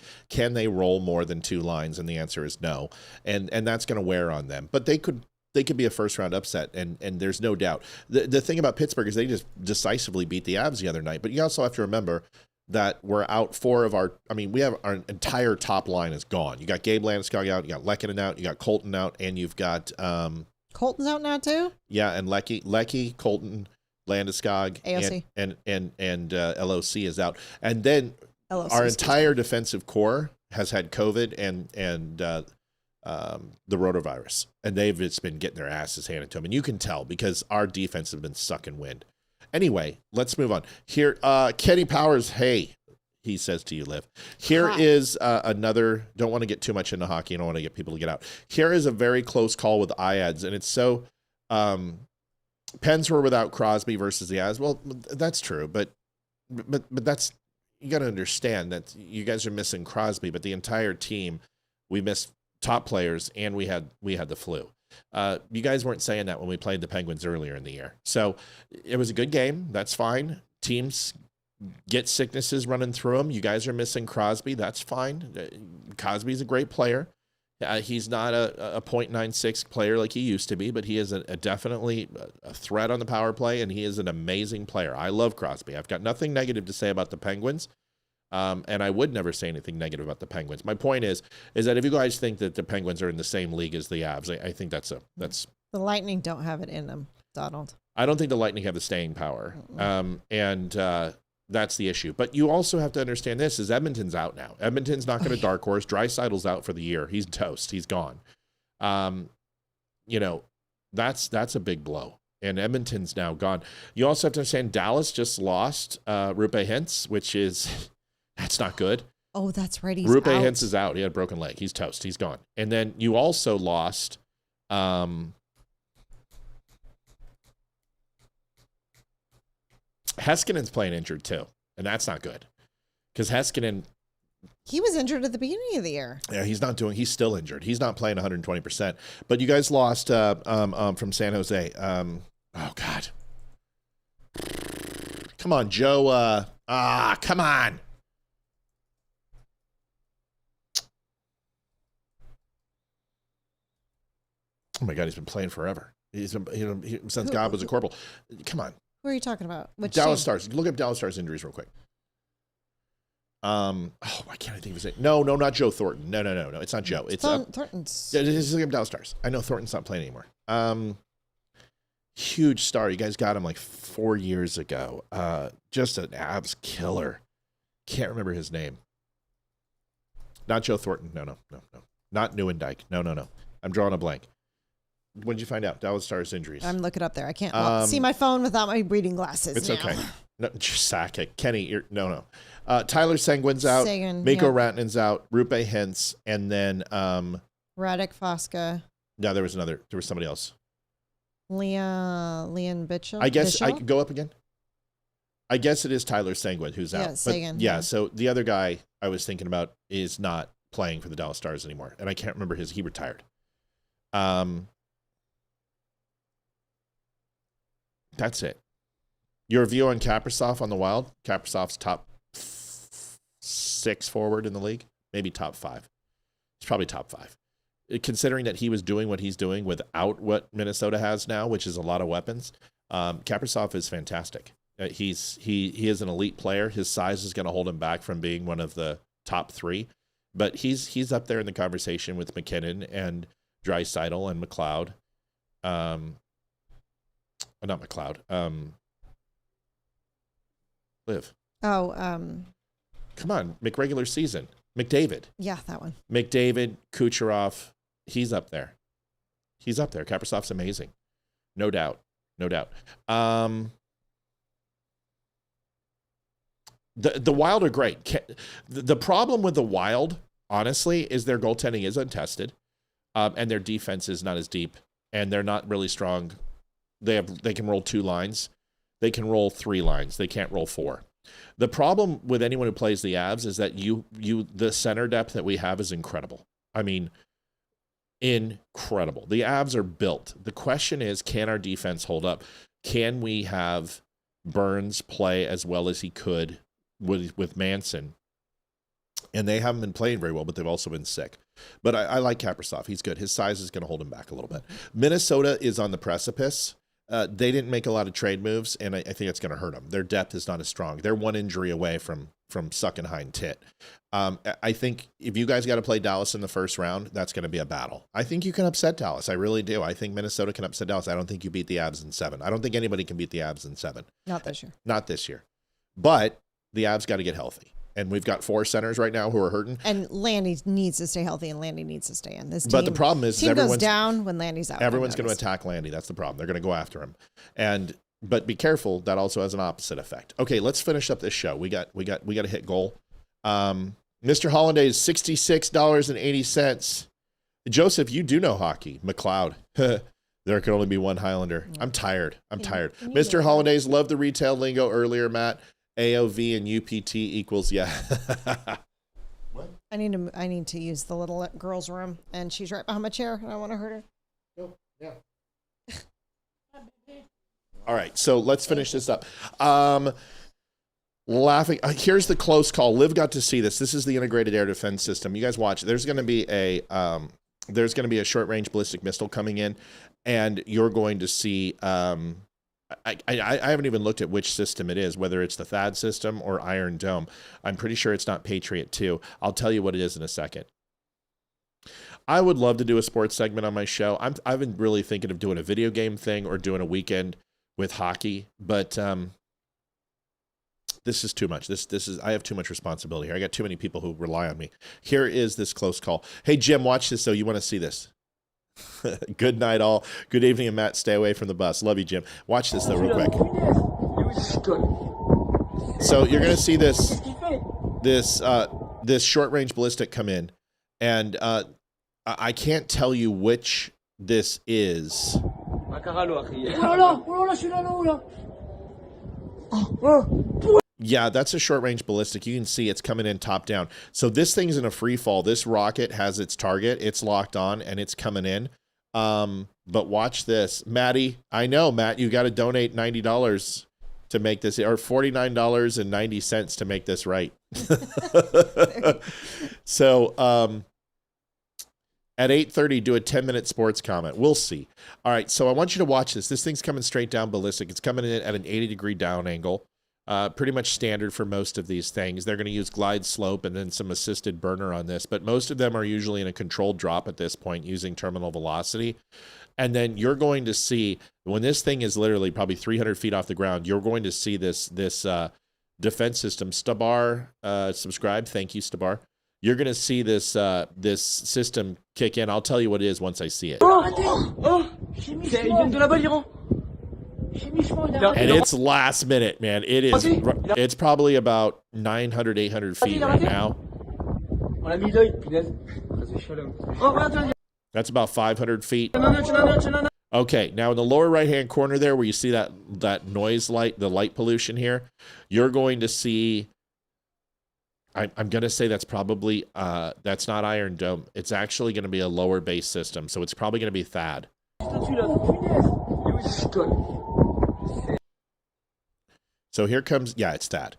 roll more than 2 lines? And the answer is no. And that's going to wear on them. But they could be a first round upset, and there's no doubt. The thing about Pittsburgh is they just decisively beat the Avs the other night. But you also have to remember that we're out 4 of our, we have our entire top line is gone. You got Gabe Landeskog out, you got Lehkonen out, you got Colton out, and you've got Colton's out now too? Yeah, and Lecky, Colton, Landeskog, AOC. and LOC is out. And then LOC our entire defensive core has had COVID and the rotavirus. And they've just been getting their asses handed to them. And you can tell because our defense has been sucking wind. Anyway, let's move on. Here, Kenny Powers, hey, he says to you, Liv. Here is another, don't want to get too much into hockey. I don't want to get people to get out. Here is a very close call with IADS, and it's so, Pens were without Crosby versus the Avs. Well, that's true, but that's, you got to understand that you guys are missing Crosby, but the entire team, we missed top players, and we had the flu. You guys weren't saying that when we played the Penguins earlier in the year. So it was a good game. That's fine. Teams get sicknesses running through them. You guys are missing Crosby. That's fine. Crosby's a great player. He's not a .96 player like he used to be, but he is definitely a threat on the power play, and he is an amazing player. I love Crosby. I've got nothing negative to say about the Penguins, and I would never say anything negative about the Penguins. My point is that if you guys think that the Penguins are in the same league as the Avs, I think that's the Lightning don't have it in them, Donald. I don't think the Lightning have the staying power, and that's the issue. But you also have to understand this is Edmonton's out now. Edmonton's not going to dark horse. Draisaitl's out for the year. He's toast. He's gone. That's a big blow. And Edmonton's now gone. You also have to understand Dallas just lost Rupe Hintz, which is, that's not good. Oh, that's right. He's Rupe out. Hintz is out. He had a broken leg. He's toast. He's gone. And then you also lost Heskinen's playing injured too, and that's not good because Heiskanen. He was injured at the beginning of the year. Yeah, he's still injured. He's not playing 120%. But you guys lost from San Jose. Oh God, come on, Joe. Come on. Oh my God, he's been playing forever. He's been, since God was a corporal. Come on. Who are you talking about? Which Dallas team? Stars. Look up Dallas Stars injuries real quick. Why can't I think of his name? No, not Joe Thornton. No. It's not Joe. It's Thornton's. Just look up Dallas Stars. I know Thornton's not playing anymore. Huge star. You guys got him like 4 years ago. Just an abs killer. Can't remember his name. Not Joe Thornton. No. Not Neuendijk. No. I'm drawing a blank. What did you find out? Dallas Stars injuries. I'm looking up there. I can't see my phone without my reading glasses. It's now. okay. No, Sakic. Kenny, no. Tyler Seguin's out. Seguin, Mikko yeah. Rantanen's out. Rupe Hintz, and then Radek Fosca. No, there was somebody else. Leon Bitchell. I guess I Bitchell? could go up again. I guess it is Tyler Seguin who's out. Yeah, But Seguin, yeah, yeah. so the other guy I was thinking about is not playing for the Dallas Stars anymore, and I can't remember he retired. That's it. Your view on Kaprizov on the Wild? Kaprizov's top 6 forward in the league, maybe top 5. It's probably top 5. Considering that he was doing what he's doing without what Minnesota has now, which is a lot of weapons, Kaprizov is fantastic. He is an elite player. His size is going to hold him back from being one of the top 3, but he's up there in the conversation with McKinnon and Draisaitl and McLeod. Not McLeod. Liv. Oh, Come on, McRegular season. McDavid. yeah, that one. McDavid, Kucherov, he's up there. He's up there. Kaprizov's amazing. No doubt. The Wild are great. The problem with the Wild, honestly, is their goaltending is untested, and their defense is not as deep, and they're not really strong. They can roll 2 lines. They can roll 3 lines. They can't roll 4. The problem with anyone who plays the Avs is that the center depth that we have is incredible. I mean, incredible. The Avs are built. The question is, can our defense hold up? Can we have Burns play as well as he could with Manson? And they haven't been playing very well, but they've also been sick. But I like Kaprizov. He's good. His size is going to hold him back a little bit. Minnesota is on the precipice. They didn't make a lot of trade moves, and I think it's going to hurt them. Their depth is not as strong. They're 1 injury away from sucking hind tit. I think if you guys got to play Dallas in the first round, that's going to be a battle. I think you can upset Dallas. I really do. I think Minnesota can upset Dallas. I don't think you beat the Avs in 7. I don't think anybody can beat the Avs in 7. Not this year. Not this year. But the Avs got to get healthy. And we've got 4 centers right now who are hurting. And Landy needs to stay healthy, and Landy needs to stay in. This team, But the problem is team goes down when Landy's out. Everyone's going to attack Landy. That's the problem. They're going to go after him. But be careful. That also has an opposite effect. Okay, let's finish up this show. We got to hit goal. Mr. Hollanday's $66.80. Joseph, you do know hockey. McLeod. There can only be one Highlander. I'm tired. Mr. Hollanday's loved the retail lingo earlier, Matt. AOV and UPT equals, yeah. What? I need to use the little girl's room, and she's right behind my chair, and I want to hurt her. Oh, yeah. All right, so let's finish this up. Laughing. Here's the close call. Liv got to see this. This is the integrated air defense system. You guys watch. There's going to be a short range ballistic missile coming in, and you're going to see. I haven't even looked at which system it is, whether it's the THAAD system or Iron Dome. I'm pretty sure it's not Patriot 2. I'll tell you what it is in a second. I would love to do a sports segment on my show. I've been really thinking of doing a video game thing or doing a weekend with hockey, but this is too much. I have too much responsibility here. I got too many people who rely on me. Here is this close call. Hey, Jim, watch this, though. You want to see this. Good night, all. Good evening, and Matt, stay away from the bus. Love you, Jim. Watch this, though, real quick. So you're going to see this short-range ballistic come in, and I can't tell you which this is. Yeah, that's a short-range ballistic. You can see it's coming in top down. So this thing's in a free fall. This rocket has its target. It's locked on, and it's coming in. But watch this. Maddie, I know, Matt, you got to donate $90 to make this, or $49.90 to make this right. So at 8:30, do a 10-minute sports comment. We'll see. All right, so I want you to watch this. This thing's coming straight down ballistic. It's coming in at an 80-degree down angle. Pretty much standard for most of these things. They're going to use glide slope and then some assisted burner on this, but most of them are usually in a controlled drop at this point using terminal velocity. And then you're going to see, when this thing is literally probably 300 feet off the ground, you're going to see this defense system. Stabar, subscribe. Thank you, Stabar. You're going to see this system kick in. I'll tell you what it is once I see it. And it's last minute, man. It's probably about 900, 800 feet right now. That's about 500 feet. Okay, now in the lower right-hand corner there where you see that noise light, the light pollution here, you're going to see, I'm going to say that's probably, that's not Iron Dome. It's actually going to be a lower base system, so it's probably going to be THAAD. So here comes, yeah, it's THAAD.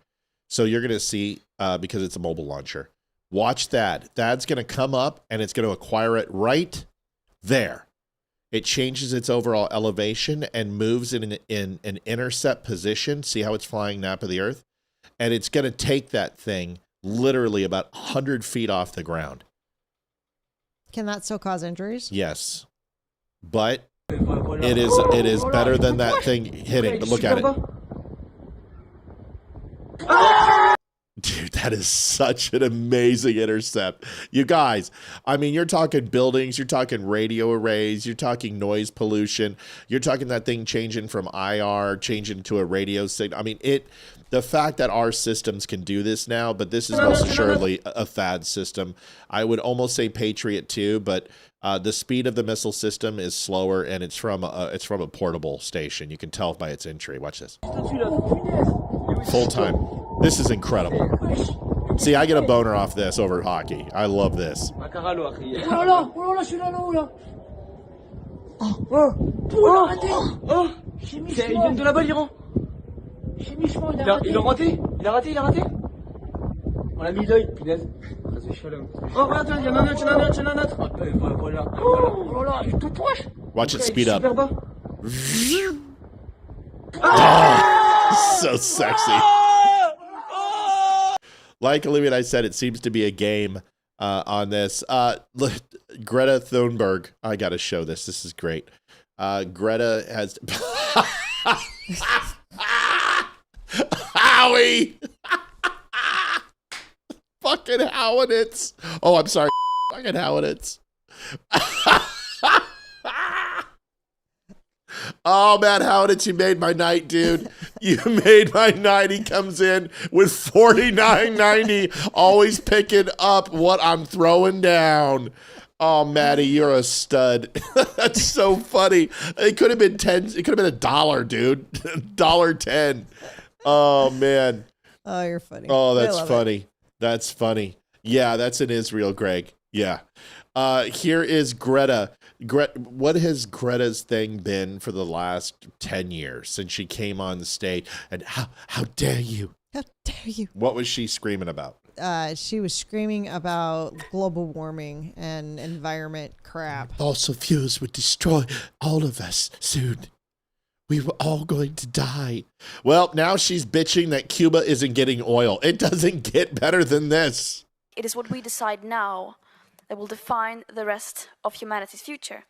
So you're going to see, because it's a mobile launcher, watch THAAD. THAAD's going to come up and it's going to acquire it right there. It changes its overall elevation and moves in an intercept position. See how it's flying nap of the earth? And it's going to take that thing literally about 100 feet off the ground. Can that still cause injuries? Yes. But it is better than that thing hitting. But look at it. Dude, that is such an amazing intercept. You guys, I mean, you're talking buildings, you're talking radio arrays, you're talking noise pollution, you're talking that thing changing from IR, changing to a radio signal. I mean, the fact that our systems can do this now, but this is most assuredly a THAAD system. I would almost say Patriot 2, but the speed of the missile system is slower, and it's from a portable station. You can tell by its entry. Watch this. Full time. This is incredible. See, I get a boner off this over hockey. I love this. Watch it speed up. Oh, so sexy. Like Olivia and I said, it seems to be a game on this. Greta Thunberg, I got to show this. This is great. Greta has... Howie! Fucking Howitz. Oh, I'm sorry. Fucking Howitz. Oh, man, Howitz, you made my night, dude. You made my night. He comes in with $49.90, always picking up what I'm throwing down. Oh, Maddie, you're a stud. That's so funny. It could have been 10. It could have been $1, dude. $1.10. Oh, man. Oh, you're funny. Oh, that's funny. That's funny. Yeah, that's in Israel, Greg. Yeah. Here is Greta. What has Greta's thing been for the last 10 years since she came on the stage? And how dare you? How dare you? What was she screaming about? She was screaming about global warming and environment crap. Fossil fuels would destroy all of us soon. We were all going to die. Well, now she's bitching that Cuba isn't getting oil. It doesn't get better than this. It is what we decide now that will define the rest of humanity's future.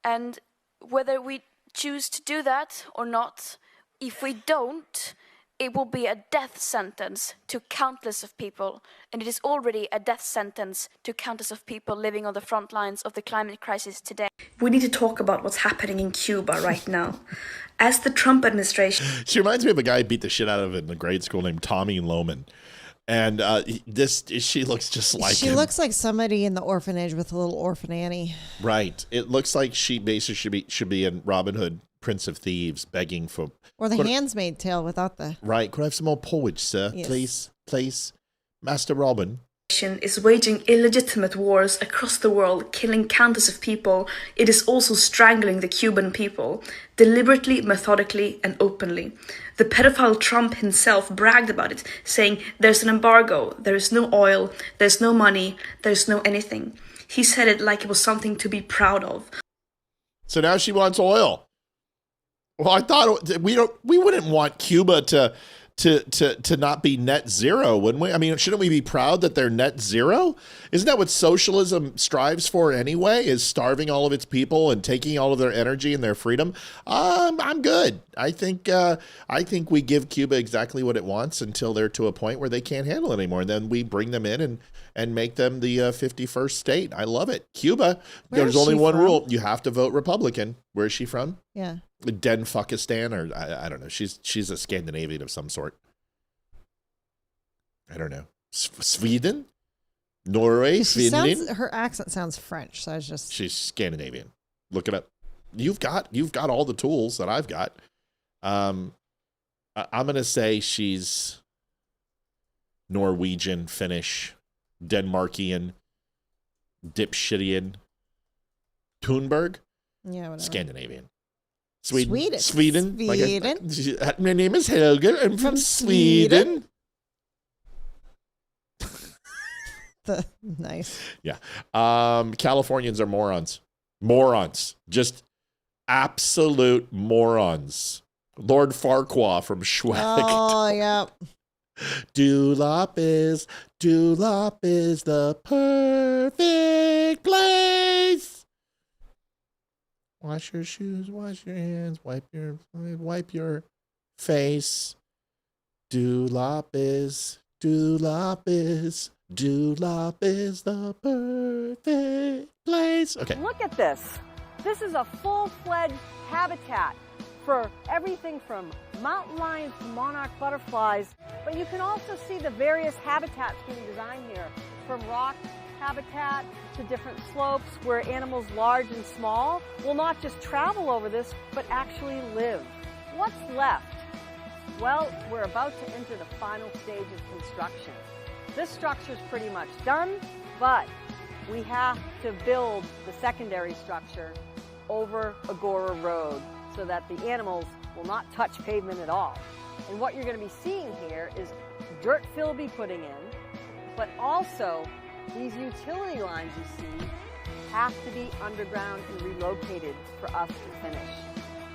And whether we choose to do that or not, if we don't, it will be a death sentence to countless of people. And it is already a death sentence to countless of people living on the front lines of the climate crisis today. We need to talk about what's happening in Cuba right now. As the Trump administration... She reminds me of a guy I beat the shit out of in grade school named Tommy Lohman. And she looks just like him. She looks like somebody in the orphanage with a little orphan Annie. Right. It looks like she basically should be in Robin Hood, Prince of Thieves, begging for... Or the Handmaid's Tale without the... Right. Could I have some more porridge, sir? Yes. Please. Master Robin. Is waging illegitimate wars across the world, killing countless of people. It is also strangling the Cuban people, deliberately, methodically, and openly. The pedophile Trump himself bragged about it, saying, there's an embargo, there is no oil, there's no money, there's no anything. He said it like it was something to be proud of. So now she wants oil. Well, I thought we wouldn't want Cuba to to not be net zero, wouldn't we? I mean, shouldn't we be proud that they're net zero? Isn't that what socialism strives for anyway, is starving all of its people and taking all of their energy and their freedom? I'm good. I think we give Cuba exactly what it wants until they're to a point where they can't handle it anymore. And then we bring them in and make them the 51st state. I love it. Cuba, there's only one rule. You have to vote Republican. Where is she from? Yeah. Denfuckistan, or I don't know. She's a Scandinavian of some sort. I don't know. Sweden? Norway? Finland? Her accent sounds French, so I was just... She's Scandinavian. Look it up. You've got all the tools that I've got. I'm going to say she's Norwegian, Finnish, Denmarkian, Dipshitian, Thunberg? Yeah, whatever. Scandinavian. Sweden. Like my name is Helga. I'm from Sweden. Nice. Yeah. Californians are morons. Just absolute morons. Lord Farquaad from Shrek. Oh, yeah. Dulop is the perfect place. Wash your shoes, wash your hands, wipe your face. Dulop is the perfect place. Okay. Look at this. This is a full-fledged habitat for everything from mountain lions to monarch butterflies. But you can also see the various habitats being designed here, from rock habitat to different slopes where animals large and small will not just travel over this, but actually live. What's left? Well, we're about to enter the final stage of construction. This structure is pretty much done, but we have to build the secondary structure over Agora Road so that the animals will not touch pavement at all. And what you're going to be seeing here is dirt fill be putting in, but also these utility lines you see have to be underground and relocated for us to finish.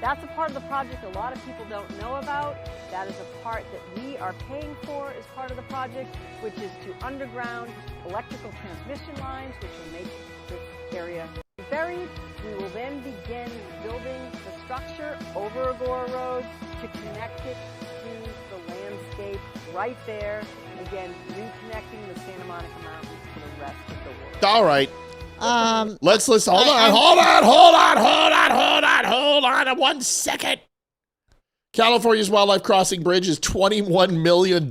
That's a part of the project a lot of people don't know about. That is a part that we are paying for as part of the project, which is to underground electrical transmission lines, which will make this area buried. We will then begin building the structure over Agora Road to connect it to the landscape right there. Again, reconnecting the Santa Monica Mountains to the rest of the world. All right. Let's listen. Hold on 1 second. California's Wildlife Crossing Bridge is $21 million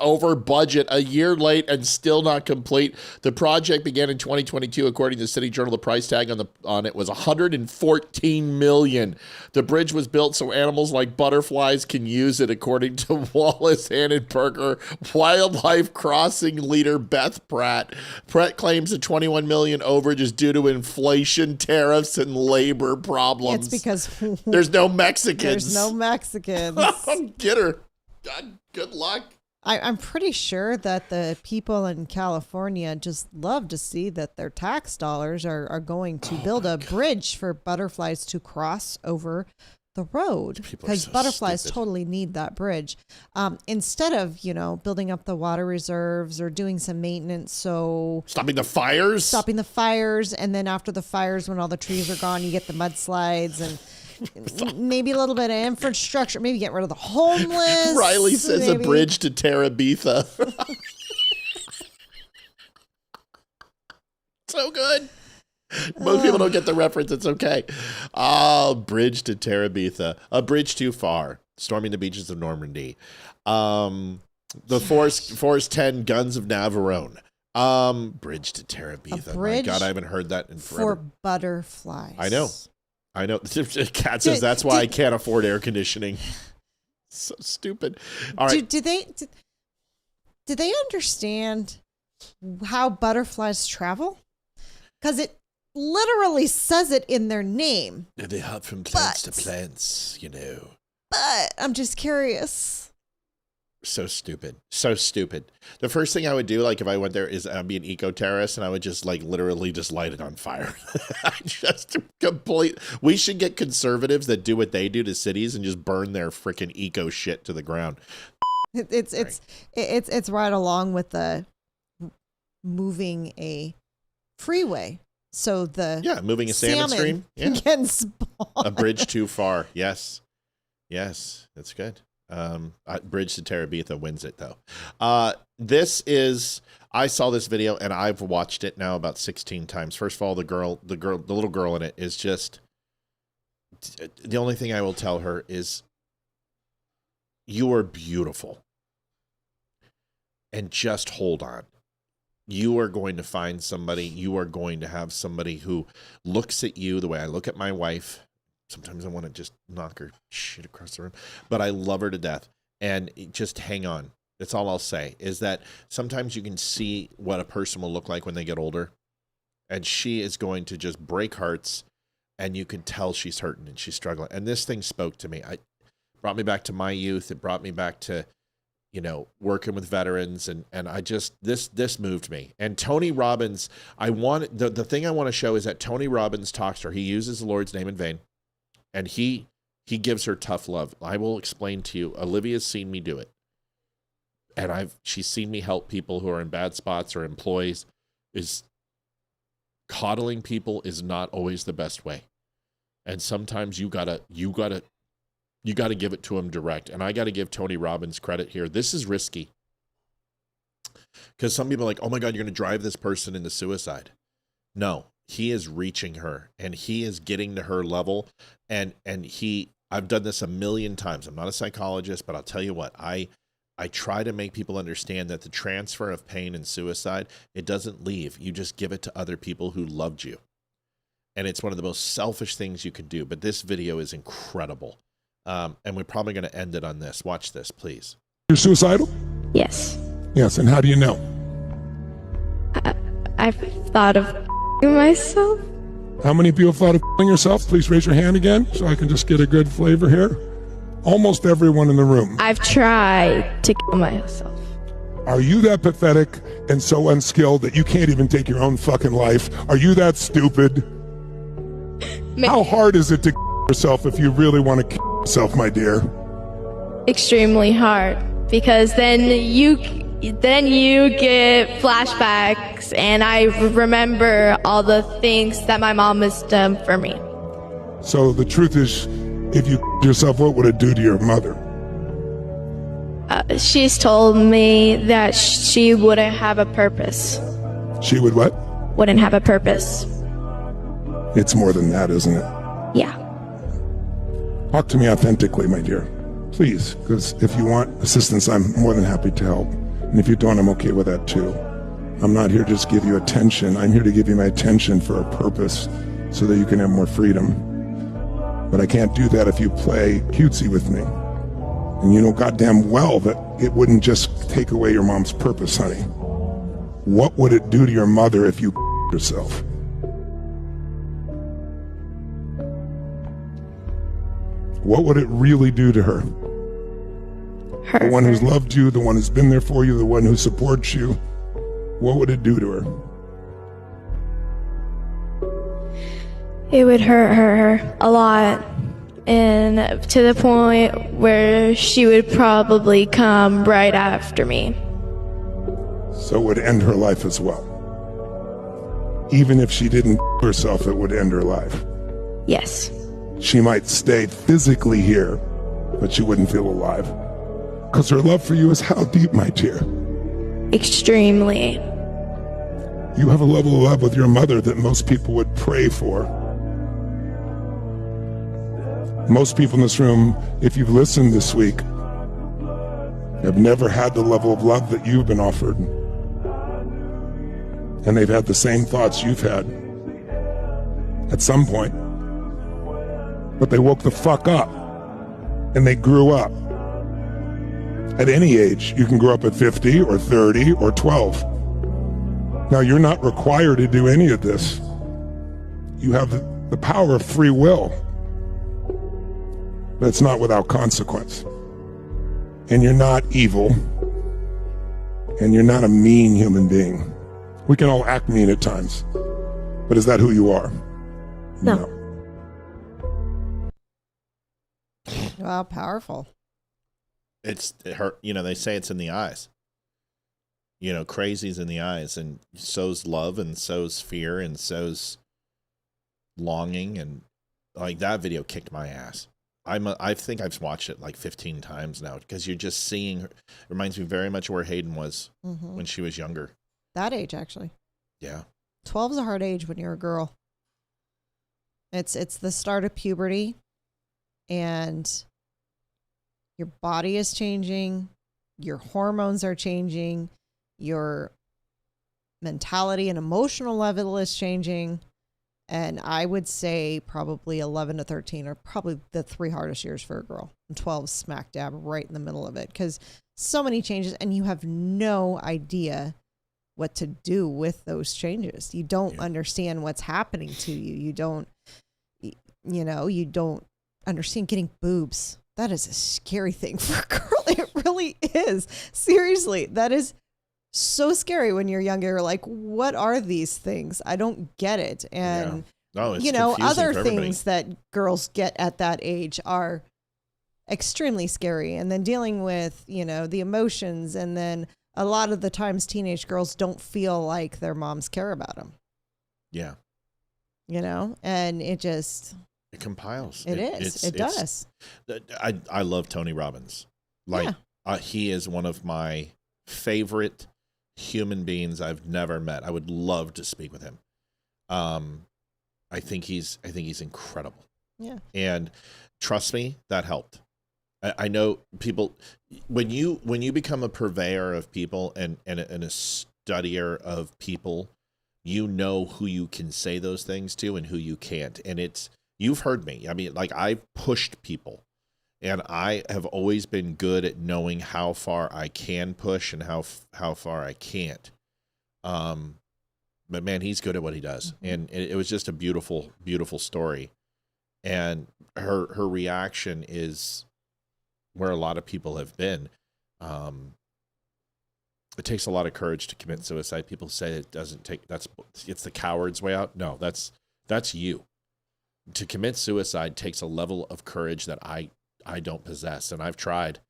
over budget, a year late and still not complete. The project began in 2022. According to the City Journal, the price tag on it was $114 million. The bridge was built so animals like butterflies can use it, according to Wallace Annenberger Wildlife Crossing leader Beth Pratt. Pratt claims the $21 million overage is due to inflation, tariffs, and labor problems. It's because there's no Mexicans. There's no Mexicans. Get her. God, good luck. I'm pretty sure that the people in California just love to see that their tax dollars are going to build a bridge for butterflies to cross over the road, because butterflies totally need that bridge. Instead of, building up the water reserves or doing some maintenance. So stopping the fires. And then after the fires, when all the trees are gone, you get the mudslides and maybe a little bit of infrastructure, maybe get rid of the homeless. Riley says maybe a bridge to Terabitha. So good. Most people don't get the reference. It's okay. Bridge to Terabitha. A bridge too far. Storming the beaches of Normandy. The Forest 10 Guns of Navarone. Bridge to Terabitha. My God, I haven't heard that in forever. For butterflies. I know. Kat says that's why I can't afford air conditioning. So stupid. All right. Do they understand how butterflies travel? Because it literally says it in their name. They hop from plants to plants, But I'm just curious. So stupid. The first thing I would do, if I went there, is I'd be an eco-terrorist, and I would just literally just light it on fire. We should get conservatives that do what they do to cities and just burn their freaking eco shit to the ground. It's right along with the moving a freeway. So moving a salmon stream can spawn. A bridge too far. Yes, that's good. Bridge to Terabitha wins it though. I saw this video and I've watched it now about 16 times. First of all, the little girl in it is just, the only thing I will tell her is, you are beautiful. And just hold on. You are going to find somebody. You are going to have somebody who looks at you the way I look at my wife. Sometimes I want to just knock her shit across the room, but I love her to death. And just hang on. That's all I'll say, is that sometimes you can see what a person will look like when they get older. And she is going to just break hearts, and you can tell she's hurting and she's struggling. And this thing spoke to me. It brought me back to my youth. It brought me back to, working with veterans. And I just, this moved me. And Tony Robbins, the thing I want to show is that Tony Robbins talks to her. He uses the Lord's name in vain, and he gives her tough love. I will explain to you. Olivia's seen me do it. And she's seen me help people who are in bad spots or employees. Is coddling people is not always the best way. And sometimes you gotta give it to them direct. And I gotta give Tony Robbins credit here. This is risky. Because some people are like, oh my God, you're gonna drive this person into suicide. No, he is reaching her and he is getting to her level. And I've done this a million times. I'm not a psychologist, but I'll tell you what, I try to make people understand that the transfer of pain and suicide, it doesn't leave. You just give it to other people who loved you. And it's one of the most selfish things you can do. But this video is incredible. And we're probably going to end it on this. Watch this, please. You're suicidal? Yes. Yes, and how do you know? I've thought of myself. How many of you have thought of yourself? Please raise your hand again so I can just get a good flavor here. Almost everyone in the room. I've tried to kill myself. Are you that pathetic and so unskilled that you can't even take your own fucking life? Are you that stupid? How hard is it to kill yourself if you really want to kill yourself, my dear? Extremely hard, because then you get flashbacks, and I remember all the things that my mom has done for me. So the truth is, if you yourself, what would it do to your mother? She's told me that she wouldn't have a purpose. She would what? Wouldn't have a purpose. It's more than that, isn't it? Yeah. Talk to me authentically, my dear. Please, because if you want assistance, I'm more than happy to help. And if you don't, I'm okay with that too. I'm not here to just give you attention. I'm here to give you my attention for a purpose so that you can have more freedom. But I can't do that if you play cutesy with me. And you know goddamn well that it wouldn't just take away your mom's purpose, honey. What would it do to your mother if you yourself? What would it really do to her? The one who's loved you, the one who's been there for you, the one who supports you. What would it do to her? It would hurt her a lot, and to the point where she would probably come right after me. So it would end her life as well. Even if she didn't herself, it would end her life. Yes. She might stay physically here, but she wouldn't feel alive. Because her love for you is how deep, my dear? Extremely. You have a level of love with your mother that most people would pray for. Most people in this room, if you've listened this week, have never had the level of love that you've been offered. And they've had the same thoughts you've had at some point. But they woke the fuck up and they grew up. At any age, you can grow up at 50 or 30 or 12. Now, you're not required to do any of this. You have the power of free will. But it's not without consequence. And you're not evil. And you're not a mean human being. We can all act mean at times. But is that who you are? No. No. Wow, powerful. It's her, they say it's in the eyes. Crazy's in the eyes, and so's love, and so's fear, and so's longing, and like that video kicked my ass. I think I've watched it like 15 times now, because you're just seeing her. It reminds me very much of where Hayden was when she was younger. That age, actually. Yeah. 12 is a hard age when you're a girl. It's the start of puberty, and your body is changing, your hormones are changing, your mentality and emotional level is changing. And I would say probably 11 to 13 are probably the 3 hardest years for a girl. And 12 is smack dab right in the middle of it, because so many changes, and you have no idea what to do with those changes. You don't understand what's happening to you. You don't understand getting boobs. That is a scary thing for a girl. It really is. Seriously, that is so scary when you're younger. You're like, what are these things? I don't get it. And other things that girls get at that age are extremely scary. And then dealing with, the emotions, and then a lot of the times teenage girls don't feel like their moms care about them. Yeah. And it compiles. It does. I love Tony Robbins. He is one of my favorite human beings I've never met. I would love to speak with him. I think he's incredible. Yeah. And trust me, that helped. I know people, when you become a purveyor of people and a studier of people, who you can say those things to and who you can't. And you've heard me. I mean, like, I've pushed people, and I have always been good at knowing how far I can push and how far I can't. But man, he's good at what he does. And it was just a beautiful, beautiful story. And her reaction is where a lot of people have been. It takes a lot of courage to commit suicide. People say it doesn't take, it's the coward's way out. No, that's you. To commit suicide takes a level of courage that I don't possess. And I've tried,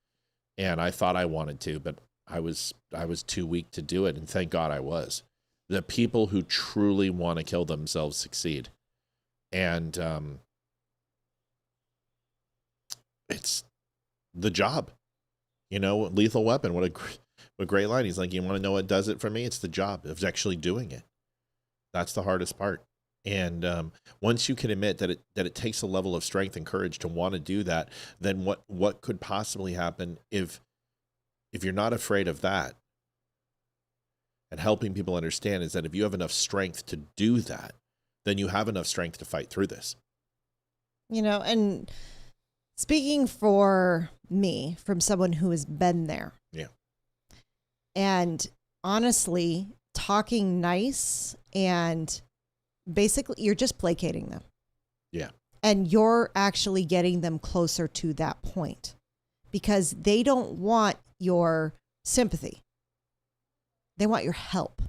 and I thought I wanted to, but I was too weak to do it. And thank God I was. The people who truly want to kill themselves succeed. And it's the job, Lethal Weapon. What a great line. He's like, you want to know what does it for me? It's the job of actually doing it. That's the hardest part. And once you can admit that it takes a level of strength and courage to want to do that, then what could possibly happen if you're not afraid of that? And helping people understand is that if you have enough strength to do that, then you have enough strength to fight through this. And speaking for me, from someone who has been there. Yeah. And honestly, talking nice, and basically you're just placating them. Yeah. And you're actually getting them closer to that point, because they don't want your sympathy. They want your help.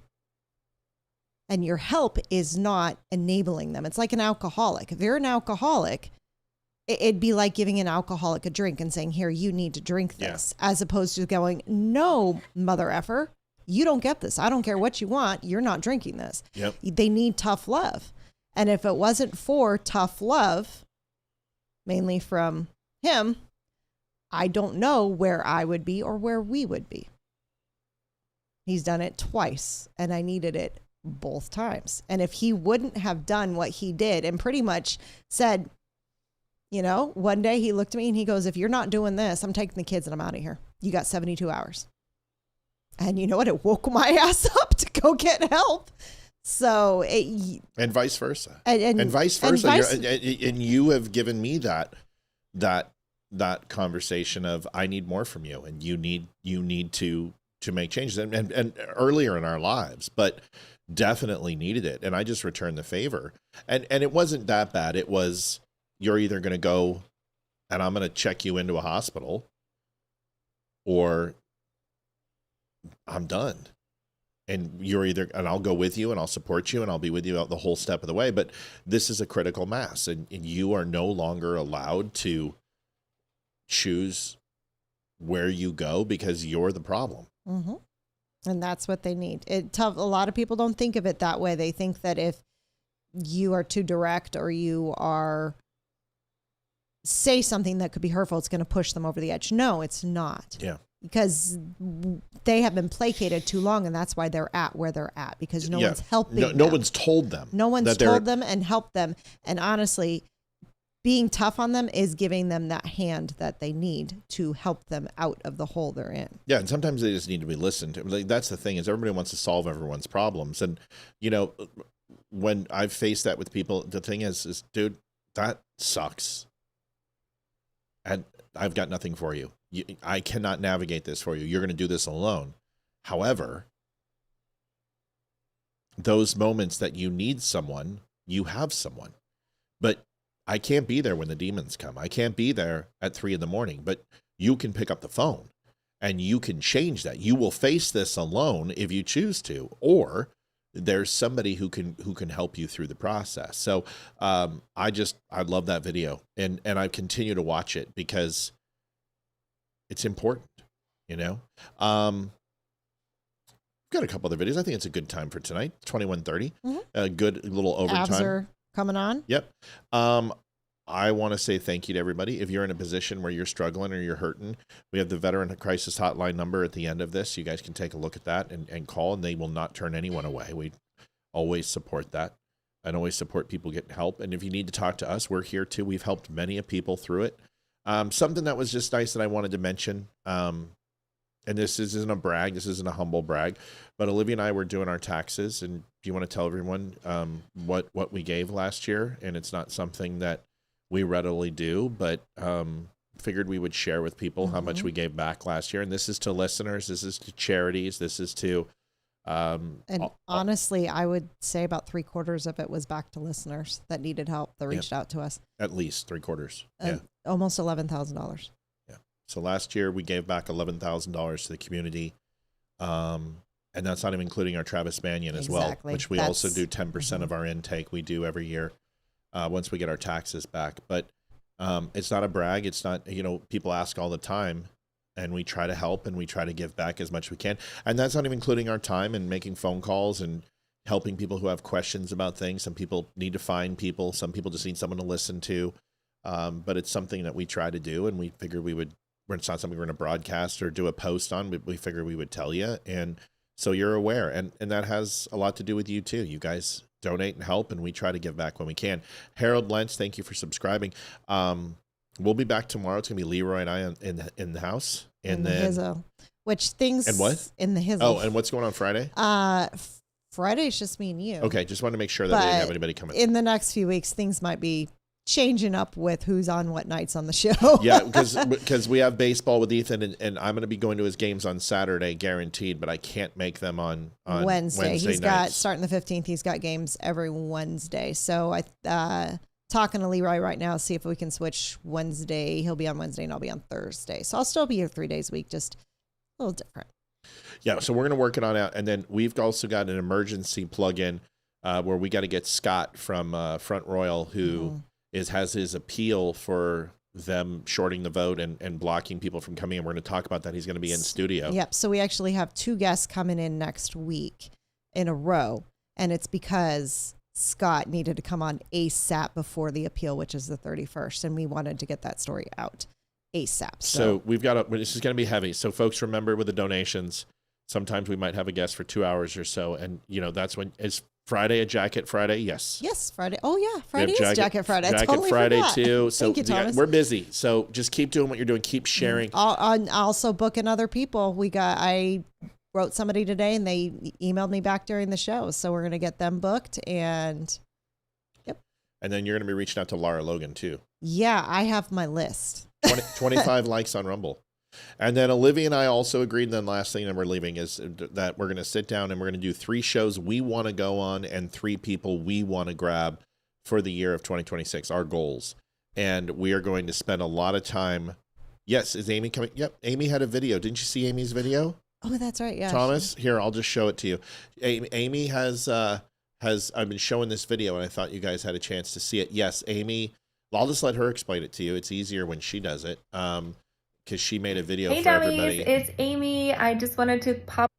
And your help is not enabling them. It's like an alcoholic. If you're an alcoholic, it'd be like giving an alcoholic a drink and saying, here, you need to drink this, as opposed to going, no, mother effer, you don't get this. I don't care what you want. You're not drinking this. Yep. They need tough love. And if it wasn't for tough love, mainly from him, I don't know where I would be or where we would be. He's done it twice, and I needed it both times. And if he wouldn't have done what he did and pretty much said, one day he looked at me and he goes, if you're not doing this, I'm taking the kids and I'm out of here. You got 72 hours. And you know what? It woke my ass up to go get help. So and vice versa. And vice versa. And you have given me that conversation of, I need more from you, and you need to make changes, and earlier in our lives, but definitely needed it. And I just returned the favor. And it wasn't that bad. It was, you're either going to go and I'm going to check you into a hospital, or I'm done. And and I'll go with you and I'll support you and I'll be with you the whole step of the way. But this is a critical mass, and you are no longer allowed to choose where you go because you're the problem. Mm-hmm. And that's what they need. A lot of people don't think of it that way. They think that if you are too direct or you are say something that could be hurtful, it's going to push them over the edge. No, it's not. Yeah. Because they have been placated too long, and that's why they're at where they're at, because no one's helping them. No one's told them. No one's told them and helped them. And honestly, being tough on them is giving them that hand that they need to help them out of the hole they're in. Yeah, and sometimes they just need to be listened to. Like, that's the thing, is everybody wants to solve everyone's problems. And, you know, when I've faced that with people, the thing is dude, that sucks. And I've got nothing for you. I cannot navigate this for you. You're going to do this alone. However, those moments that you need someone, you have someone. But I can't be there when the demons come. I can't be there at 3 a.m, but you can pick up the phone and you can change that. You will face this alone if you choose to, or there's somebody who can help you through the process. So I love that video, and I continue to watch it because it's important, you know. Got a couple other videos. I think it's a good time for tonight. 21:30. A good little overtime. Abs are coming on. Yep. I want to say thank you to everybody. If you're in a position where you're struggling or you're hurting, we have the Veteran Crisis Hotline number at the end of this. You guys can take a look at that and call, and they will not turn anyone away. We always support that and always support people getting help. And if you need to talk to us, we're here too. We've helped many people through it. Something that was just nice that I wanted to mention, and this isn't a brag, this isn't a humble brag, but Olivia and I were doing our taxes, and do you want to tell everyone what we gave last year? And it's not something that we readily do, but figured we would share with people how much we gave back last year. And this is to listeners, this is to charities, this is to and honestly, I would say about 3/4 of it was back to listeners that needed help, that reached out to us. At least 3/4. Almost $11,000. Yeah. So last year we gave back $11,000 to the community. And that's not even including our Travis Banyan as well, which we also do 10% of our intake. We do every year once we get our taxes back. But it's not a brag. It's not, you know, people ask all the time, and we try to help and we try to give back as much as we can. And that's not even including our time and making phone calls and helping people who have questions about things. Some people need to find people. Some people just need someone to listen to. But it's something that we try to do, and we figured it's not something we're going to broadcast or do a post on, but we figured we would tell you. And so you're aware. And that has a lot to do with you too. You guys donate and help, and we try to give back when we can. Harold Lentz, thank you for subscribing. We'll be back tomorrow. It's going to be Leroy and I in the house. And then Hizzle. Which things and what? In the Hizzle. Oh, and what's going on Friday? Friday's just me and you. Okay, just wanted to make sure that we didn't have anybody coming. In the next few weeks, things might be changing up with who's on what nights on the show. Yeah, because we have baseball with Ethan, and I'm going to be going to his games on Saturday, guaranteed, but I can't make them on Wednesday. He's got, starting the 15th, he's got games every Wednesday. So I talking to Leroy right now, see if we can switch Wednesday. He'll be on Wednesday and I'll be on Thursday. So I'll still be here 3 days a week, just a little different. Yeah, so we're going to work it on out. And then we've also got an emergency plug-in where we got to get Scott from Front Royal, who has his appeal for them shorting the vote and blocking people from coming in. We're going to talk about that. He's going to be in studio. Yep. So we actually have 2 guests coming in next week in a row. And it's because Scott needed to come on ASAP before the appeal, which is the 31st. And we wanted to get that story out ASAP. So we've got this is going to be heavy. So folks, remember with the donations, sometimes we might have a guest for 2 hours or so. And, you know, that's when is Friday a Jacket Friday? Yes. Yes, Friday. Oh, yeah. Friday is Jacket Friday. I Jacket totally Friday, forgot. too. So Thank you, Thomas. we're busy. So just keep doing what you're doing. Keep sharing. Also booking other people. I wrote somebody today and they emailed me back during the show. So we're going to get them booked. And And then you're going to be reaching out to Laura Logan, too. Yeah, I have my list. 25 likes on Rumble. And then Olivia and I also agreed, and then last thing that we're leaving is that we're going to sit down and we're going to do 3 shows we want to go on and 3 people we want to grab for the year of 2026, our goals. And we are going to spend a lot of time. Yes, is Amy coming? Yep, Amy had a video. Didn't you see Amy's video? Oh, that's right, yeah. Thomas, here, I'll just show it to you. Amy has I've been showing this video, and I thought you guys had a chance to see it. Yes, Amy, I'll just let her explain it to you. It's easier when she does it. because she made a video Hey for dummies, everybody. it's Amy. I just wanted to pop.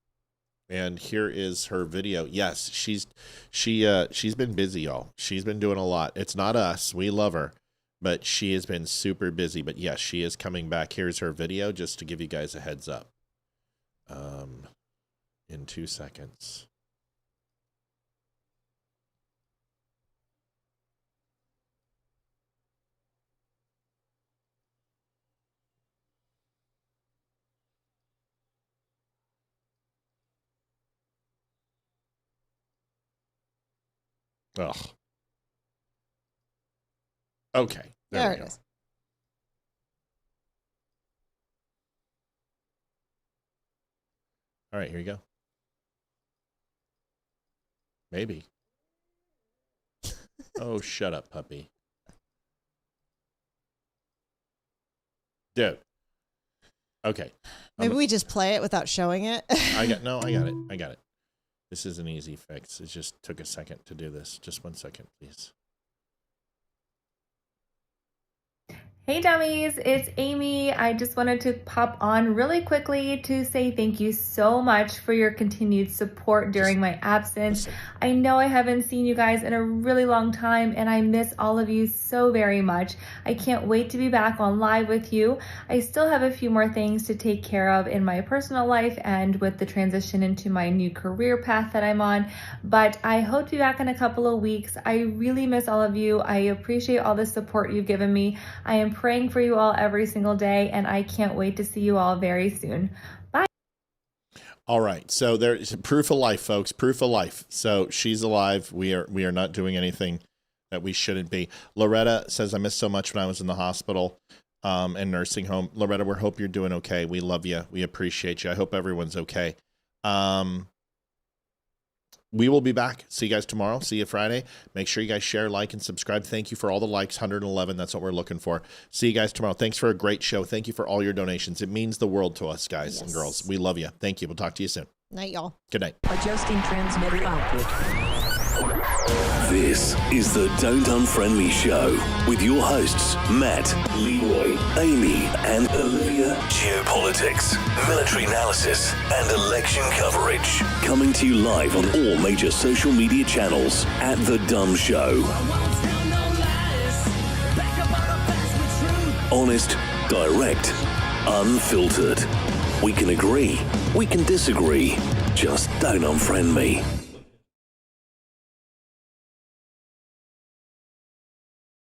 And here is her video. Yes, she's been busy, y'all. She's been doing a lot. It's not us. We love her, but she has been super busy. But yes, she is coming back. Here's her video, just to give you guys a heads up. In 2 seconds. Ugh. Okay. There we it go. is. All right, here you go. Maybe. Oh, shut up, puppy. Dude. Okay. Maybe we just play it without showing it. I got it. This is an easy fix. It just took a second to do this. Just 1 second, please. Hey dummies, it's Amy. I just wanted to pop on really quickly to say thank you so much for your continued support during my absence. I know I haven't seen you guys in a really long time and I miss all of you so very much. I can't wait to be back on live with you. I still have a few more things to take care of in my personal life and with the transition into my new career path that I'm on, but I hope to be back in a couple of weeks. I really miss all of you. I appreciate all the support you've given me. I am praying for you all every single day, and I can't wait to see you all very soon. Bye. All right. So there's proof of life, folks. Proof of life. So she's alive. We are not doing anything that we shouldn't be. Loretta says, I missed so much when I was in the hospital and nursing home. Loretta, we hope you're doing okay. We love you. We appreciate you. I hope everyone's okay. We will be back. See you guys tomorrow. See you Friday. Make sure you guys share, like, and subscribe. Thank you for all the likes, 111. That's what we're looking for. See you guys tomorrow. Thanks for a great show. Thank you for all your donations. It means the world to us, guys and girls. We love you. Thank you. We'll talk to you soon. Night, y'all. Good night. Adjusting transmitter output. This is the Don't Unfriend Me Show with your hosts, Matt, Leroy, Amy, and Olivia. Geopolitics, military analysis, and election coverage. Coming to you live on all major social media channels at The Dumb Show. Honest, direct, unfiltered. We can agree, we can disagree. Just don't unfriend me.